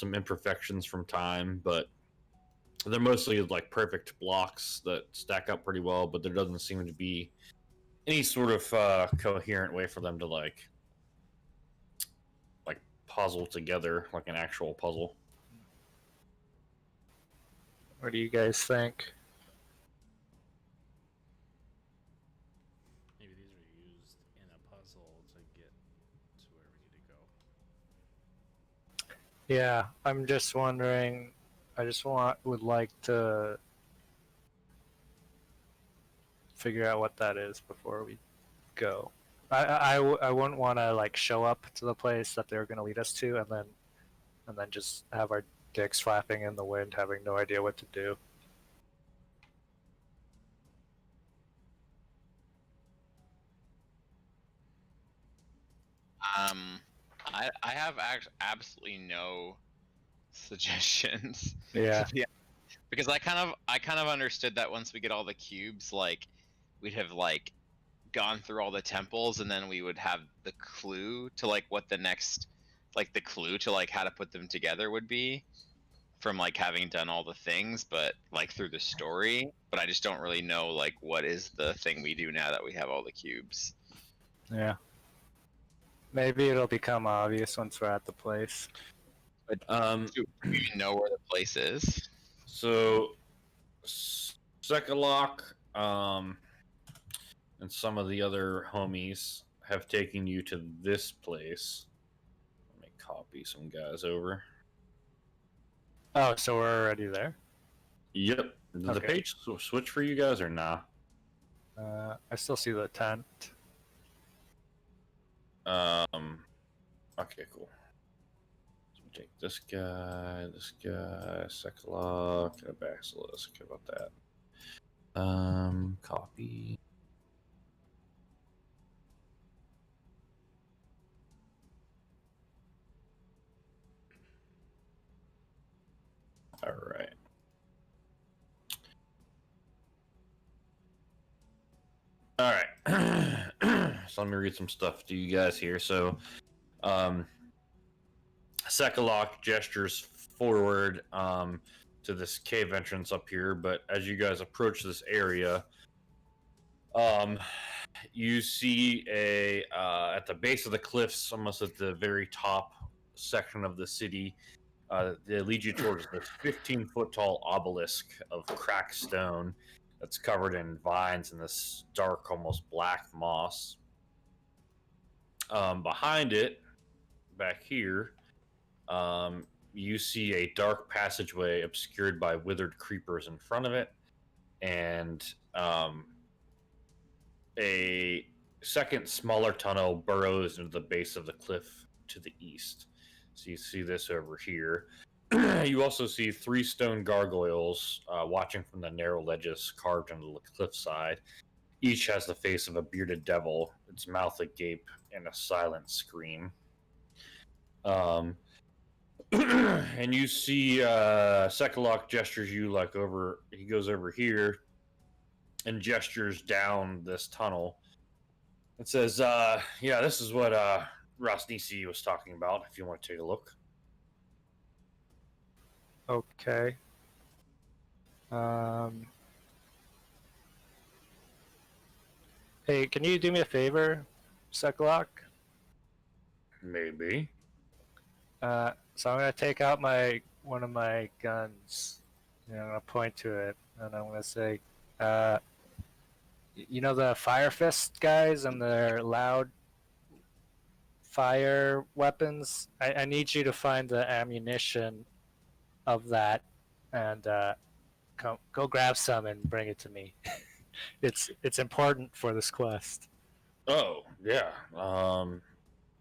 A: imperfections from time, but they're mostly like perfect blocks that stack up pretty well. But there doesn't seem to be any sort of coherent way for them to like puzzle together like an actual puzzle.
F: What do you guys think?
B: Maybe these are used in a puzzle to get to where we need to go.
F: Yeah, I'm just wondering. I just would like to figure out what that is before we go. I wouldn't want to like show up to the place that they're going to lead us to, and then just have our dicks flapping in the wind, having no idea what to do.
C: I have absolutely no suggestions.
F: Yeah.
C: Yeah, because I kind of understood that once we get all the cubes, like we'd have like gone through all the temples, and then we would have the clue to like what the next, like the clue to like how to put them together would be from like having done all the things, but like through the story. But I just don't really know like what is the thing we do now that we have all the cubes.
F: Yeah. Maybe it'll become obvious once we're at the place.
C: But do you even know where the place is?
A: So Sekalok, and some of the other homies have taken you to this place. Let me copy some guys over.
F: Oh, so we're already there?
A: Yep. Did the
F: Okay.
A: page switch for you guys or nah?
F: I still see the tent.
A: Okay, cool. So we take this guy, Sekalok, and a Basilisk. How about that? Copy. All right. All right. So let me read some stuff to you guys here. So, Sekalok gestures forward to this cave entrance up here, but as you guys approach this area, you see at the base of the cliffs, almost at the very top section of the city, they lead you towards this 15-foot tall obelisk of cracked stone that's covered in vines and this dark, almost black moss. Behind it, back here, you see a dark passageway obscured by withered creepers in front of it, and a second smaller tunnel burrows into the base of the cliff to the east. So you see this over here. You also see 3 stone gargoyles watching from the narrow ledges carved into the cliffside. Each has the face of a bearded devil, its mouth agape, and a silent scream. And you see Sekalok gestures you like over. He goes over here and gestures down this tunnel. It says, "Yeah, this is what Rosnisi was talking about. If you want to take a look."
F: Okay. Hey, can you do me a favor, Sekalok?
A: Maybe.
F: So I'm gonna take out one of my guns. And I'm gonna point to it, and I'm gonna say, you know the Fire Fist guys and their loud fire weapons? I need you to find the ammunition of that, and go grab some and bring it to me. It's important for this quest.
A: Oh, yeah.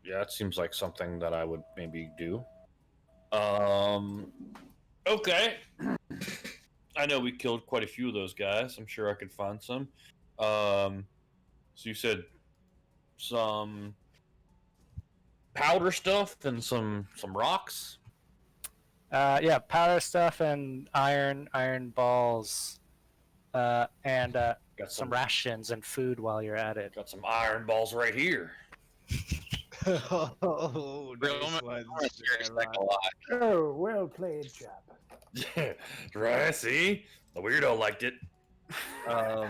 A: Yeah, it seems like something that I would maybe do. Okay. I know we killed quite a few of those guys. I'm sure I could find some. So you said some powder stuff and some rocks.
F: Yeah, powder stuff and iron balls, and
A: Got
F: some rations and food while you're at it.
A: Got some iron balls right here.
E: Oh,
C: Real
E: nice
C: moment,
E: one, Sherlock.
D: Oh, well played, chap.
A: Yeah, right. See, the weirdo liked it. All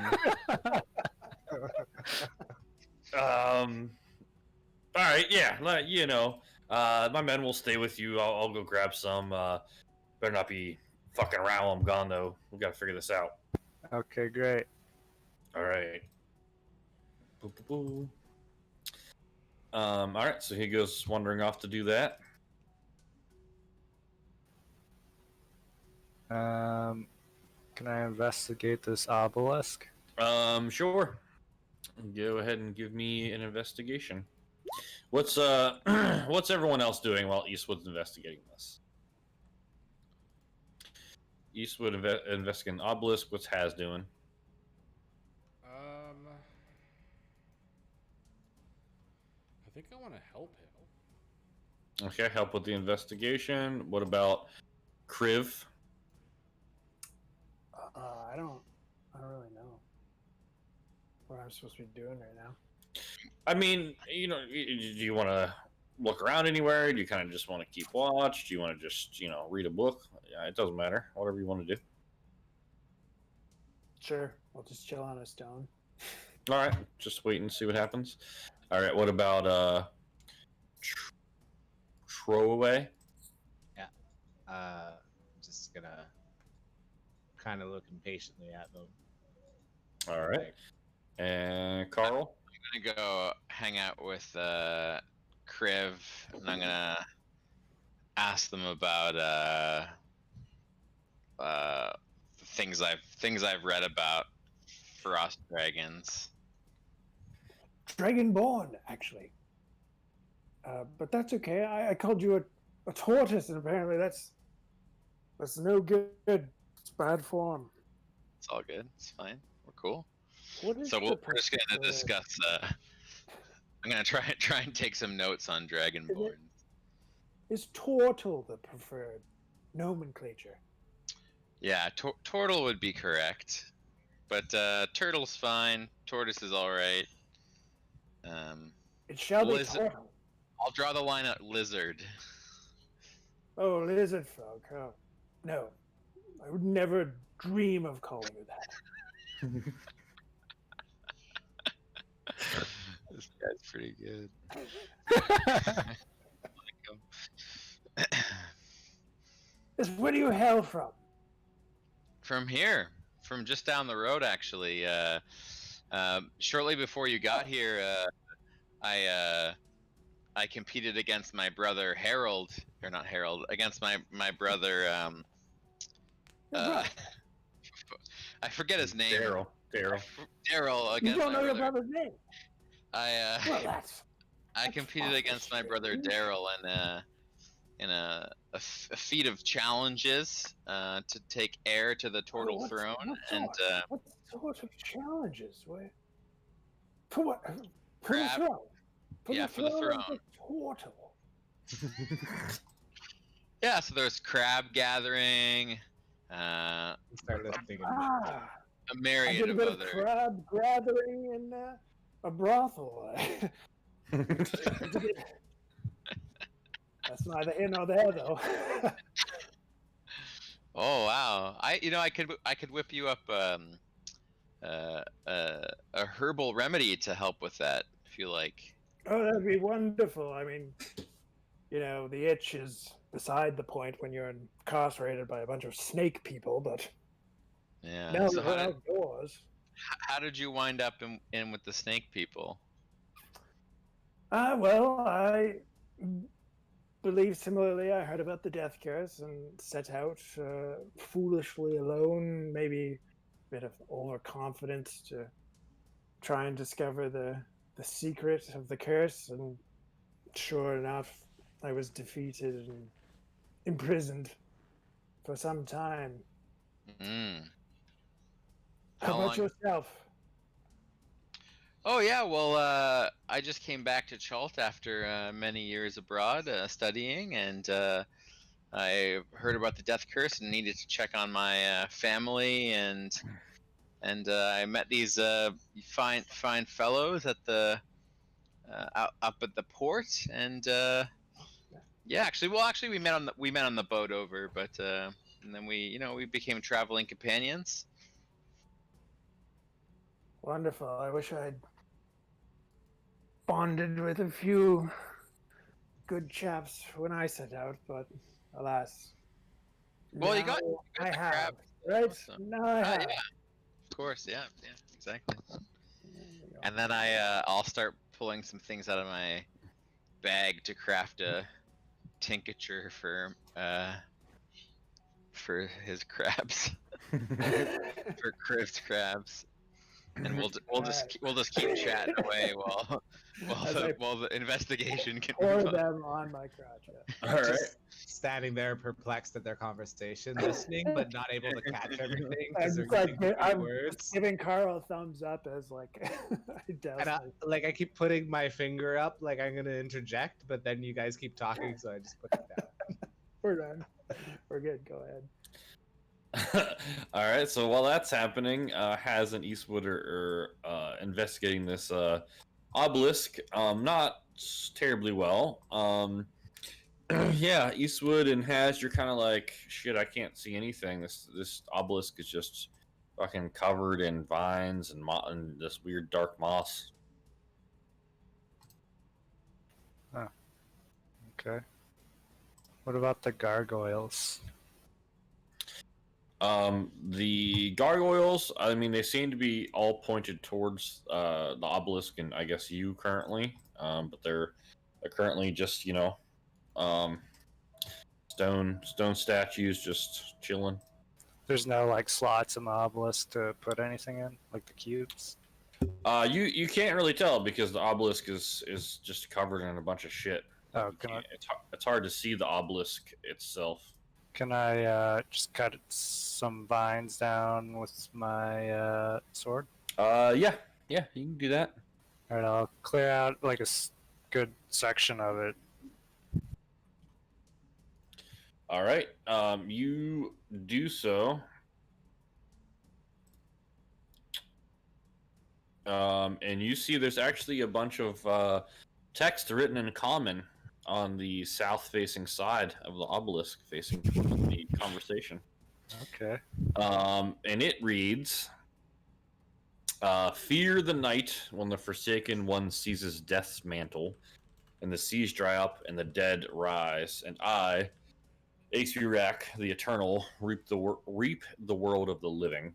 A: right, yeah. My men will stay with you. I'll go grab some. Better not be fucking around while I'm gone, though. We gotta figure this out.
F: Okay, great.
A: All right. Boo, boo, boo. All right. So he goes wandering off to do that.
F: Can I investigate this obelisk?
A: Sure. Go ahead and give me an investigation. What's what's everyone else doing while Eastwood's investigating this? Eastwood investigating obelisk. What's Haz doing?
B: I think I want to help him.
A: Okay, help with the investigation. What about Kriv?
D: I don't really know what I'm supposed to be doing right now.
A: I mean, do you want to look around anywhere? Do you kind of just want to keep watch? Do you want to just, read a book? Yeah, it doesn't matter. Whatever you want to do.
D: Sure, I'll just chill on a stone.
A: All right, just wait and see what happens. All right, what about Throwaway?
E: Just gonna kind of look impatiently at them.
A: All right, and Carl.
C: I'm gonna go hang out with Kriv, and I'm gonna ask them about things I've read about frost dragons.
D: Dragonborn, actually. But that's okay. I called you a tortoise, and apparently that's no good. It's bad form.
C: It's all good. It's fine. We're cool.
D: What is
C: So
D: the
C: we're just gonna
D: preferred-
C: discuss. I'm gonna try and take some notes on Dragonborn.
D: Is turtle the preferred nomenclature?
C: Yeah, turtle would be correct, but turtle's fine. Tortoise is all right.
D: It shall be
C: Lizard.
D: turtle.
C: I'll draw the line at lizard.
D: Oh, lizard folk. Oh, no. I would never dream of calling you that.
C: This guy's pretty good.
D: Where do you hail from?
C: From here, from just down the road, actually. Shortly before you got here, I I competed against my brother Harold, or not Harold, against my brother. Uh, I forget his name.
A: Daryl.
C: Daryl
D: You
C: against
D: don't
C: my
D: know your
C: brother.
D: brother's name.
C: I
D: Well, that's
C: I
D: that's
C: competed
D: awful
C: against my brother
D: strange.
C: Daryl in a feat of challenges to take heir to the Turtle
D: Oh,
C: Throne,
D: what
C: and
D: sort? What sort of challenges? Where? For what? For the
C: crab.
D: throne. For
C: Yeah,
D: the
C: for the
D: throne of
C: throne.
D: the turtle.
C: Yeah, so there's crab gathering, a
E: Start listening.
D: Ah, I
C: myriad
D: did a
C: of
D: bit of
C: other.
D: crab gathering in a brothel. It's a bit- That's neither here nor there, though.
C: Oh wow! I could whip you up a herbal remedy to help with that if you like.
D: Oh, that'd be wonderful. I mean, the itch is beside the point when you're incarcerated by a bunch of snake people, but
C: Yeah.
D: now
C: So
D: we're outdoors.
C: how did you wind up in with the snake people?
D: Well, I believe similarly. I heard about the death curse and set out foolishly alone, maybe a bit of overconfidence to try and discover the secret of the curse. And sure enough, I was defeated and imprisoned for some time.
C: Mm.
D: How
C: How
D: about
C: long?
D: yourself?
C: Oh yeah, well, I just came back to Chult after many years abroad studying, and I heard about the death curse and needed to check on my family, and I met these fine fellows at the up at the port, and yeah, actually we met on the boat over, but and then we became traveling companions.
D: Wonderful. I wish I'd bonded with a few good chaps when I set out, but alas,
C: Well,
D: now
C: got
D: I
C: the
D: have.
C: crab,
D: Right?
C: so
D: Now I have.
C: yeah, of course, yeah, exactly.
D: There we go.
C: And then I'll start pulling some things out of my bag to craft a tincture for his crabs, for Chris crabs, and we'll just keep chatting away
D: As I
C: while the investigation can
D: pour
C: move on.
D: them on my crotch. Yeah.
A: All right.
E: Just standing there perplexed at their conversation, listening but not able to catch everything
D: I'm
E: because they're
D: just like
E: using
D: I'm
E: words.
D: giving Carl a thumbs up as like I douse
E: And
D: my-
E: I keep putting my finger up like I'm gonna interject, but then you guys keep talking, so I just put it down.
D: We're done. We're good. Go ahead.
A: All right. So while that's happening, Has and Eastwood are investigating this obelisk. Not terribly well. Yeah, Eastwood and Has, you're kind of like, shit. I can't see anything. This obelisk is just fucking covered in vines and this weird dark moss.
F: Okay. What about the gargoyles?
A: The gargoyles, I mean, they seem to be all pointed towards the obelisk and I guess you currently. But they're currently just um, stone statues just chilling.
F: There's no like slots in the obelisk to put anything in, like the cubes.
A: You can't really tell because the obelisk is just covered in a bunch of shit.
F: Oh, can I
A: It's hard to see the obelisk itself.
F: just cut some vines down with my sword?
A: Yeah, you can do that.
F: All right, I'll clear out like a good section of it.
A: All right, you do so. And you see there's actually a bunch of text written in common on the south-facing side of the obelisk, facing the conversation.
F: Okay.
A: And it reads, "Fear the night when the Forsaken One seizes death's mantle, and the seas dry up and the dead rise, and I, Aesirak the Eternal, reap the world of the living.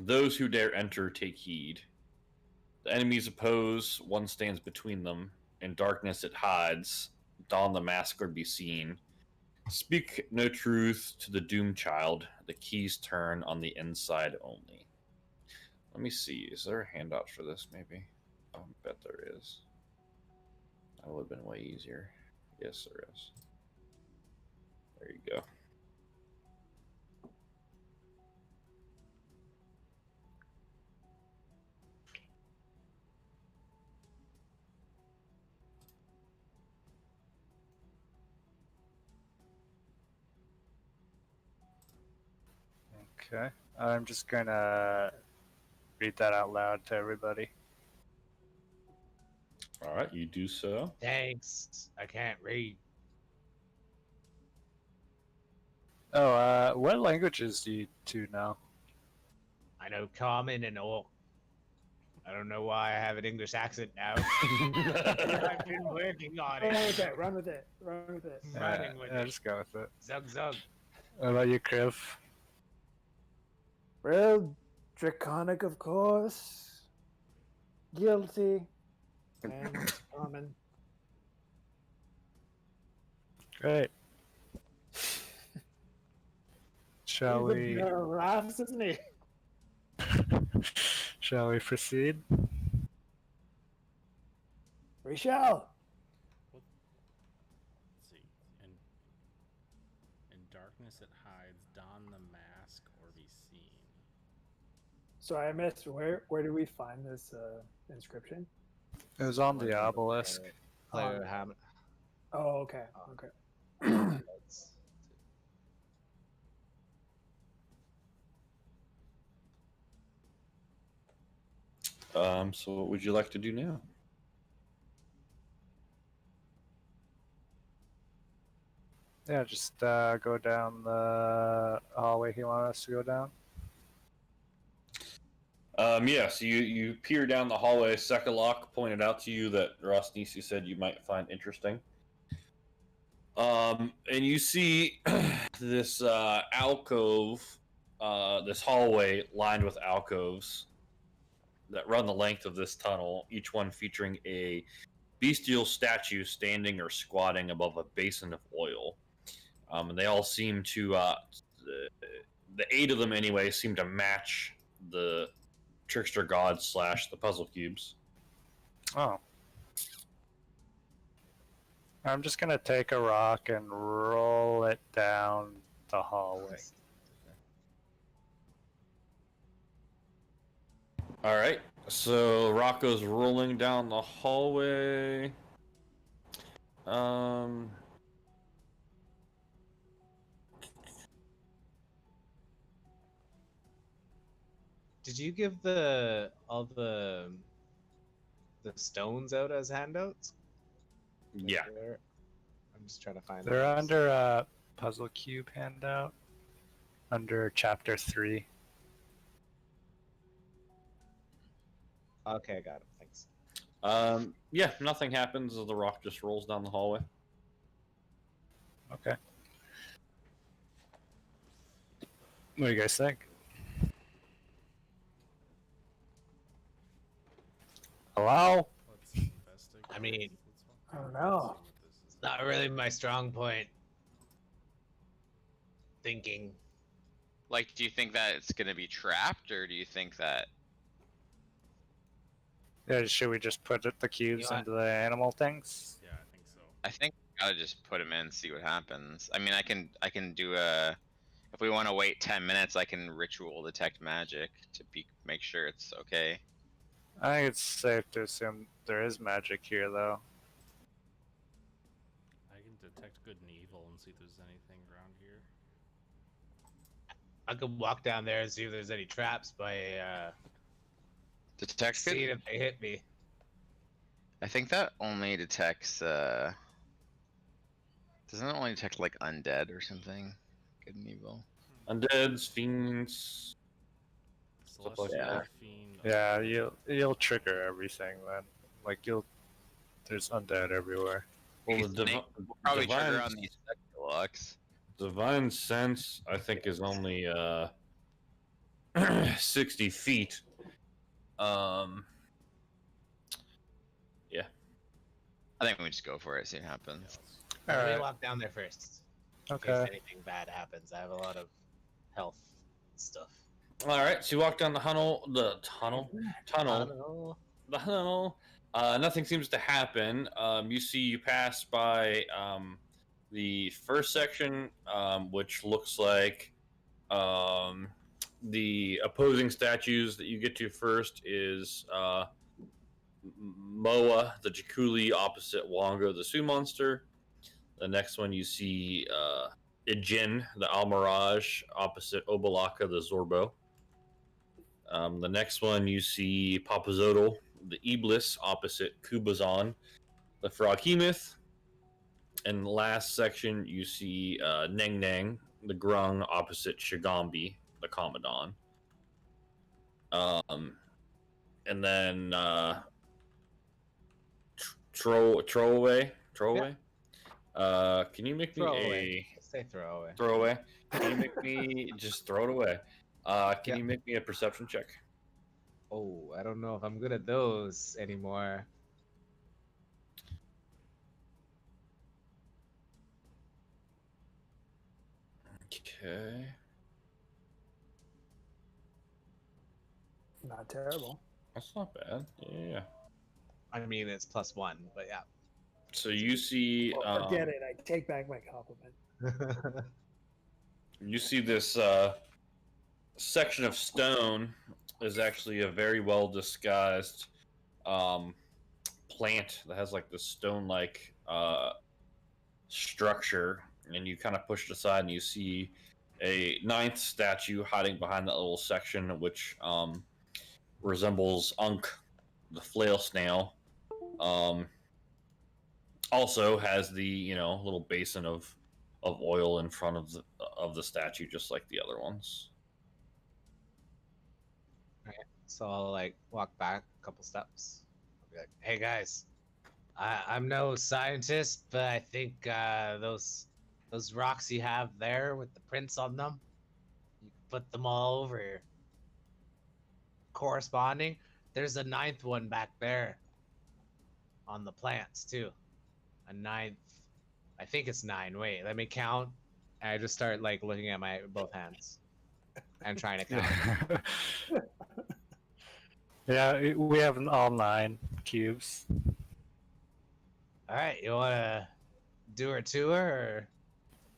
A: Those who dare enter take heed. The enemies oppose, one stands between them, in darkness it hides, don the mask or be seen. Speak no truth to the doomed child, the keys turn on the inside only. Let me see, is there a handout for this maybe? I bet there is. That would have been way easier. Yes, there is. There you go.
F: Okay. I'm just gonna read that out loud to everybody.
A: All right, you do so.
E: Thanks. I can't read.
F: Oh, what languages do you two know?
E: I know common and orc. I don't know why I have an English accent now. I've been working on
D: Run
E: it.
D: with it. Run with it. Run with it.
E: Running with it.
F: Just go with it.
E: Zug zug.
F: What about you, Kriv?
D: Well, draconic, of course. Guilty. And common.
F: Great. Shall we?
D: Laughs, isn't he?
F: Shall we proceed?
D: We shall.
B: Let's see. In darkness it hides, don the mask or be seen.
D: So I missed. Where do we find this inscription?
F: It was on the obelisk.
E: Player Ham.
D: Oh, okay. Okay.
A: So what would you like to do now?
F: Yeah, just go down the hallway he wanted us to go down.
A: So you peer down the hallway. Sekalok pointed out to you that Rosnisi said you might find interesting. And you see this alcove, this hallway lined with alcoves that run the length of this tunnel, each one featuring a bestial statue standing or squatting above a basin of oil. And they all seem to, the 8 of them anyway, seem to match the trickster gods / the puzzle cubes.
F: Oh. I'm just gonna take a rock and roll it down the hallway.
A: All right, so Rocco's rolling down the hallway.
E: Did you give all the stones out as handouts?
A: Yeah.
E: I'm just trying to find
F: They're
E: those.
F: under a puzzle cube handout, under chapter 3.
E: Okay, I got them. Thanks.
A: Yeah, nothing happens as the rock just rolls down the hallway.
F: Okay. What do you guys think? Hello?
B: Let's investigate.
E: I mean,
D: I don't know.
E: It's not really my strong point. Thinking.
C: Like, do you think that it's gonna be trapped, or do you think that?
F: Yeah, should we just put the cubes
E: You know what?
F: into the animal things?
B: Yeah, I think so.
C: I think I gotta just put them in, see what happens. I mean, I can do a. If we want to wait 10 minutes, I can ritual detect magic to make sure it's okay.
F: I think it's safe to assume there is magic here, though.
B: I can detect good and evil and see if there's anything around here.
E: I could walk down there and see if there's any traps by
C: Detect
E: seeing
C: good.
E: if they hit me.
C: I think that only detects. Doesn't it only detect like undead or something? Good and evil.
A: Undeads, fiends.
B: Celestial
A: like that.
B: fiend.
F: Yeah, you'll trigger everything then. Like there's undead everywhere.
A: Well,
C: These snakes will probably trigger on these Sekulaks.
A: divine sense, I think, is only 60 feet. Yeah.
C: I think we just go for it. See what happens.
B: Yeah,
E: Let me
F: Alright.
E: walk down there first. In
F: Okay.
E: case anything bad happens. I have a lot of health stuff.
A: All right, so you walk down the tunnel. The tunnel. Nothing seems to happen. You pass by the first section, which looks like the opposing statues that you get to first is Moa, the Jakuli, opposite Wongo, the Sea Monster. The next one you see Ijin, the Almirage, opposite Obalaka, the Zorbo. The next one you see Papazodal, the Iblis, opposite Kubazan, the Froghemoth. And the last section you see Neng Neng, the Grung, opposite Shigambi, the Commandant. And then Throwaway. Can you make me
E: Throw away. Say throw away.
A: throwaway? Can you make me just throw it away? Can you make me a perception check?
E: Oh, I don't know if I'm good at those anymore.
A: Okay.
D: Not terrible.
A: That's not bad. Yeah.
E: I mean, it's +1, but yeah.
A: So you see,
D: Well, forget it. I take back my compliment.
A: you see this section of stone is actually a very well disguised plant that has like this stone-like structure, and you kind of push it aside, and you see a ninth statue hiding behind that little section, which resembles Unk, the flail snail. Also has the little basin of oil in front of the statue, just like the other ones.
E: So I'll like walk back a couple steps. I'll be like, "Hey guys, I'm no scientist, but I think those rocks you have there with the prints on them, you can put them all over here. Corresponding, there's a ninth one back there on the plants too. A ninth, I think it's 9. Wait, let me count." And I just start like looking at my both hands and trying to count.
F: Yeah, we have all 9 cubes.
E: All right, you want to do our tour, or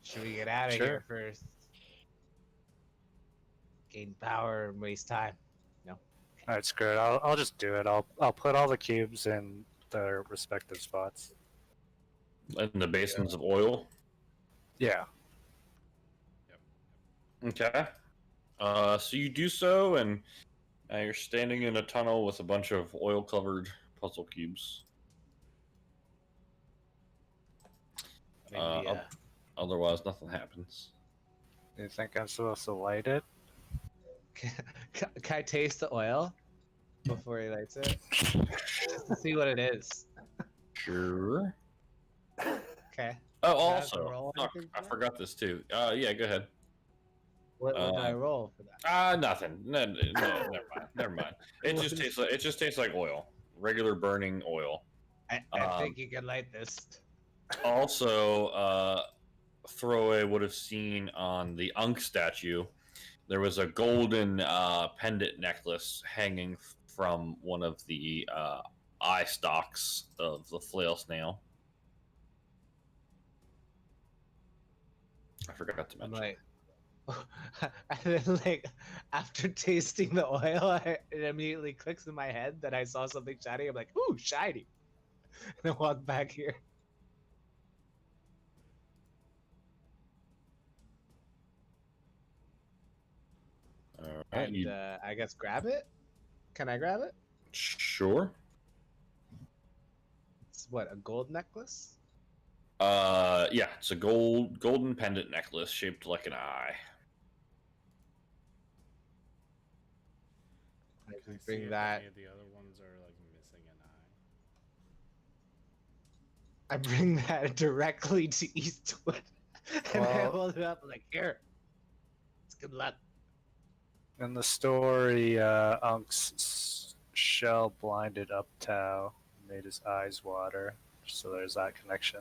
E: should we get out of
F: Sure.
E: here first? Gain power and waste time.
F: Alright, screw it. I'll just do it. I'll put all the cubes in their respective spots.
A: In the basins of oil.
F: Yeah.
A: Okay. So you do so, and you're standing in a tunnel with a bunch of oil-covered puzzle cubes.
E: Maybe,
A: Otherwise, nothing happens.
F: Do you think I'm supposed to light it?
E: can I taste the oil before he lights it? Just to see what it is.
A: Sure.
E: Okay.
A: Oh,
E: Do I have to
A: also,
E: roll
A: fuck,
E: anything
A: I
E: for that?
A: forgot this too. Yeah, go ahead.
E: What do I roll for that?
A: Nothing. No, never mind. Never mind. It just tastes like oil. Regular burning oil.
E: I think you can light this.
A: Also, Throwaway would have seen on the Unk statue, there was a golden pendant necklace hanging from one of the eye stalks of the flail snail. I forgot to
E: I'm
A: mention.
E: like, and then like after tasting the oil, it immediately clicks in my head that I saw something shiny. I'm like, ooh, shiny, and I walk back here.
A: All right,
E: And I guess grab it. Can I grab it?
A: sure.
E: It's what, a gold necklace?
A: Yeah, it's a golden pendant necklace shaped like an eye.
E: I
B: Can I
E: can
B: see
E: bring
B: if
E: that.
B: any of the other ones are like missing an eye?
E: I bring that directly to Eastwood, and I
F: Well-
E: hold it up like, here. It's good luck.
F: In the story, Unk's shell blinded Uptow, made his eyes water. So there's that connection.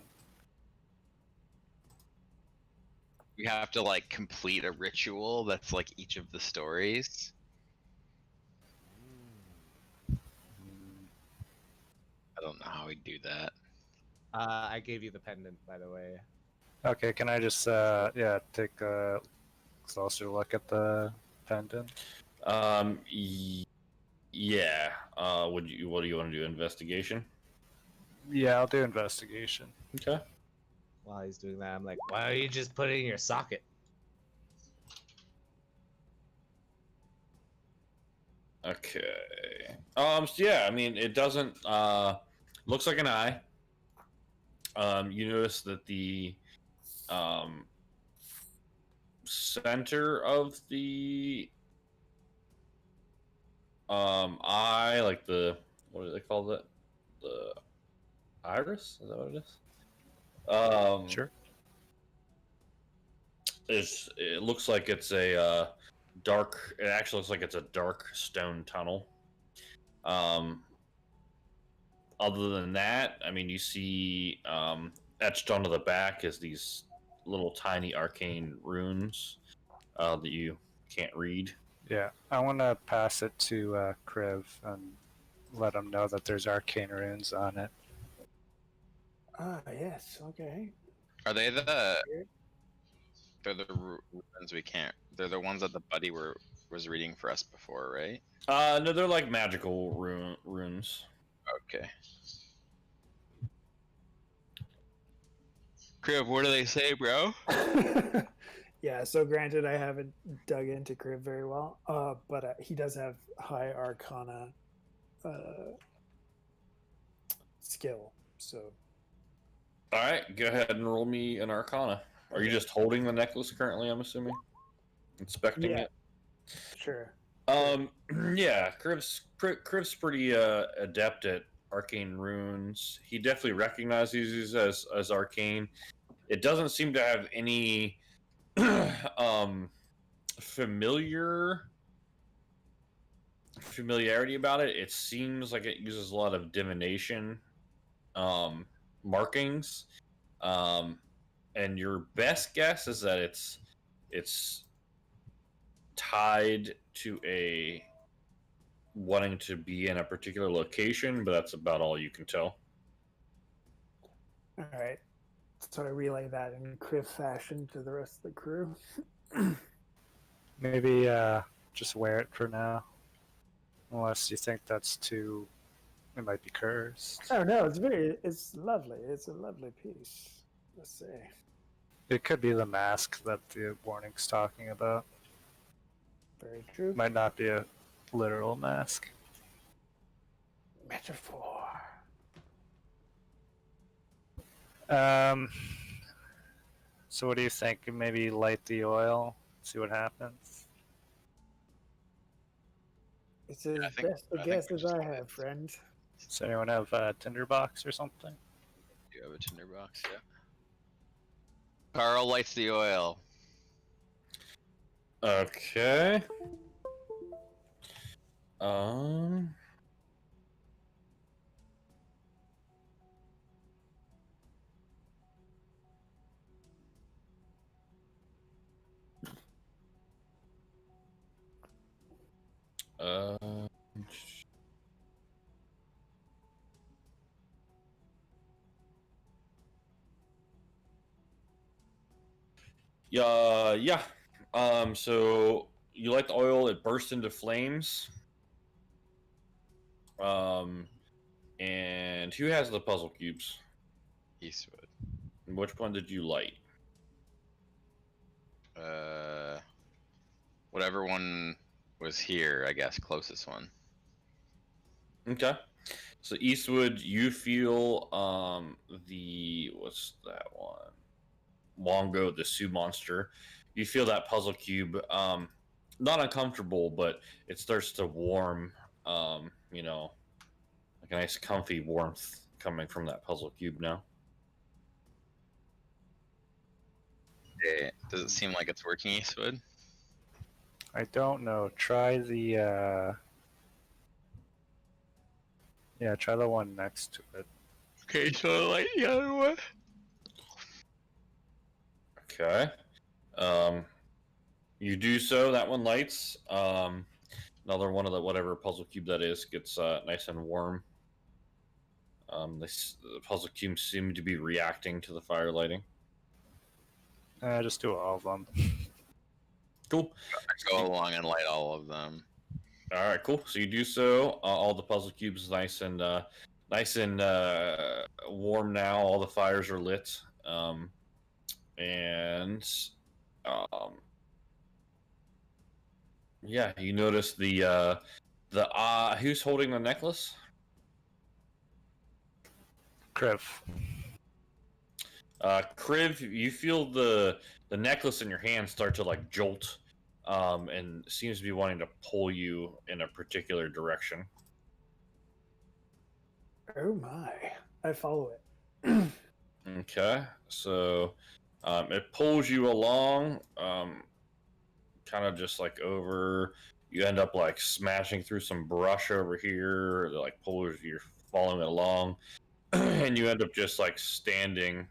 C: You have to like complete a ritual that's like each of the stories. I don't know how we do that.
E: I gave you the pendant, by the way.
F: Okay, can I just take a closer look at the pendant?
A: Yeah. What do you want to do? Investigation.
F: Yeah, I'll do investigation.
A: Okay.
E: While he's doing that, I'm like, why don't you just put it in your socket?
A: Okay. So yeah, I mean, it doesn't. Looks like an eye. You notice that the um center of the eye, like the what do they call it? The iris? Is that what it is?
F: Sure.
A: It looks like it's a dark. It actually looks like it's a dark stone tunnel. Other than that, I mean, you see etched onto the back is these little tiny arcane runes that you can't read.
F: Yeah, I want to pass it to Kriv and let him know that there's arcane runes on it.
D: Ah, yes. Okay.
C: Are they the? They're the runes we can't. They're the ones that the buddy was reading for us before, right?
A: No, they're like magical runes.
C: Okay. Crib, what do they say, bro?
D: Yeah. So granted, I haven't dug into Crib very well, but he does have high Arcana skill. So
A: All right, go ahead and roll me an Arcana. Are you just holding the necklace currently? I'm assuming, inspecting
D: Yeah.
A: it.
D: Sure.
A: Yeah, Crib's pretty adept at arcane runes. He definitely recognizes these as arcane. It doesn't seem to have any familiarity about it. It seems like it uses a lot of divination markings. And your best guess is that it's tied to a wanting to be in a particular location, but that's about all you can tell.
D: All right. So I relay that in Crib fashion to the rest of the crew.
F: Maybe just wear it for now. Unless you think that's too... It might be cursed.
D: Oh no, it's lovely. It's a lovely piece. Let's say.
F: It could be the mask that the warning's talking about.
D: Very true.
F: Might not be a literal mask.
D: Metaphor.
F: So what do you think? Maybe light the oil, see what happens?
D: It's as
C: I think-
D: best a
C: I think
D: guess
C: we
D: as
C: just
D: I
C: need
D: have,
C: it.
D: friend.
F: Does anyone have a tinderbox or something?
C: Do you have a tinderbox? Yeah. Carl lights the oil.
A: Okay. Um. Uh. Yeah. So you light the oil, it bursts into flames. And who has the puzzle cubes?
C: Eastwood.
A: And which one did you light?
C: Whatever one was here, I guess, closest one.
A: Okay. So Eastwood, you feel the what's that one? Wongo, the Sioux monster. You feel that puzzle cube not uncomfortable, but it starts to warm, like a nice comfy warmth coming from that puzzle cube now.
C: Does it seem like it's working, Eastwood?
F: I don't know. Try the try the one next to it.
C: occasional light the other way.
A: Okay. You do so. That one lights. Another one of the whatever puzzle cube that is gets nice and warm. The puzzle cubes seem to be reacting to the fire lighting.
F: Just do all of them.
A: Cool.
C: I go along and light all of them.
A: All right, cool. So you do so. All the puzzle cubes nice and warm now. All the fires are lit. And yeah, you notice the who's holding the necklace?
F: Kriv.
A: Kriv, you feel the necklace in your hand start to like jolt, and seems to be wanting to pull you in a particular direction.
D: Oh my! I follow it.
A: Okay, so it pulls you along, kind of just like over. You end up like smashing through some brush over here. That, like pulls you're following it along, and you end up just like standing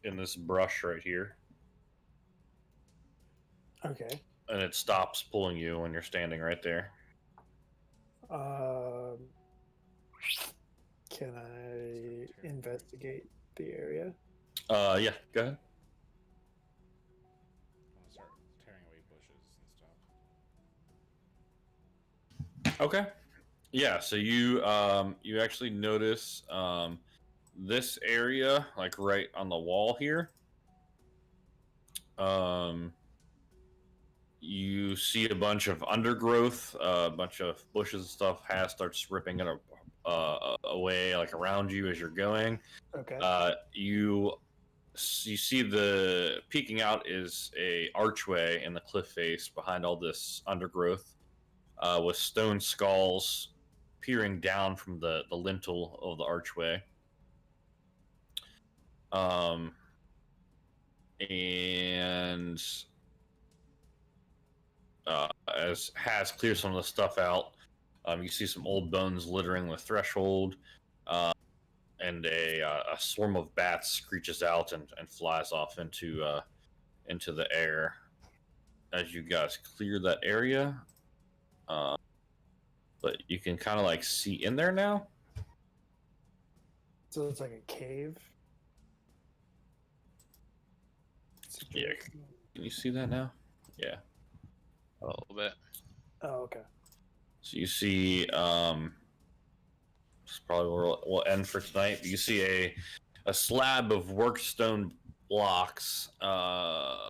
A: in this brush right here,
D: Okay.
A: and it stops pulling you when you're standing right there.
D: Can I investigate the area?
A: Yeah, go ahead.
B: I want to start tearing away bushes and stuff.
A: Okay. Yeah, so you actually notice this area, like right on the wall here. You see a bunch of undergrowth, a bunch of bushes and stuff starts ripping it away, like around you as you're going.
D: Okay.
A: You see the peeking out is a archway in the cliff face behind all this undergrowth, with stone skulls peering down from the lintel of the archway. And as Has cleared some of the stuff out, you see some old bones littering the threshold, and a swarm of bats screeches out and flies off into the air as you guys clear that area. But you can kind of like see in there now.
D: So it's like a cave.
A: Yeah. Can you see that now? Yeah.
C: A little bit.
D: Oh, okay.
A: So you see, this is probably where we'll end for tonight. You see a slab of work stone blocks. A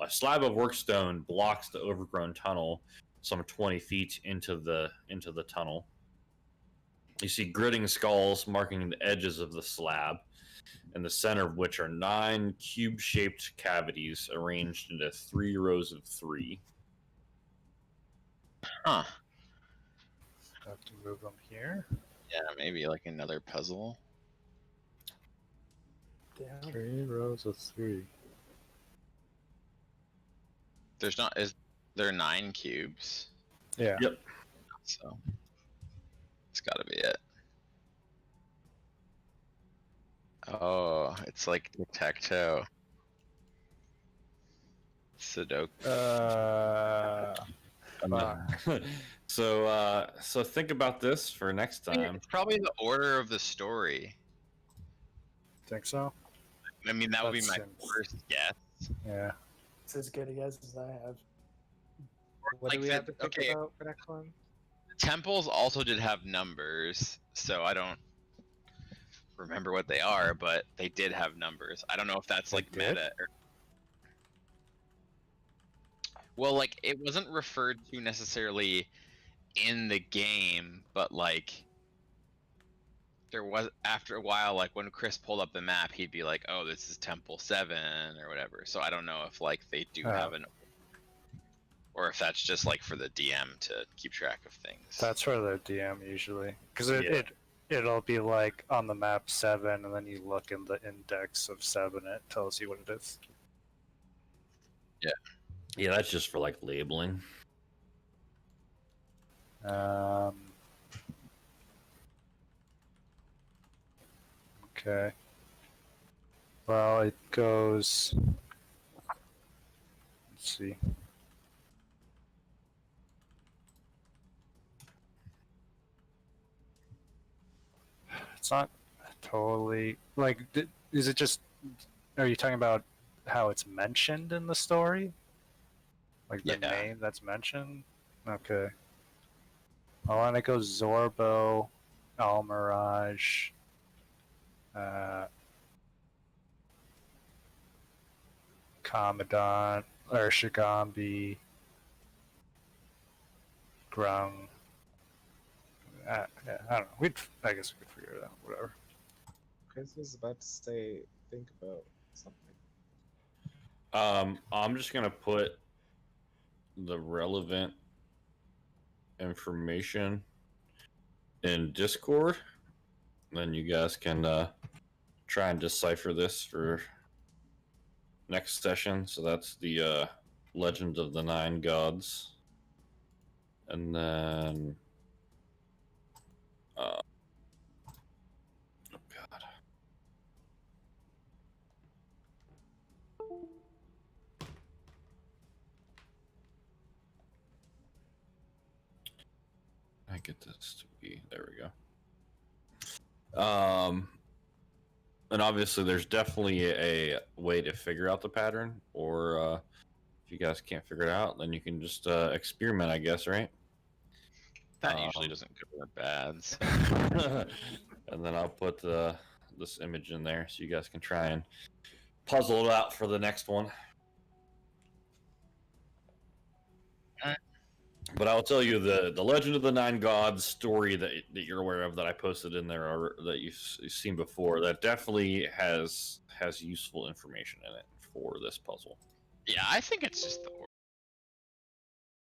A: slab of work stone blocks the overgrown tunnel, some 20 feet into the tunnel. You see gritting skulls marking the edges of the slab, in the center of which are 9 cube-shaped cavities arranged into 3 rows of 3.
C: Huh.
F: Have to move them here.
C: Yeah, maybe like another puzzle.
D: Damn.
F: 3 rows of 3.
C: Is there 9 cubes?
F: Yeah.
A: Yep.
C: So it's gotta be it. Oh, it's like tic-tac-toe. Sudoku.
F: Fuck.
A: So think about this for next time.
C: It's probably the order of the story.
F: Think so?
C: I mean, that would be
F: That
C: my
F: seems-
C: first guess.
F: Yeah.
D: It's as good a guess as I have.
E: What do
C: Like
E: we
C: the-
E: have to think
C: okay.
E: about for next one?
C: Temples also did have numbers, so I don't remember what they are, but they did have numbers. I don't know if that's
F: They
C: like
F: did?
C: meta or... Well, like it wasn't referred to necessarily in the game, but like there was after a while, like when Chris pulled up the map, he'd be like, "Oh, this is Temple 7 or whatever." So I don't know if like they do
F: Oh.
C: have an, or if that's just like for the DM to keep track of things.
F: That's for the DM usually. Because
A: Yeah.
F: it'll be like on the map 7, and then you look in the index of 7, it tells you what it is.
A: Yeah, that's just for like labeling.
F: Okay. Well, it goes. Let's see. It's not totally like. Is it just? Are you talking about how it's mentioned in the story? Like the
C: Yeah.
F: name that's mentioned? Okay. Well, and it goes Zorbo, Almirage, Commandant, or Shigambi, Grung. Yeah, I don't know. I guess we could figure it out. Whatever.
E: Chris was about to say, think about something.
A: I'm just gonna put the relevant information in Discord. Then you guys can try and decipher this for next session. So that's the Legend of the Nine Gods, and then oh god, I get this to be there. We go. And obviously, there's definitely a way to figure out the pattern, or if you guys can't figure it out, then you can just experiment, I guess, right?
C: That usually doesn't go bad. So.
A: And then I'll put this image in there so you guys can try and puzzle it out for the next one.
C: Alright.
A: But I'll tell you the Legend of the Nine Gods story that you're aware of that I posted in there, or that you've seen before, that definitely has useful information in it for this puzzle.
C: Yeah, I think it's just the